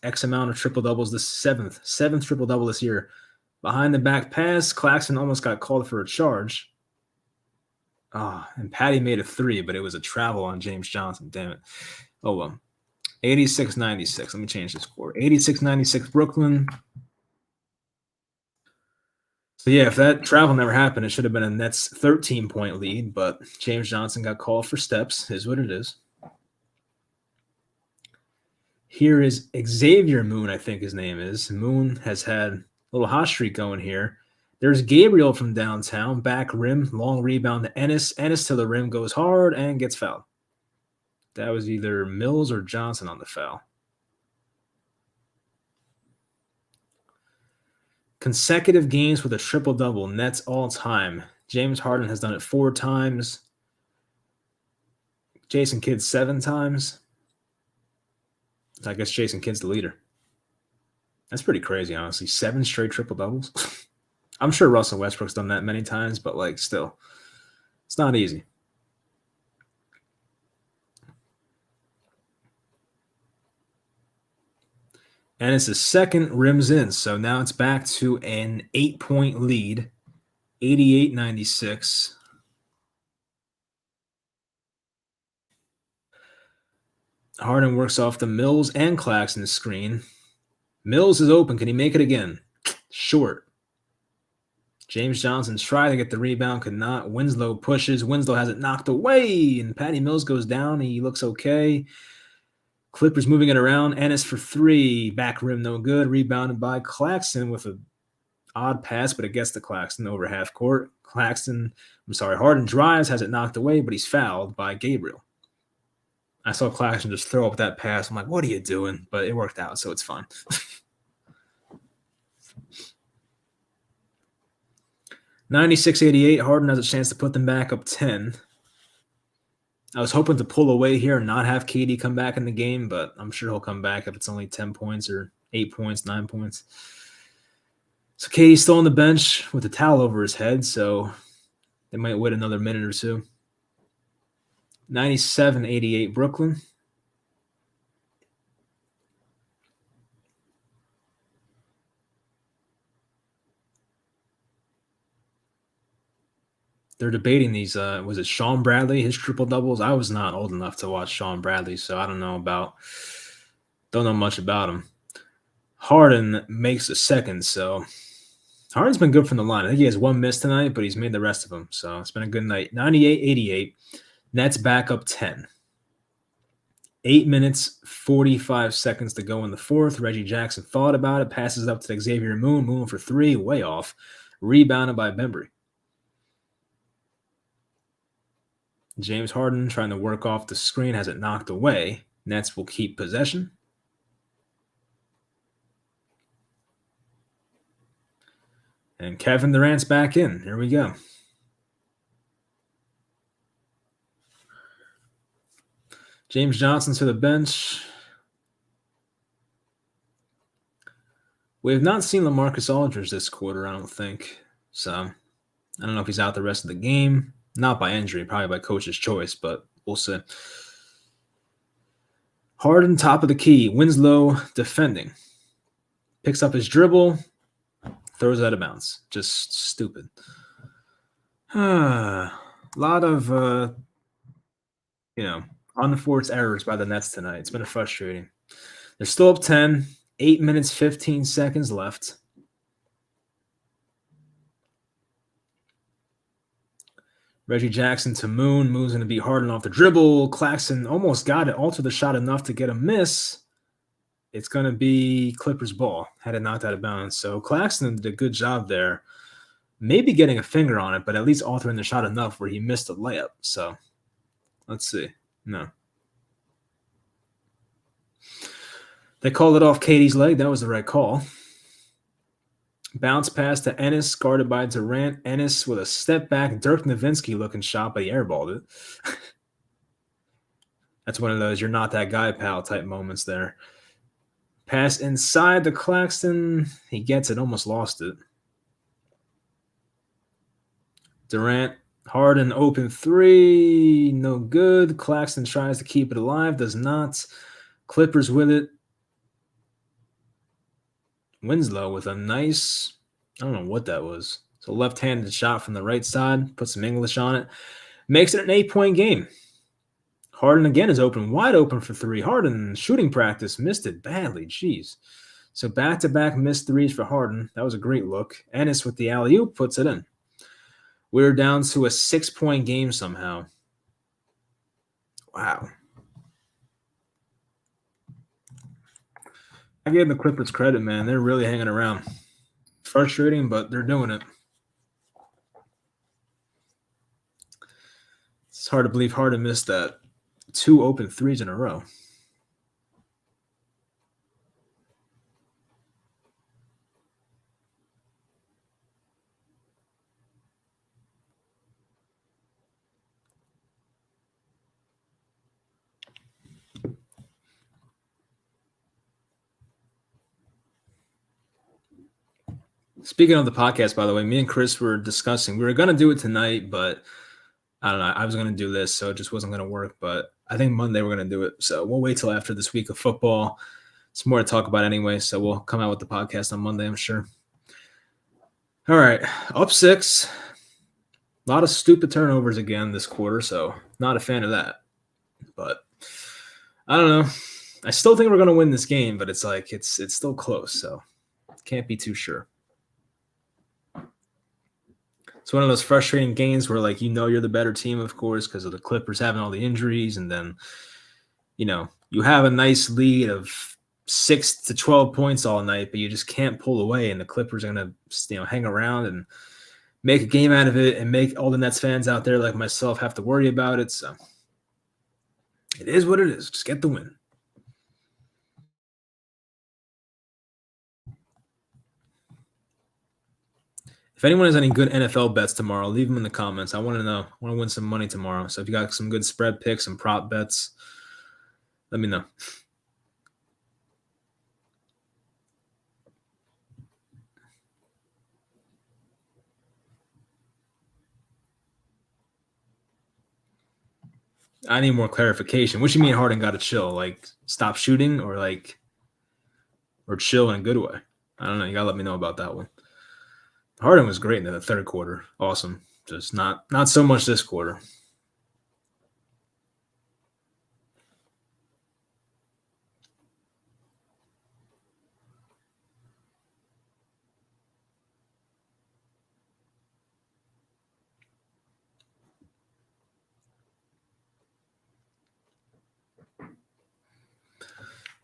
X amount of triple-doubles, the seventh triple-double this year. Behind the back pass, Claxton almost got called for a charge. And Patty made a 3, but it was a travel on James Johnson. Damn it. Oh, well. 86-96. Let me change the score. 86-96 Brooklyn. So, yeah, if that travel never happened, it should have been a Nets 13-point lead, but James Johnson got called for steps, is what it is. Here is Xavier Moon, I think his name is. Moon has had a little hot streak going here. There's Gabriel from downtown, back rim, long rebound to Ennis. Ennis to the rim, goes hard and gets fouled. That was either Mills or Johnson on the foul. Consecutive games with a triple-double, Nets all time. James Harden has done it 4 times. Jason Kidd 7 times. I guess Jason Kidd's the leader. That's pretty crazy, honestly. 7 straight triple-doubles. I'm sure Russell Westbrook's done that many times, but like still, it's not easy. And it's the second rims in, so now it's back to an 8-point lead, 88-96. Harden works off the Mills and Claxton screen. Mills is open. Can he make it again? Short. James Johnson's trying to get the rebound, could not. Winslow pushes. Winslow has it knocked away, and Patty Mills goes down. He looks okay. Clippers moving it around. Ennis for 3. Back rim, no good. Rebounded by Claxton with an odd pass, but it gets to Claxton over half court. Harden drives, has it knocked away, but he's fouled by Gabriel. I saw Claxton just throw up that pass. I'm like, what are you doing? But it worked out, so it's fine. 96-88, Harden has a chance to put them back up 10. I was hoping to pull away here and not have KD come back in the game, but I'm sure he'll come back if it's only 10 points or 8 points, 9 points. So KD's still on the bench with a towel over his head, so they might wait another minute or two. 97-88, Brooklyn. They're debating these. Was it Sean Bradley, his triple doubles? I was not old enough to watch Sean Bradley, so I don't know much about him. Harden makes a second, so Harden's been good from the line. I think he has 1 miss tonight, but he's made the rest of them, so it's been a good night. 98-88, Nets back up 10. 8 minutes, 45 seconds to go in the fourth. Reggie Jackson thought about it, passes up to Xavier Moon. Moon for 3, way off. Rebounded by Bembry. James Harden trying to work off the screen, has it knocked away. Nets will keep possession. And Kevin Durant's back in. Here we go. James Johnson to the bench. We have not seen LaMarcus Aldridge this quarter, I don't think. So I don't know if he's out the rest of the game. Not by injury, probably by coach's choice, but we'll see. Harden, top of the key. Winslow defending. Picks up his dribble. Throws it out of bounds. Just stupid. A lot of, unforced errors by the Nets tonight. It's been frustrating. They're still up 10. 8 minutes, 15 seconds left. Reggie Jackson to Moon. Moon's going to be Harden off the dribble. Claxton almost got it. Altered the shot enough to get a miss. It's going to be Clippers ball. Had it knocked out of bounds. So Claxton did a good job there. Maybe getting a finger on it, but at least altering the shot enough where he missed a layup. So let's see. No. They called it off KD's leg. That was the right call. Bounce pass to Ennis, guarded by Durant. Ennis with a step back, Dirk Nowitzki looking shot, but he airballed it. That's one of those you're not that guy, pal type moments there. Pass inside to Claxton. He gets it, almost lost it. Durant, Harden, open 3. No good. Claxton tries to keep it alive, does not. Clippers with it. Winslow with a nice, I don't know what that was. So left-handed shot from the right side. Put some English on it. Makes it an 8-point game. Harden again is open, wide open for 3. Harden, shooting practice, missed it badly. Jeez. So back-to-back missed 3s for Harden. That was a great look. Ennis with the alley-oop puts it in. We're down to a 6-point game somehow. Wow. I gave the Clippers credit, man. They're really hanging around. Frustrating, but they're doing it. It's hard to believe Harden missed that 2 open 3s in a row. Speaking of the podcast, by the way, me and Chris were discussing. We were gonna do it tonight, but I don't know. I was gonna do this, so it just wasn't gonna work. But I think Monday we're gonna do it. So we'll wait till after this week of football. It's more to talk about anyway, so we'll come out with the podcast on Monday, I'm sure. All right, up 6. A lot of stupid turnovers again this quarter, so not a fan of that. But I don't know. I still think we're gonna win this game, but it's like it's still close, so can't be too sure. It's one of those frustrating games where, like, you're the better team, of course, because of the Clippers having all the injuries, and then, you have a nice lead of 6 to 12 points all night, but you just can't pull away, and the Clippers are going to, hang around and make a game out of it and make all the Nets fans out there like myself have to worry about it. So it is what it is. Just get the win. If anyone has any good NFL bets tomorrow, leave them in the comments. I want to know. I want to win some money tomorrow. So if you got some good spread picks and prop bets, let me know. I need more clarification. What do you mean Harden got to chill? Like, stop shooting or chill in a good way? I don't know. You got to let me know about that one. Harden was great in the third quarter. Awesome. Just not so much this quarter.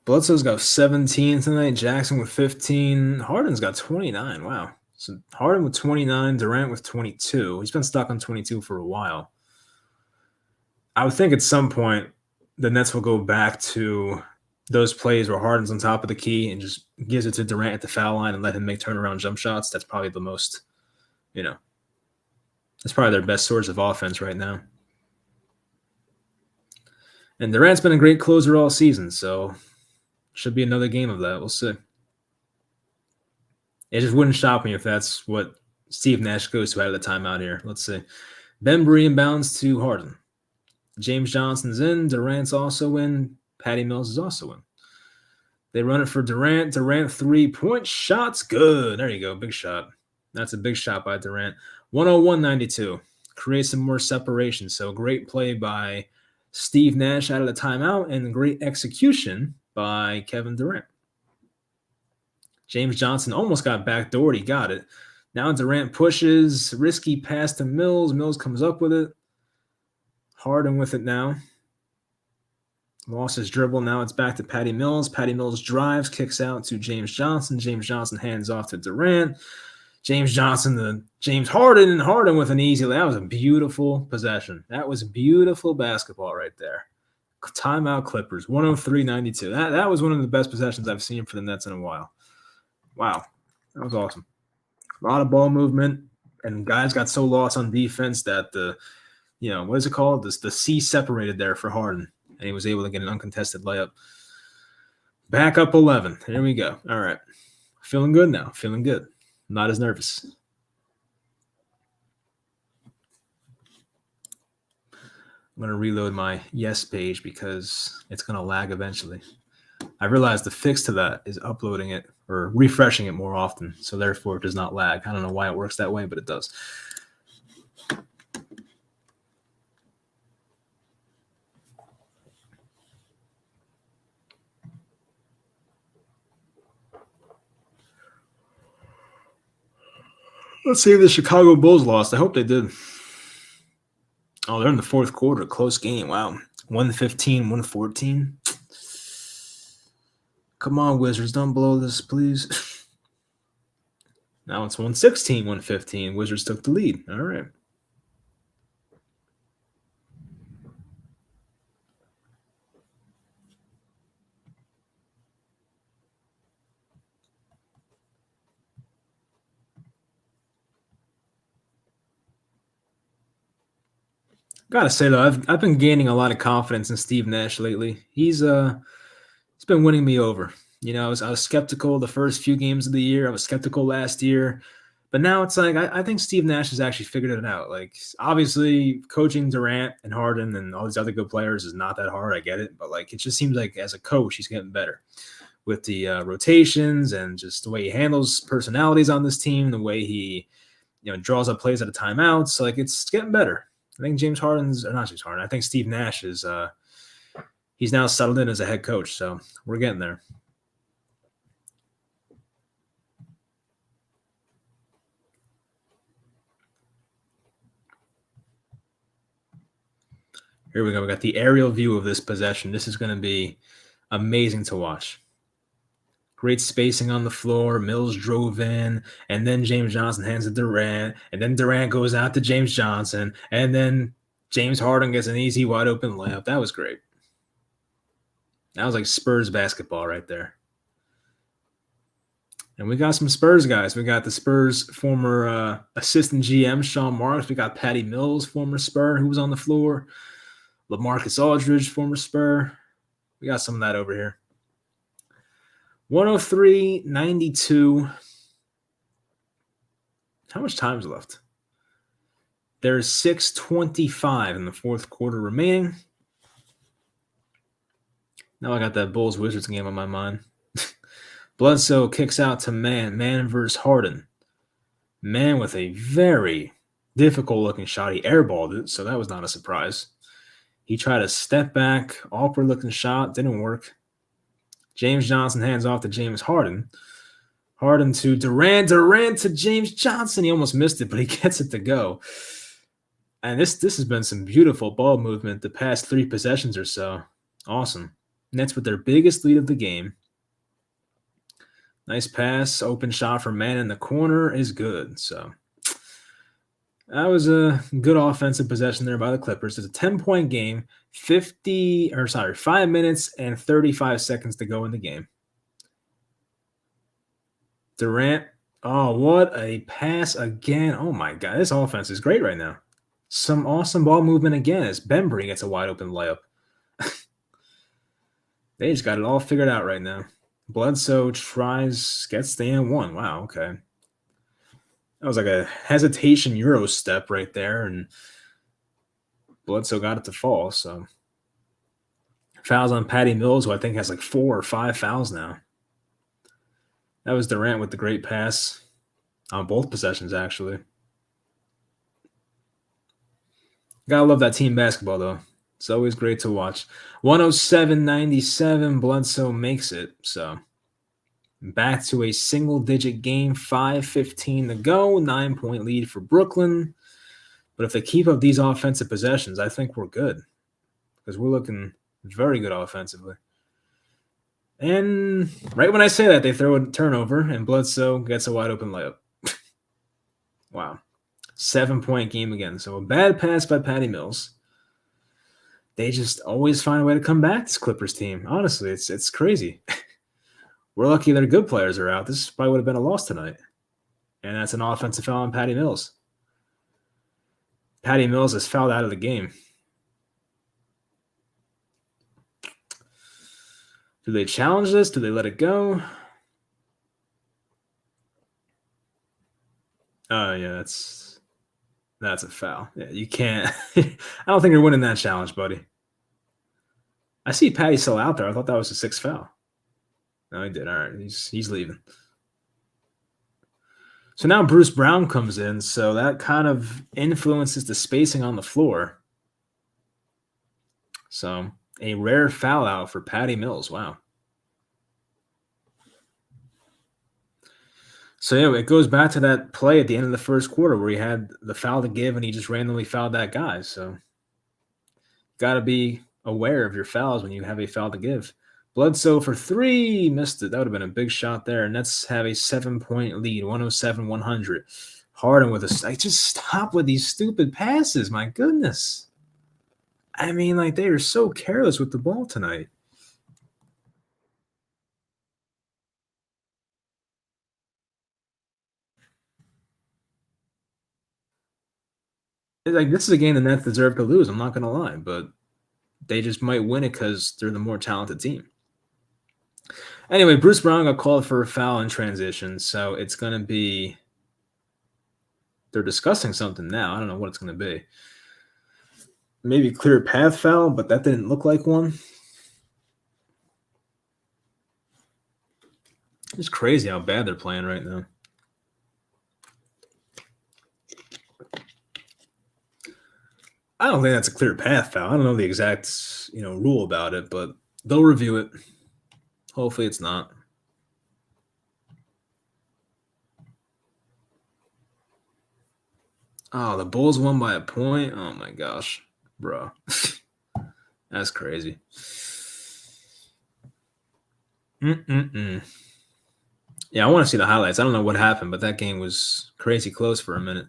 Bledsoe's got 17 tonight. Jackson with 15. Harden's got 29. Wow. So Harden with 29. Durant with 22. He's been stuck on 22 for a while. I would think at some point the Nets will go back to those plays where Harden's on top of the key and just gives it to Durant at the foul line and let him make turnaround jump shots. That's probably the most, that's probably their best source of offense right now. And Durant's been a great closer all season, so should be another game of that. We'll see. It just wouldn't shock me if that's what Steve Nash goes to out of the timeout here. Let's see. Bembry inbounds to Harden. James Johnson's in. Durant's also in. Patty Mills is also in. They run it for Durant. Durant 3-point shots. Good. There you go. Big shot. That's a big shot by Durant. 101-92. Create some more separation. So great play by Steve Nash out of the timeout and great execution by Kevin Durant. James Johnson almost got backdoored. He got it. Now Durant pushes. Risky pass to Mills. Mills comes up with it. Harden with it now. Lost his dribble. Now it's back to Patty Mills. Patty Mills drives, kicks out to James Johnson. James Johnson hands off to Durant. James Johnson to James Harden, and Harden with an easy. That was a beautiful possession. That was beautiful basketball right there. Timeout Clippers, 103-92. That was one of the best possessions I've seen for the Nets in a while. Wow, that was awesome. A lot of ball movement, and guys got so lost on defense that what is it called? The C separated there for Harden, and he was able to get an uncontested layup. Back up 11. Here we go. All right. Feeling good now. Feeling good. Not as nervous. I'm going to reload my Yes page because it's going to lag eventually. I realized the fix to that is uploading it or refreshing it more often, so therefore it does not lag. I don't know why it works that way, but it does. Let's see if the Chicago Bulls lost. I hope they did. Oh, they're in the fourth quarter. Close game. Wow. 115, 114. Come on, Wizards. Don't blow this, please. Now it's 116, 115. Wizards took the lead. All right. Gotta say though, I've been gaining a lot of confidence in Steve Nash lately. He's been winning me over. I was skeptical the first few games of the year. I was skeptical last year, but now it's like I think Steve Nash has actually figured it out. Like obviously, coaching Durant and Harden and all these other good players is not that hard. I get it, but like it just seems like as a coach, he's getting better with the rotations and just the way he handles personalities on this team, the way he draws up plays at a timeout. So like it's getting better. I think James Harden's or not James Harden. I think Steve Nash is he's now settled in as a head coach. So we're getting there. Here we go. We got the aerial view of this possession. This is going to be amazing to watch. Great spacing on the floor. Mills drove in, and then James Johnson hands it to Durant, and then Durant goes out to James Johnson, and then James Harden gets an easy, wide open layup. That was great. That was like Spurs basketball right there. And we got some Spurs guys. We got the Spurs former assistant GM, Sean Marks. We got Patty Mills, former Spur, who was on the floor. LaMarcus Aldridge, former Spur. We got some of that over here. 103-92. How much time is left? There's 6:25 in the fourth quarter remaining. Now I got that Bulls-Wizards game on my mind. Bledsoe kicks out to Man versus Harden. Man with a very difficult-looking shot. He airballed it, so that was not a surprise. He tried a step back, awkward-looking shot. Didn't work. James Johnson hands off to James Harden. Harden to Durant. Durant to James Johnson. He almost missed it, but he gets it to go. And this has been some beautiful ball movement the past 3 possessions or so. Awesome. Nets with their biggest lead of the game. Nice pass. Open shot for Man in the corner is good. So that was a good offensive possession there by the Clippers. It's a 10-point game, 5 minutes and 35 seconds to go in the game. Durant, oh, what a pass again. Oh my God, this offense is great right now. Some awesome ball movement again as Bembry gets a wide open layup. They just got it all figured out right now. Bledsoe gets the and one. Wow, okay. That was like a hesitation Euro step right there, and Bledsoe got it to fall. So fouls on Patty Mills, who I think has like 4 or 5 fouls now. That was Durant with the great pass on both possessions, actually. Gotta love that team basketball, though. It's always great to watch. 107-97, Bledsoe makes it. So back to a single-digit game, 5:15 to go, 9-point lead for Brooklyn. But if they keep up these offensive possessions, I think we're good because we're looking very good offensively. And right when I say that, they throw a turnover, and Bledsoe gets a wide-open layup. Wow. 7-point game again. So a bad pass by Patty Mills. They just always find a way to come back, this Clippers team. Honestly, it's crazy. We're lucky their good players are out. This probably would have been a loss tonight. And that's an offensive foul on Patty Mills. Patty Mills is fouled out of the game. Do they challenge this? Do they let it go? Oh, yeah, that's a foul. Yeah, you can't. I don't think you're winning that challenge, buddy. I see Patty still out there. I thought that was a 6th foul. No, he did. All right, he's leaving. So now Bruce Brown comes in, so that kind of influences the spacing on the floor. So a rare foul out for Patty Mills. Wow. So yeah, it goes back to that play at the end of the first quarter where he had the foul to give and he just randomly fouled that guy. So got to be aware of your fouls when you have a foul to give. Bledsoe for 3, missed it. That would have been a big shot there. Nets have a 7-point lead, 107-100. Harden with just stop with these stupid passes. My goodness. I mean, like they are so careless with the ball tonight. Like this is a game the Nets deserve to lose. I'm not going to lie, but they just might win it because they're the more talented team. Anyway, Bruce Brown got called for a foul in transition, so it's going to be. They're discussing something now. I don't know what it's going to be. Maybe clear path foul, but that didn't look like one. It's crazy how bad they're playing right now. I don't think that's a clear path foul. I don't know the exact, rule about it, but they'll review it. Hopefully it's not. Oh, the Bulls won by a point? Oh my gosh, bro. That's crazy. Yeah, I want to see the highlights. I don't know what happened, but that game was crazy close for a minute.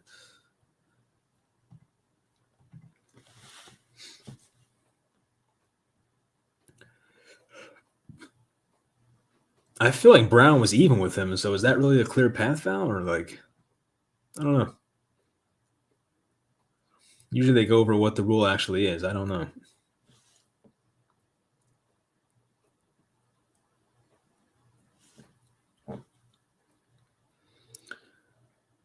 I feel like Brown was even with him, so is that really a clear path foul or like I don't know. Usually they go over what the rule actually is. I don't know.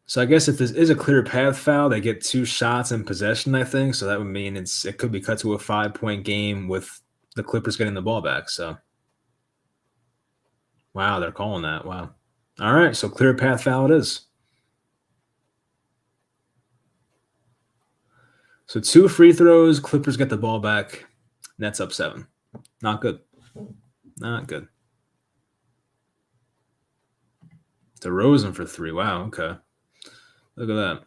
So I guess if this is a clear path foul, they get 2 shots in possession, I think. So that would mean it could be cut to a 5-point game with the Clippers getting the ball back. So wow, they're calling that. Wow. All right, so clear path foul it is. So 2 free throws, Clippers get the ball back. Nets up 7. Not good. Not good. DeRozan for 3. Wow, okay. Look at that.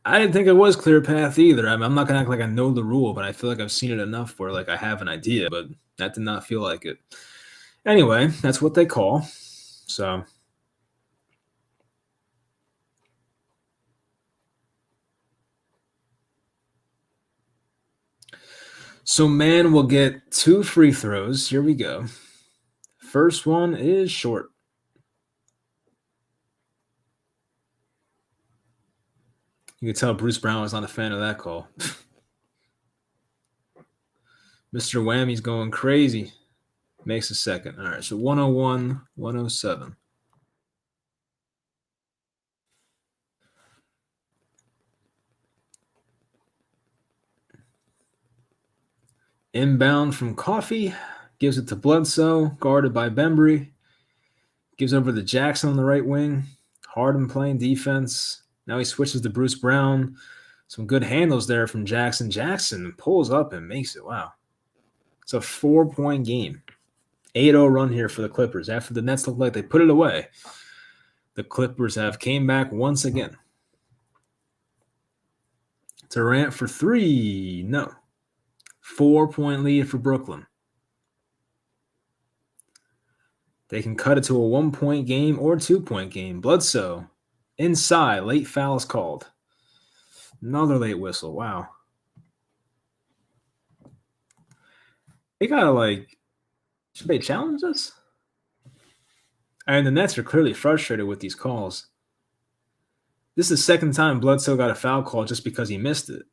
I didn't think it was clear path either. I'm not gonna act like I know the rule, but I feel like I've seen it enough where like I have an idea, but that did not feel like it. Anyway, that's what they call. So man will get 2 free throws. Here we go. First one is short. You can tell Bruce Brown was not a fan of that call. Mr. Whammy's going crazy. Makes a second. All right, so 101, 107. Inbound from Coffee. Gives it to Bledsoe, guarded by Bembry. Gives over to Jackson on the right wing. Harden playing defense. Now he switches to Bruce Brown. Some good handles there from Jackson. Jackson pulls up and makes it. Wow. It's a 4-point game. 8-0 run here for the Clippers. After the Nets looked like they put it away, the Clippers have came back once again. Durant for 3. No. 4-point lead for Brooklyn. They can cut it to a 1-point game or 2-point game. Bledsoe inside. Late foul is called. Another late whistle. Wow. They gotta should they challenge us? And the Nets are clearly frustrated with these calls. This is the second time Bledsoe got a foul call just because he missed it.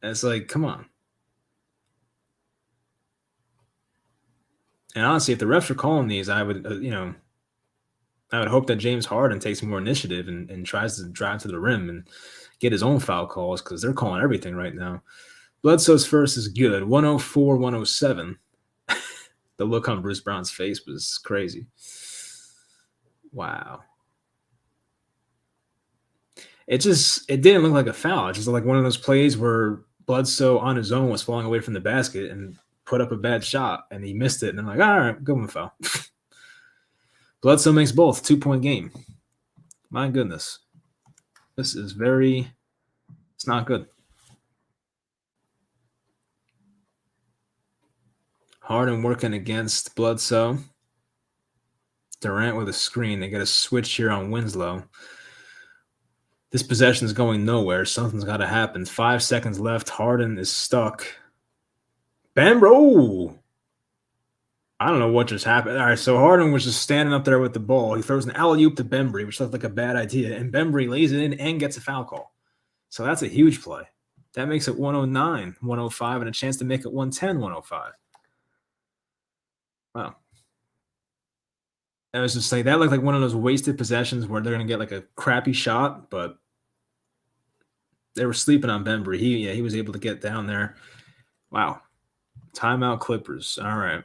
It's like, come on. And honestly, if the refs are calling these, I would, I would hope that James Harden takes more initiative and tries to drive to the rim and get his own foul calls because they're calling everything right now. Bledsoe's first is good. 104, 107. The look on Bruce Brown's face was crazy. Wow. It didn't look like a foul. It's just like one of those plays where Bledsoe on his own was falling away from the basket and put up a bad shot and he missed it. And I'm like, all right, go and foul. Bledsoe makes both. 2-point game. My goodness. This is it's not good. Harden working against Bledsoe. Durant with a screen. They get a switch here on Winslow. This possession is going nowhere. Something's got to happen. 5 seconds left. Harden is stuck. Bambro. I don't know what just happened. All right, so Harden was just standing up there with the ball. He throws an alley-oop to Bembry, which looked like a bad idea, and Bembry lays it in and gets a foul call. So that's a huge play. That makes it 109, 105, and a chance to make it 110, 105. Wow. I was just like that looked like one of those wasted possessions where they're gonna get like a crappy shot, but they were sleeping on Bembry. He was able to get down there. Wow. Timeout Clippers. All right.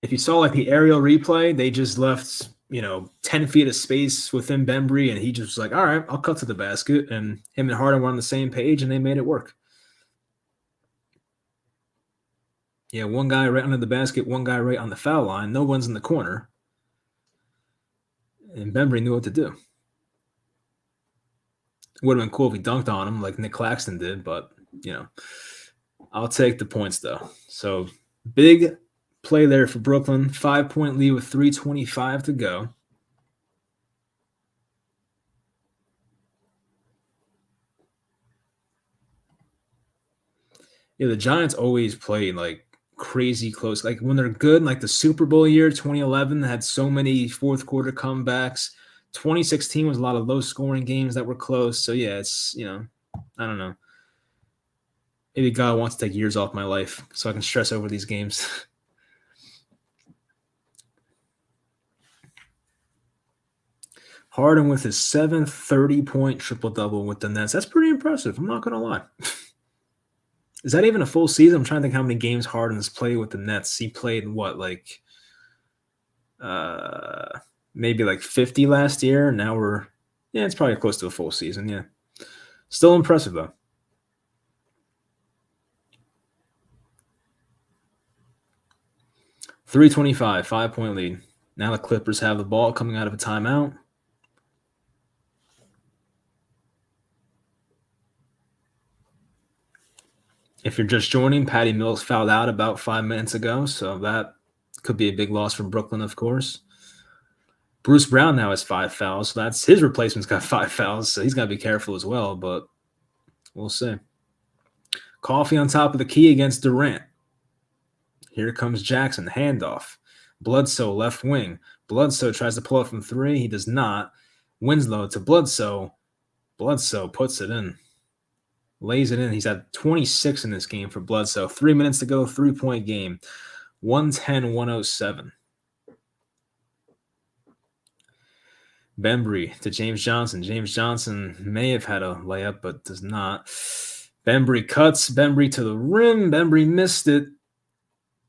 If you saw like the aerial replay, they just left, 10 feet of space within Bembry, and he just was like, all right, I'll cut to the basket. And him and Harden were on the same page, and they made it work. Yeah, one guy right under the basket, one guy right on the foul line. No one's in the corner. And Bembry knew what to do. It would have been cool if he dunked on him like Nick Claxton did, but, I'll take the points, though. So big play there for Brooklyn. 5-point lead with 3:25 to go. Yeah, the Giants always play like crazy close. Like when they're good, like the Super Bowl year 2011 had so many fourth quarter comebacks. 2016 was a lot of low scoring games that were close. So yeah, it's I don't know. Maybe God wants to take years off my life so I can stress over these games. Harden with his 7th 30-point triple double with the Nets. That's pretty impressive. I'm not gonna lie. Is that even a full season? I'm trying to think how many games Harden's played with the Nets. He played what, like maybe like 50 last year. Now it's probably close to a full season. Yeah. Still impressive though. .325, 5-point lead. Now the Clippers have the ball coming out of a timeout. If you're just joining, Patty Mills fouled out about 5 minutes ago, so that could be a big loss for Brooklyn, of course. Bruce Brown now has 5 fouls, so that's his replacement's got 5 fouls, so he's got to be careful as well, but we'll see. Coffee on top of the key against Durant. Here comes Jackson, handoff. Bledsoe, left wing. Bledsoe tries to pull it from 3. He does not. Winslow to Bledsoe. Bledsoe puts it in. Lays it in. He's had 26 in this game for Bledsoe. 3 minutes to go, 3-point game. 110-107. Bembry to James Johnson. James Johnson may have had a layup, but does not. Bembry cuts. Bembry to the rim. Bembry missed it.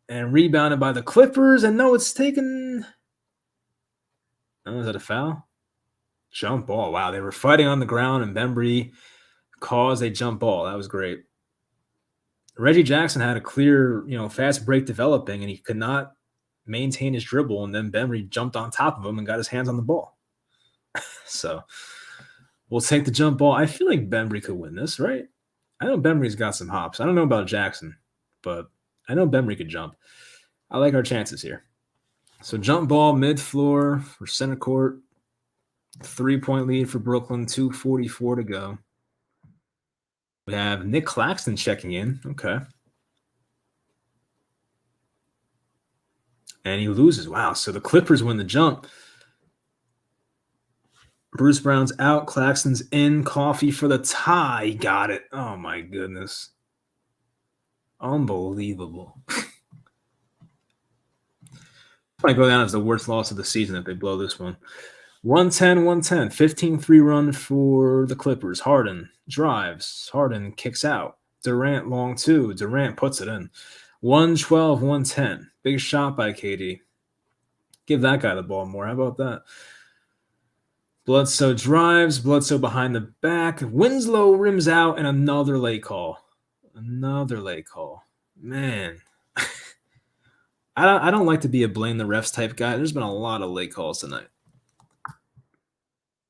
And rebounded by the Clippers. And no, it's taken. Oh, is that a foul? Jump ball. Wow, they were fighting on the ground, and Bembry caused a jump ball. That was great. Reggie Jackson had a clear, fast break developing, and he could not maintain his dribble. And then Bembry jumped on top of him and got his hands on the ball. So we'll take the jump ball. I feel like Bembry could win this, right? I know Bembry's got some hops. I don't know about Jackson, but I know Bembry could jump. I like our chances here. So jump ball mid-floor for center court. 3-point lead for Brooklyn. 2:44 to go. We have Nick Claxton checking in. Okay. And he loses. Wow. So the Clippers win the jump. Bruce Brown's out. Claxton's in. Coffee for the tie. He got it. Oh, my goodness. Unbelievable. Might go down as the worst loss of the season if they blow this one. 110-110. 15-3 run for the Clippers. Harden drives. Harden kicks out. Durant long 2. Durant puts it in. 112-110. Big shot by KD. Give that guy the ball more. How about that? Bledsoe drives. Bledsoe behind the back. Winslow rims out, and another late call. Another late call. Man. I don't like to be a blame the refs type guy. There's been a lot of late calls tonight.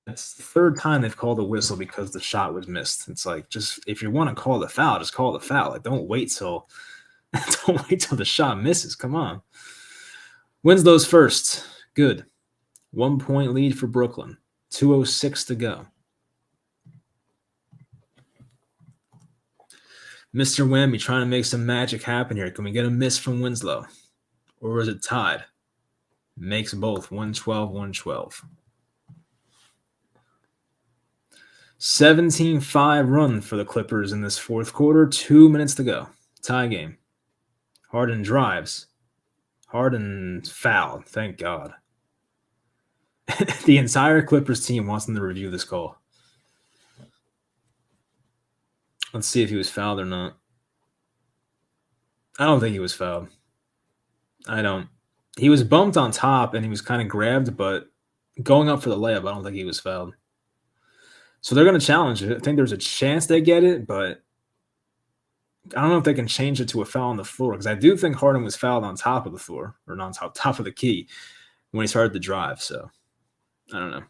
It's the third time they've called a whistle because the shot was missed. It's like, just if you want to call the foul, just call the foul. Like, don't wait till the shot misses. Come on. Winslow's first. Good. 1-point lead for Brooklyn. 2:06 to go. Mr. Wemby trying to make some magic happen here. Can we get a miss from Winslow? Or is it tied? Makes both. 112-112. 17-5 run for the Clippers in this fourth quarter. 2 minutes to go. Tie game. Harden drives. Harden fouled. Thank God. The entire Clippers team wants them to review this call. Let's see if he was fouled or not. I don't think he was fouled. I don't. He was bumped on top and he was kind of grabbed, but going up for the layup, I don't think he was fouled. So they're going to challenge it. I think there's a chance they get it, but I don't know if they can change it to a foul on the floor because I do think Harden was fouled on top of the floor or not on top of the key when he started the drive. So I don't know.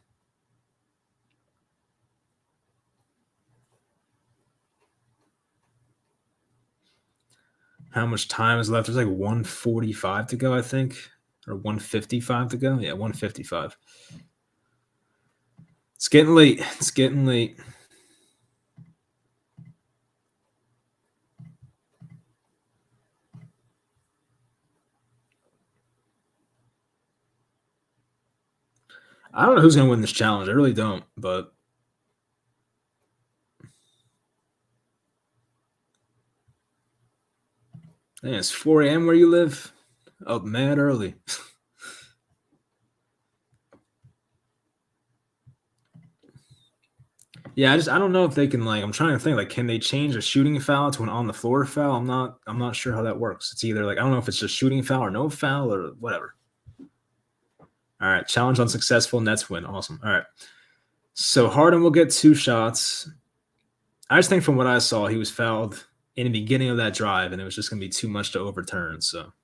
How much time is left? There's like 145 to go, I think, or 155 to go. Yeah, 155. It's getting late. It's getting late. I don't know who's going to win this challenge. I really don't, but dang, it's 4 a.m. where you live? Up mad early. Yeah, I don't know if they can I'm trying to think can they change a shooting foul to an on the floor foul? I'm not sure how that works. It's either I don't know if it's just shooting foul or no foul or whatever. All right, challenge unsuccessful, Nets win. Awesome. All right. So Harden will get 2 shots. I just think from what I saw, he was fouled in the beginning of that drive, and it was just going to be too much to overturn. So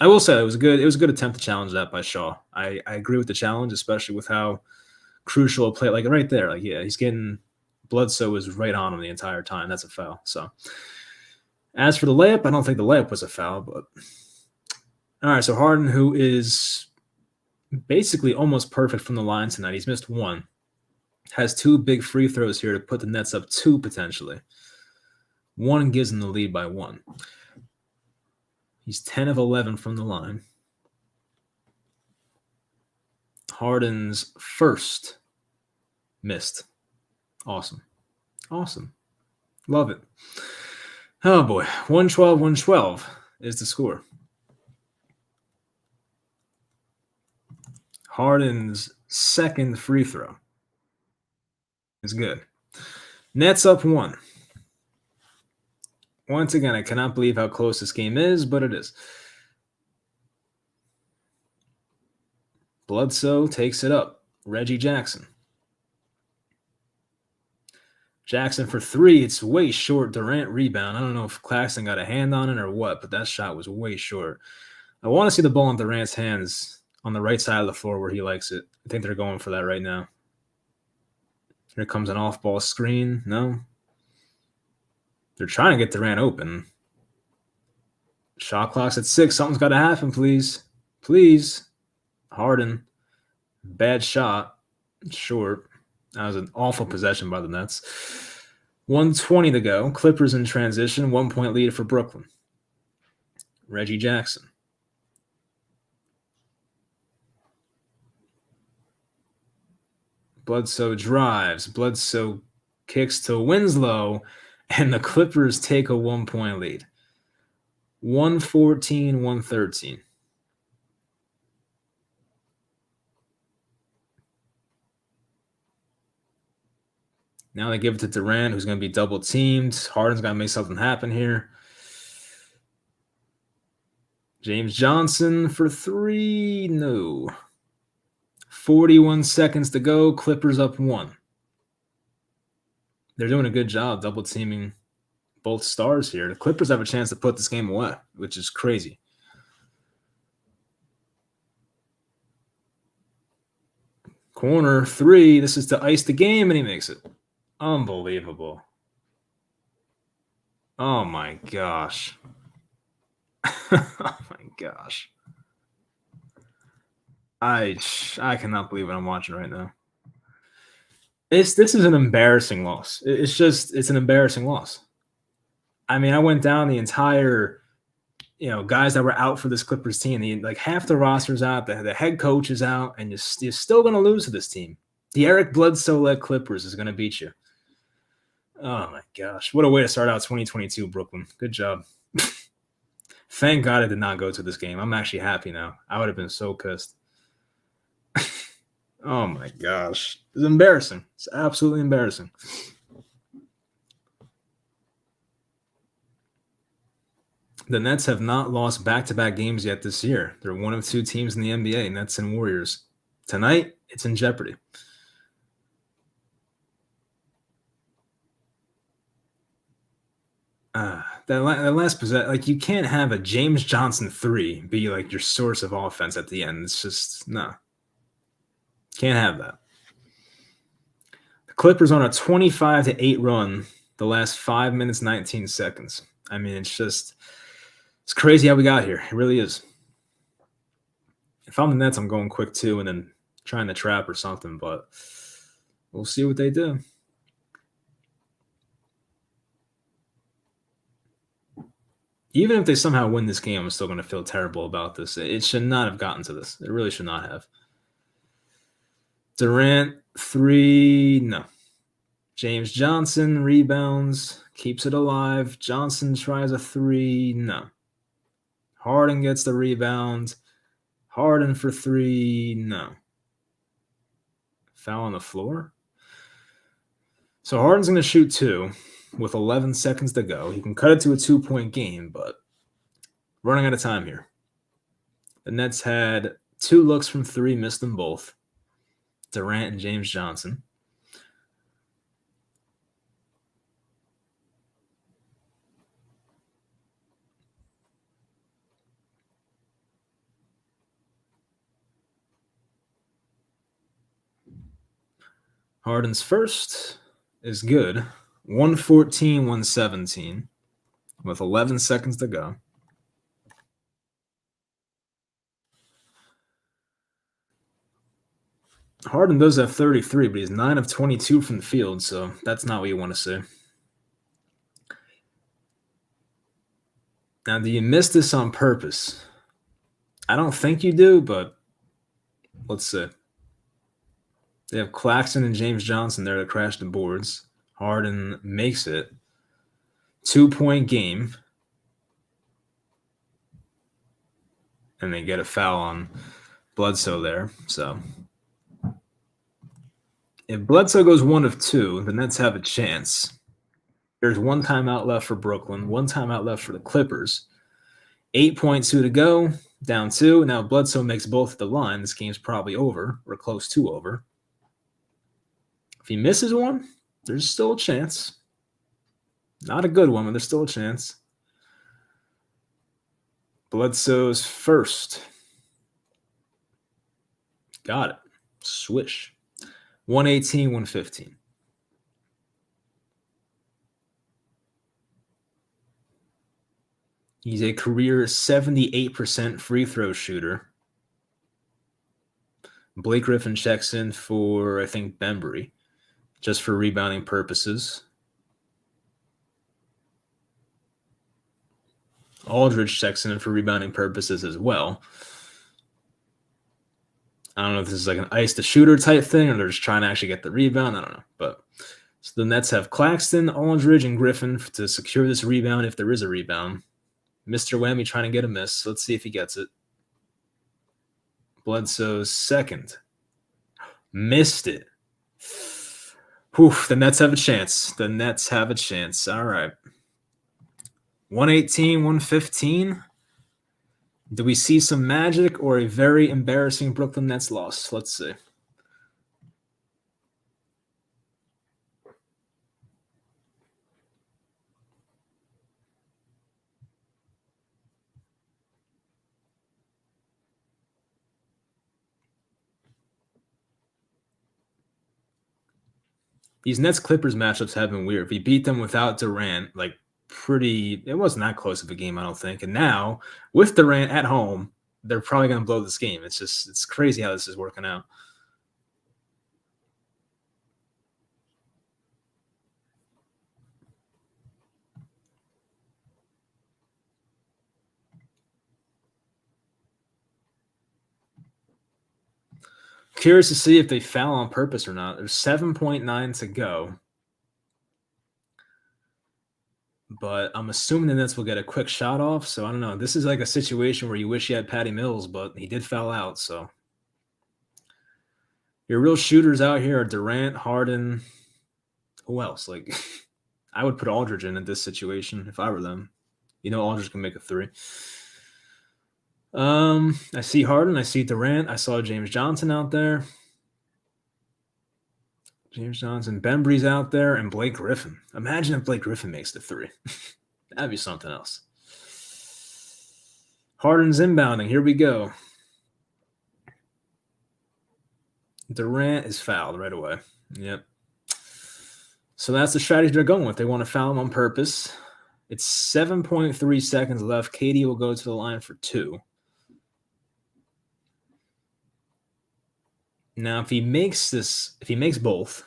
I will say it was a good attempt to challenge that by Shaw. I agree with the challenge, especially with how crucial a play, right there. Yeah, he's getting Bledsoe was right on him the entire time. That's a foul. So as for the layup, I don't think the layup was a foul, but all right. So Harden, who is basically almost perfect from the line tonight, he's missed 1. Has 2 big free throws here to put the Nets up 2 potentially. 1 gives them the lead by 1. He's 10 of 11 from the line. Harden's first missed. Awesome. Love it. Oh boy. 112 is the score. Harden's second free throw is good. Nets up 1. Once again, I cannot believe how close this game is, but it is. Bledsoe takes it up. Reggie Jackson. Jackson for 3. It's way short. Durant rebound. I don't know if Claxton got a hand on it or what, but that shot was way short. I want to see the ball in Durant's hands on the right side of the floor where he likes it. I think they're going for that right now. Here comes an off-ball screen. No. They're trying to get Durant open. Shot clock's at 6. Something's got to happen, please. Please. Harden. Bad shot. Short. That was an awful possession by the Nets. 1:20 to go. Clippers in transition. 1-point lead for Brooklyn. Reggie Jackson. Bledsoe drives. Bledsoe kicks to Winslow, and the Clippers take a 1-point lead. 114-113. Now they give it to Durant, who's going to be double teamed. Harden's got to make something happen here. James Johnson for 3. No. 41 seconds to go. Clippers up 1. They're doing a good job double teaming both stars here. The Clippers have a chance to put this game away, which is crazy. Corner 3. This is to ice the game, and he makes it. Unbelievable. Oh, my gosh. Oh, my gosh. I cannot believe what I'm watching right now. This is an embarrassing loss. It's an embarrassing loss. I mean, I went down the entire, guys that were out for this Clippers team. Half the roster's out, the head coach is out, and you're still going to lose to this team. The Eric Bledsoe-led Clippers is going to beat you. Oh, my gosh. What a way to start out 2022, Brooklyn. Good job. Thank God I did not go to this game. I'm actually happy now. I would have been so pissed. Oh my gosh. It's embarrassing. It's absolutely embarrassing. The Nets have not lost back-to-back games yet this year. They're one of two teams in the NBA, Nets and Warriors. Tonight, it's in jeopardy. That last possession, like you can't have a James Johnson 3 be like your source of offense at the end. It's just no, can't have that. The Clippers on a 25-8 run the last 5 minutes 19 seconds. I mean, it's crazy how we got here. It really is. If I'm the Nets, I'm going quick too, and then trying to trap or something. But we'll see what they do. Even if they somehow win this game, I'm still going to feel terrible about this. It should not have gotten to this. It really should not have. Durant, 3, no. James Johnson rebounds, keeps it alive. Johnson tries a 3, no. Harden gets the rebound. Harden for 3, no. Foul on the floor. So Harden's going to shoot 2 with 11 seconds to go. He can cut it to a 2-point game, but running out of time here. The Nets had 2 looks from 3, missed them both. Durant and James Johnson. Harden's first is good. 114, 117 with 11 seconds to go. Harden does have 33, but he's 9 of 22 from the field, so that's not what you want to see. Now, do you miss this on purpose? I don't think you do, but let's see. They have Claxton and James Johnson there to crash the boards. Harden makes it. 2-point game. And they get a foul on Bledsoe there. So if Bledsoe goes 1 of 2, the Nets have a chance. There's 1 timeout left for Brooklyn, 1 timeout left for the Clippers. 8.2 to go, down 2. Now Bledsoe makes both at the line. This game's probably over or close to over. If he misses one, there's still a chance. Not a good one, but there's still a chance. Bledsoe's first. Got it. Swish. 118, 115. He's a career 78% free throw shooter. Blake Griffin checks in for, I think, Bembry, just for rebounding purposes. Aldridge checks in for rebounding purposes as well. I don't know if this is like an ice the shooter type thing or they're just trying to actually get the rebound. I don't know. But so the Nets have Claxton, Aldridge, and Griffin to secure this rebound if there is a rebound. Mr. Whammy trying to get a miss. Let's see if he gets it. Bledsoe's second. Missed it. Whew, the Nets have a chance. The Nets have a chance. All right. 118, 115. Do we see some magic or a very embarrassing Brooklyn Nets loss? Let's see. These Nets Clippers matchups have been weird. We beat them without Durant, like it wasn't that close of a game, I don't think. And now with Durant at home, they're probably going to blow this game. It's crazy how this is working out. Curious to see if they foul on purpose or not. There's 7.9 to go. but I'm assuming the Nets will get a quick shot off. So I don't know. This is like a situation where you wish you had Patty Mills, but he did foul out. So your real shooters out here are Durant, Harden. Who else? Like, I would put Aldridge in this situation if I were them. Aldridge can make a three. I see Harden. I see Durant. I saw James Johnson out there. James Johnson. Bembry's out there. And Blake Griffin. Imagine if Blake Griffin makes the three. That'd be something else. Harden's inbounding. Here we go. Durant is fouled right away. Yep. So that's the strategy they're going with. They want to foul him on purpose. It's 7.3 seconds left. KD will go to the line for 2. Now, if he makes both,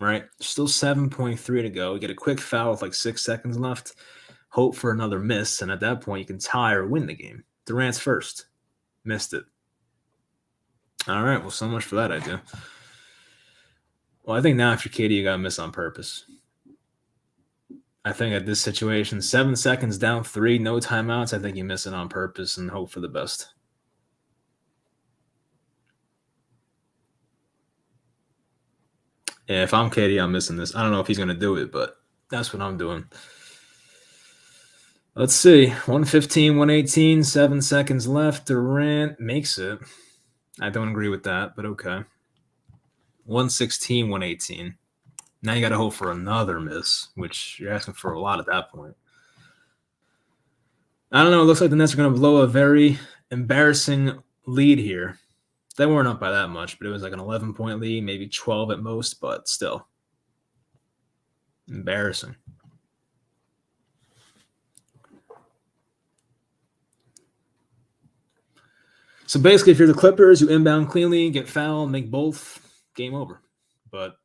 right, still 7.3 to go. You get a quick foul with like 6 seconds left. Hope for another miss, and at that point, you can tie or win the game. Durant's first. Missed it. All right, well, so much for that idea. Well, I think now if you're KD, you got to miss on purpose. I think at this situation, 7 seconds down 3, no timeouts, I think you miss it on purpose and hope for the best. Yeah, if I'm KD, I'm missing this. I don't know if he's going to do it, but that's what I'm doing. Let's see. 115, 118, 7 seconds left. Durant makes it. I don't agree with that, but okay. 116, 118. Now you got to hope for another miss, which you're asking for a lot at that point. I don't know. It looks like the Nets are going to blow a very embarrassing lead here. They weren't up by that much, but it was like an 11-point lead, maybe 12 at most, but still. Embarrassing. So basically, if you're the Clippers, you inbound cleanly, get fouled, make both, game over. But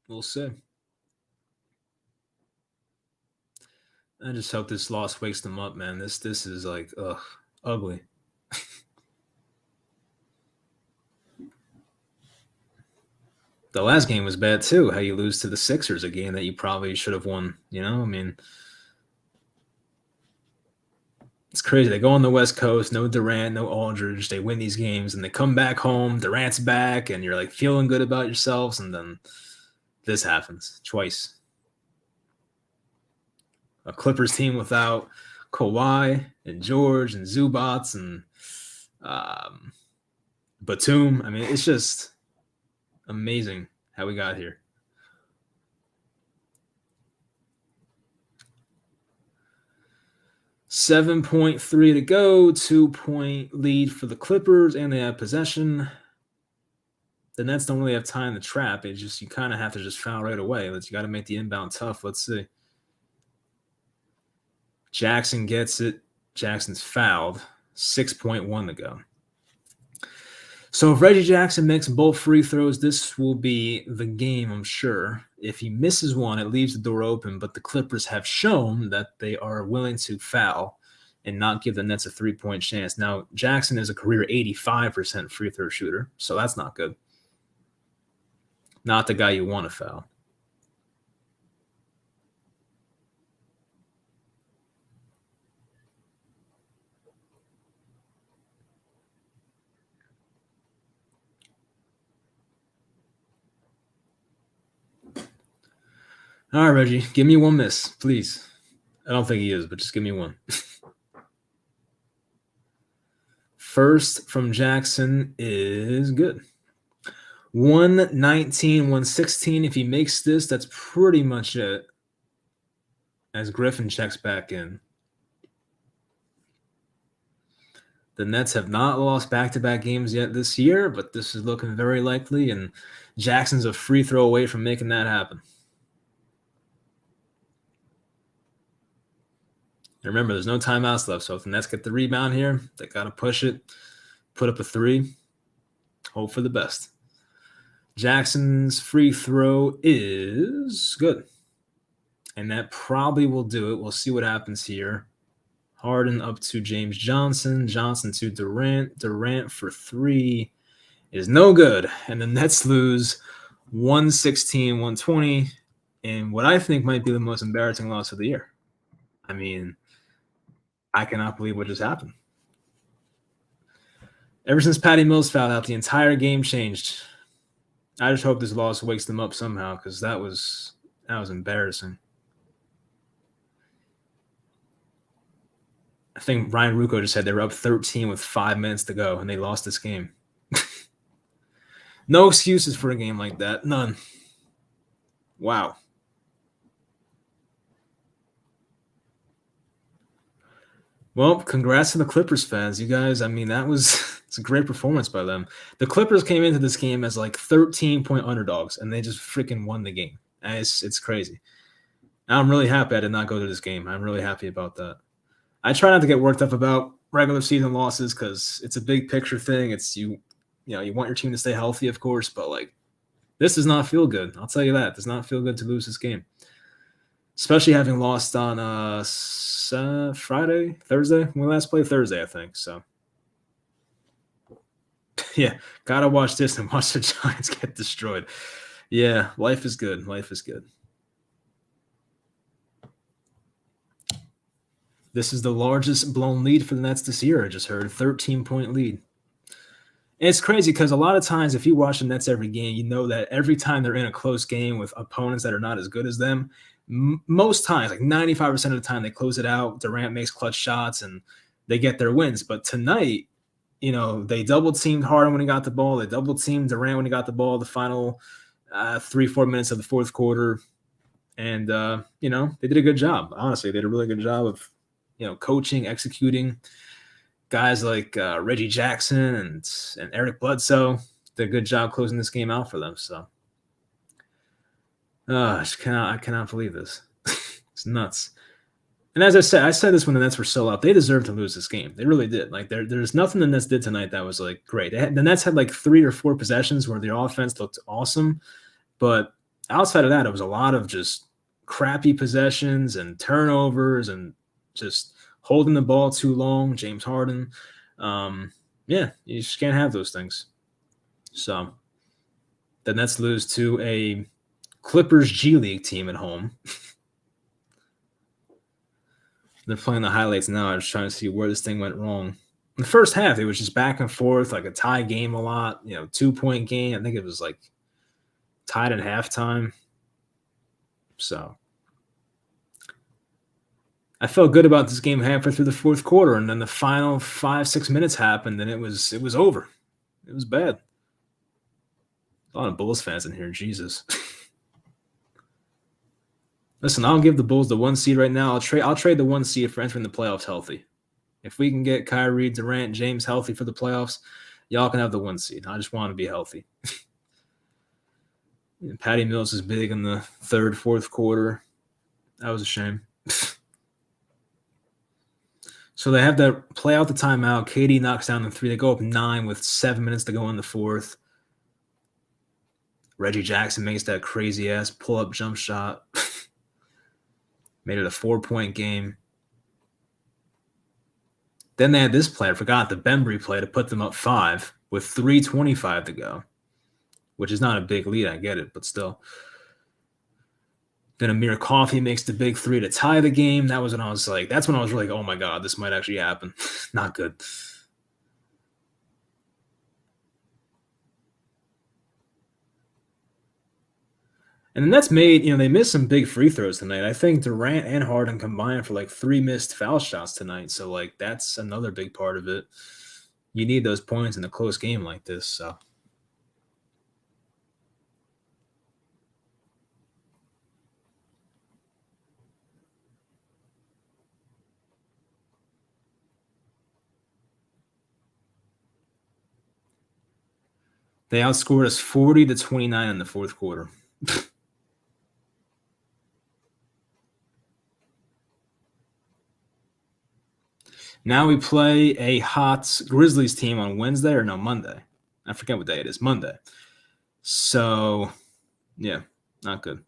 we'll see. I just hope this loss wakes them up, man. This is like, ugly. The last game was bad too. How you lose to the Sixers, a game that you probably should have won. I mean, it's crazy. They go on the West Coast, no Durant, no Aldridge. They win these games, and they come back home. Durant's back, and you're like feeling good about yourselves, and then this happens twice. A Clippers team without Kawhi and George and Zubats and Batum. I mean, it's just amazing how we got here. $7.3 to go, 2-point lead for the Clippers, and they have possession. The Nets don't really have time to trap. It's just you kind of have to just foul right away. You got to make the inbound tough. Let's see. Jackson gets it. Jackson's fouled. 6.1 to go. So if Reggie Jackson makes both free throws, this will be the game, I'm sure. If he misses one, it leaves the door open, but the Clippers have shown that they are willing to foul and not give the Nets a 3-point chance. Now, Jackson is a career 85% free throw shooter, so that's not good. Not the guy you want to foul. All right, Reggie, give me one miss, please. I don't think he is, but just give me one. First from Jackson is good. 119, 116. If he makes this, that's pretty much it. As Griffin checks back in. The Nets have not lost back-to-back games yet this year, but this is looking very likely, and Jackson's a free throw away from making that happen. Remember, there's no timeouts left, so if the Nets get the rebound here, they got to push it, put up a 3, hope for the best. Jackson's free throw is good, and that probably will do it. We'll see what happens here. Harden up to James Johnson, Johnson to Durant. Durant for 3 is no good, and the Nets lose 116, 120. in what I think might be the most embarrassing loss of the year. I mean, I cannot believe what just happened. Ever since Patty Mills fouled out, the entire game changed. I just hope this loss wakes them up somehow because that was embarrassing. I think Ryan Rucco just said they were up 13 with 5 minutes to go and they lost this game. No excuses for a game like that. None. Wow. Well, congrats to the Clippers fans. You guys, I mean, it's a great performance by them. The Clippers came into this game as like 13-point underdogs, and they just freaking won the game. And it's crazy. I'm really happy I did not go to this game. I'm really happy about that. I try not to get worked up about regular season losses because it's a big picture thing. It's you want your team to stay healthy, of course, but like this does not feel good. I'll tell you that. It does not feel good to lose this game. Especially having lost on Thursday. We last played Thursday, I think. So, yeah, gotta watch this and watch the Giants get destroyed. Yeah, life is good. Life is good. This is the largest blown lead for the Nets this year. I just heard 13-point lead. And it's crazy because a lot of times, if you watch the Nets every game, you know that every time they're in a close game with opponents that are not as good as them, most times, like 95% of the time, they close it out. Durant makes clutch shots and they get their wins. But tonight, they double teamed Harden when he got the ball. They double teamed Durant when he got the ball. The final 3-4 minutes of the fourth quarter, and they did a good job. Honestly, they did a really good job of coaching, executing. Guys like Reggie Jackson and Eric Bledsoe did a good job closing this game out for them. So, I cannot believe this. It's nuts. And as I said this when the Nets were so out. They deserved to lose this game. They really did. Like there's nothing the Nets did tonight that was like great. The Nets had like 3 or 4 possessions where their offense looked awesome, but outside of that, it was a lot of just crappy possessions and turnovers and just holding the ball too long. James Harden, you just can't have those things. So the Nets lose to a Clippers G League team at home. They're playing the highlights now. I was trying to see where this thing went wrong. In the first half, it was just back and forth, like a tie game a lot, 2-point game. I think it was like tied at halftime. So I felt good about this game halfway through the fourth quarter, and then the final 5-6 minutes happened, and it was over. It was bad. A lot of Bulls fans in here, Jesus. Listen, I'll give the Bulls the 1 seed right now. I'll trade the 1 seed for entering the playoffs healthy. If we can get Kyrie, Durant, James healthy for the playoffs, y'all can have the 1 seed. I just want to be healthy. Patty Mills is big in the third, fourth quarter. That was a shame. So they have to play out the timeout. KD knocks down the 3. They go up 9 with 7 minutes to go in the fourth. Reggie Jackson makes that crazy-ass pull-up jump shot. Made it a 4-point game. Then they had this play. I forgot the Bembry play to put them up 5 with 3:25 to go, which is not a big lead. I get it, but still. Then Amir Coffey makes the big 3 to tie the game. That's when I was really like, oh my God, this might actually happen. Not good. And the Nets they missed some big free throws tonight. I think Durant and Harden combined for like 3 missed foul shots tonight. So like that's another big part of it. You need those points in a close game like this. So they outscored us 40-29 in the fourth quarter. Now we play a hot Grizzlies team on Wednesday or no, Monday. I forget what day it is. Monday. So, yeah, not good.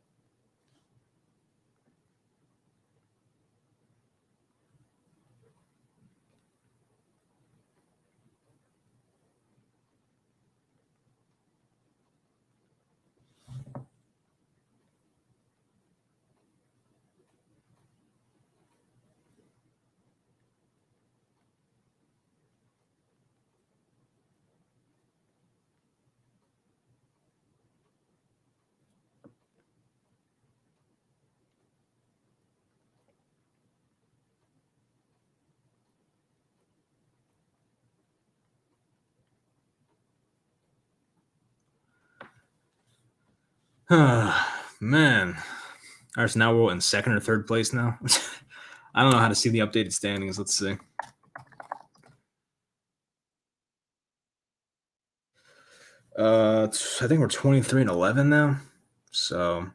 Man. All right, so now we're in second or third place now. I don't know how to see the updated standings. Let's see. I think we're 23-11 now. So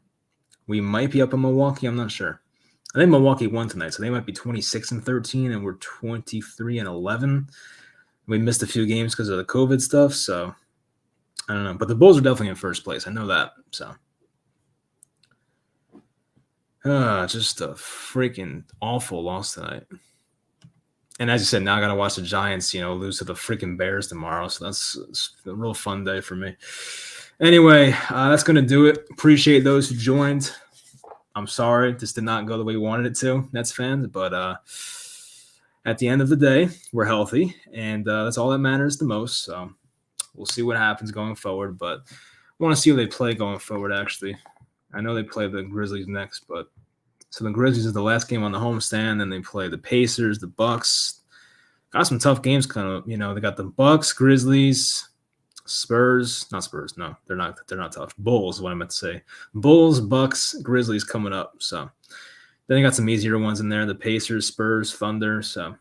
we might be up in Milwaukee. I'm not sure. I think Milwaukee won tonight, so they might be 26-13, and we're 23-11. We missed a few games because of the COVID stuff, so I don't know. But the Bulls are definitely in first place. I know that. So just a freaking awful loss tonight. And as you said, now I got to watch the Giants, lose to the freaking Bears tomorrow. So it's a real fun day for me. Anyway, that's going to do it. Appreciate those who joined. I'm sorry this did not go the way we wanted it to, Nets fans. But at the end of the day, we're healthy. And that's all that matters the most. So we'll see what happens going forward. But I want to see who they play going forward, actually. I know they play the Grizzlies next, but so the Grizzlies is the last game on the homestand, and they play the Pacers, the Bucks. Got some tough games kind of, they got the Bucks, Grizzlies, Spurs. Not Spurs, no, they're not tough. Bulls is what I meant to say. Bulls, Bucks, Grizzlies coming up. So then they got some easier ones in there. The Pacers, Spurs, Thunder. So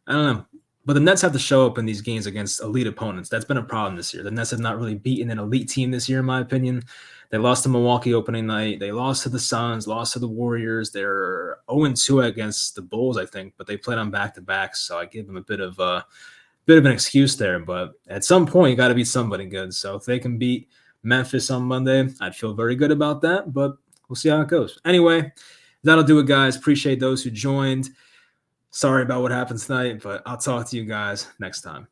I don't know. But the Nets have to show up in these games against elite opponents. That's been a problem this year. The Nets have not really beaten an elite team this year, in my opinion. They lost to Milwaukee opening night. They lost to the Suns, lost to the Warriors. They're 0-2 against the Bulls, I think, but they played on back-to-back, so I give them a bit of an excuse there. But at some point, you got to beat somebody good. So if they can beat Memphis on Monday, I'd feel very good about that, but we'll see how it goes. Anyway, that'll do it, guys. Appreciate those who joined. Sorry about what happened tonight, but I'll talk to you guys next time.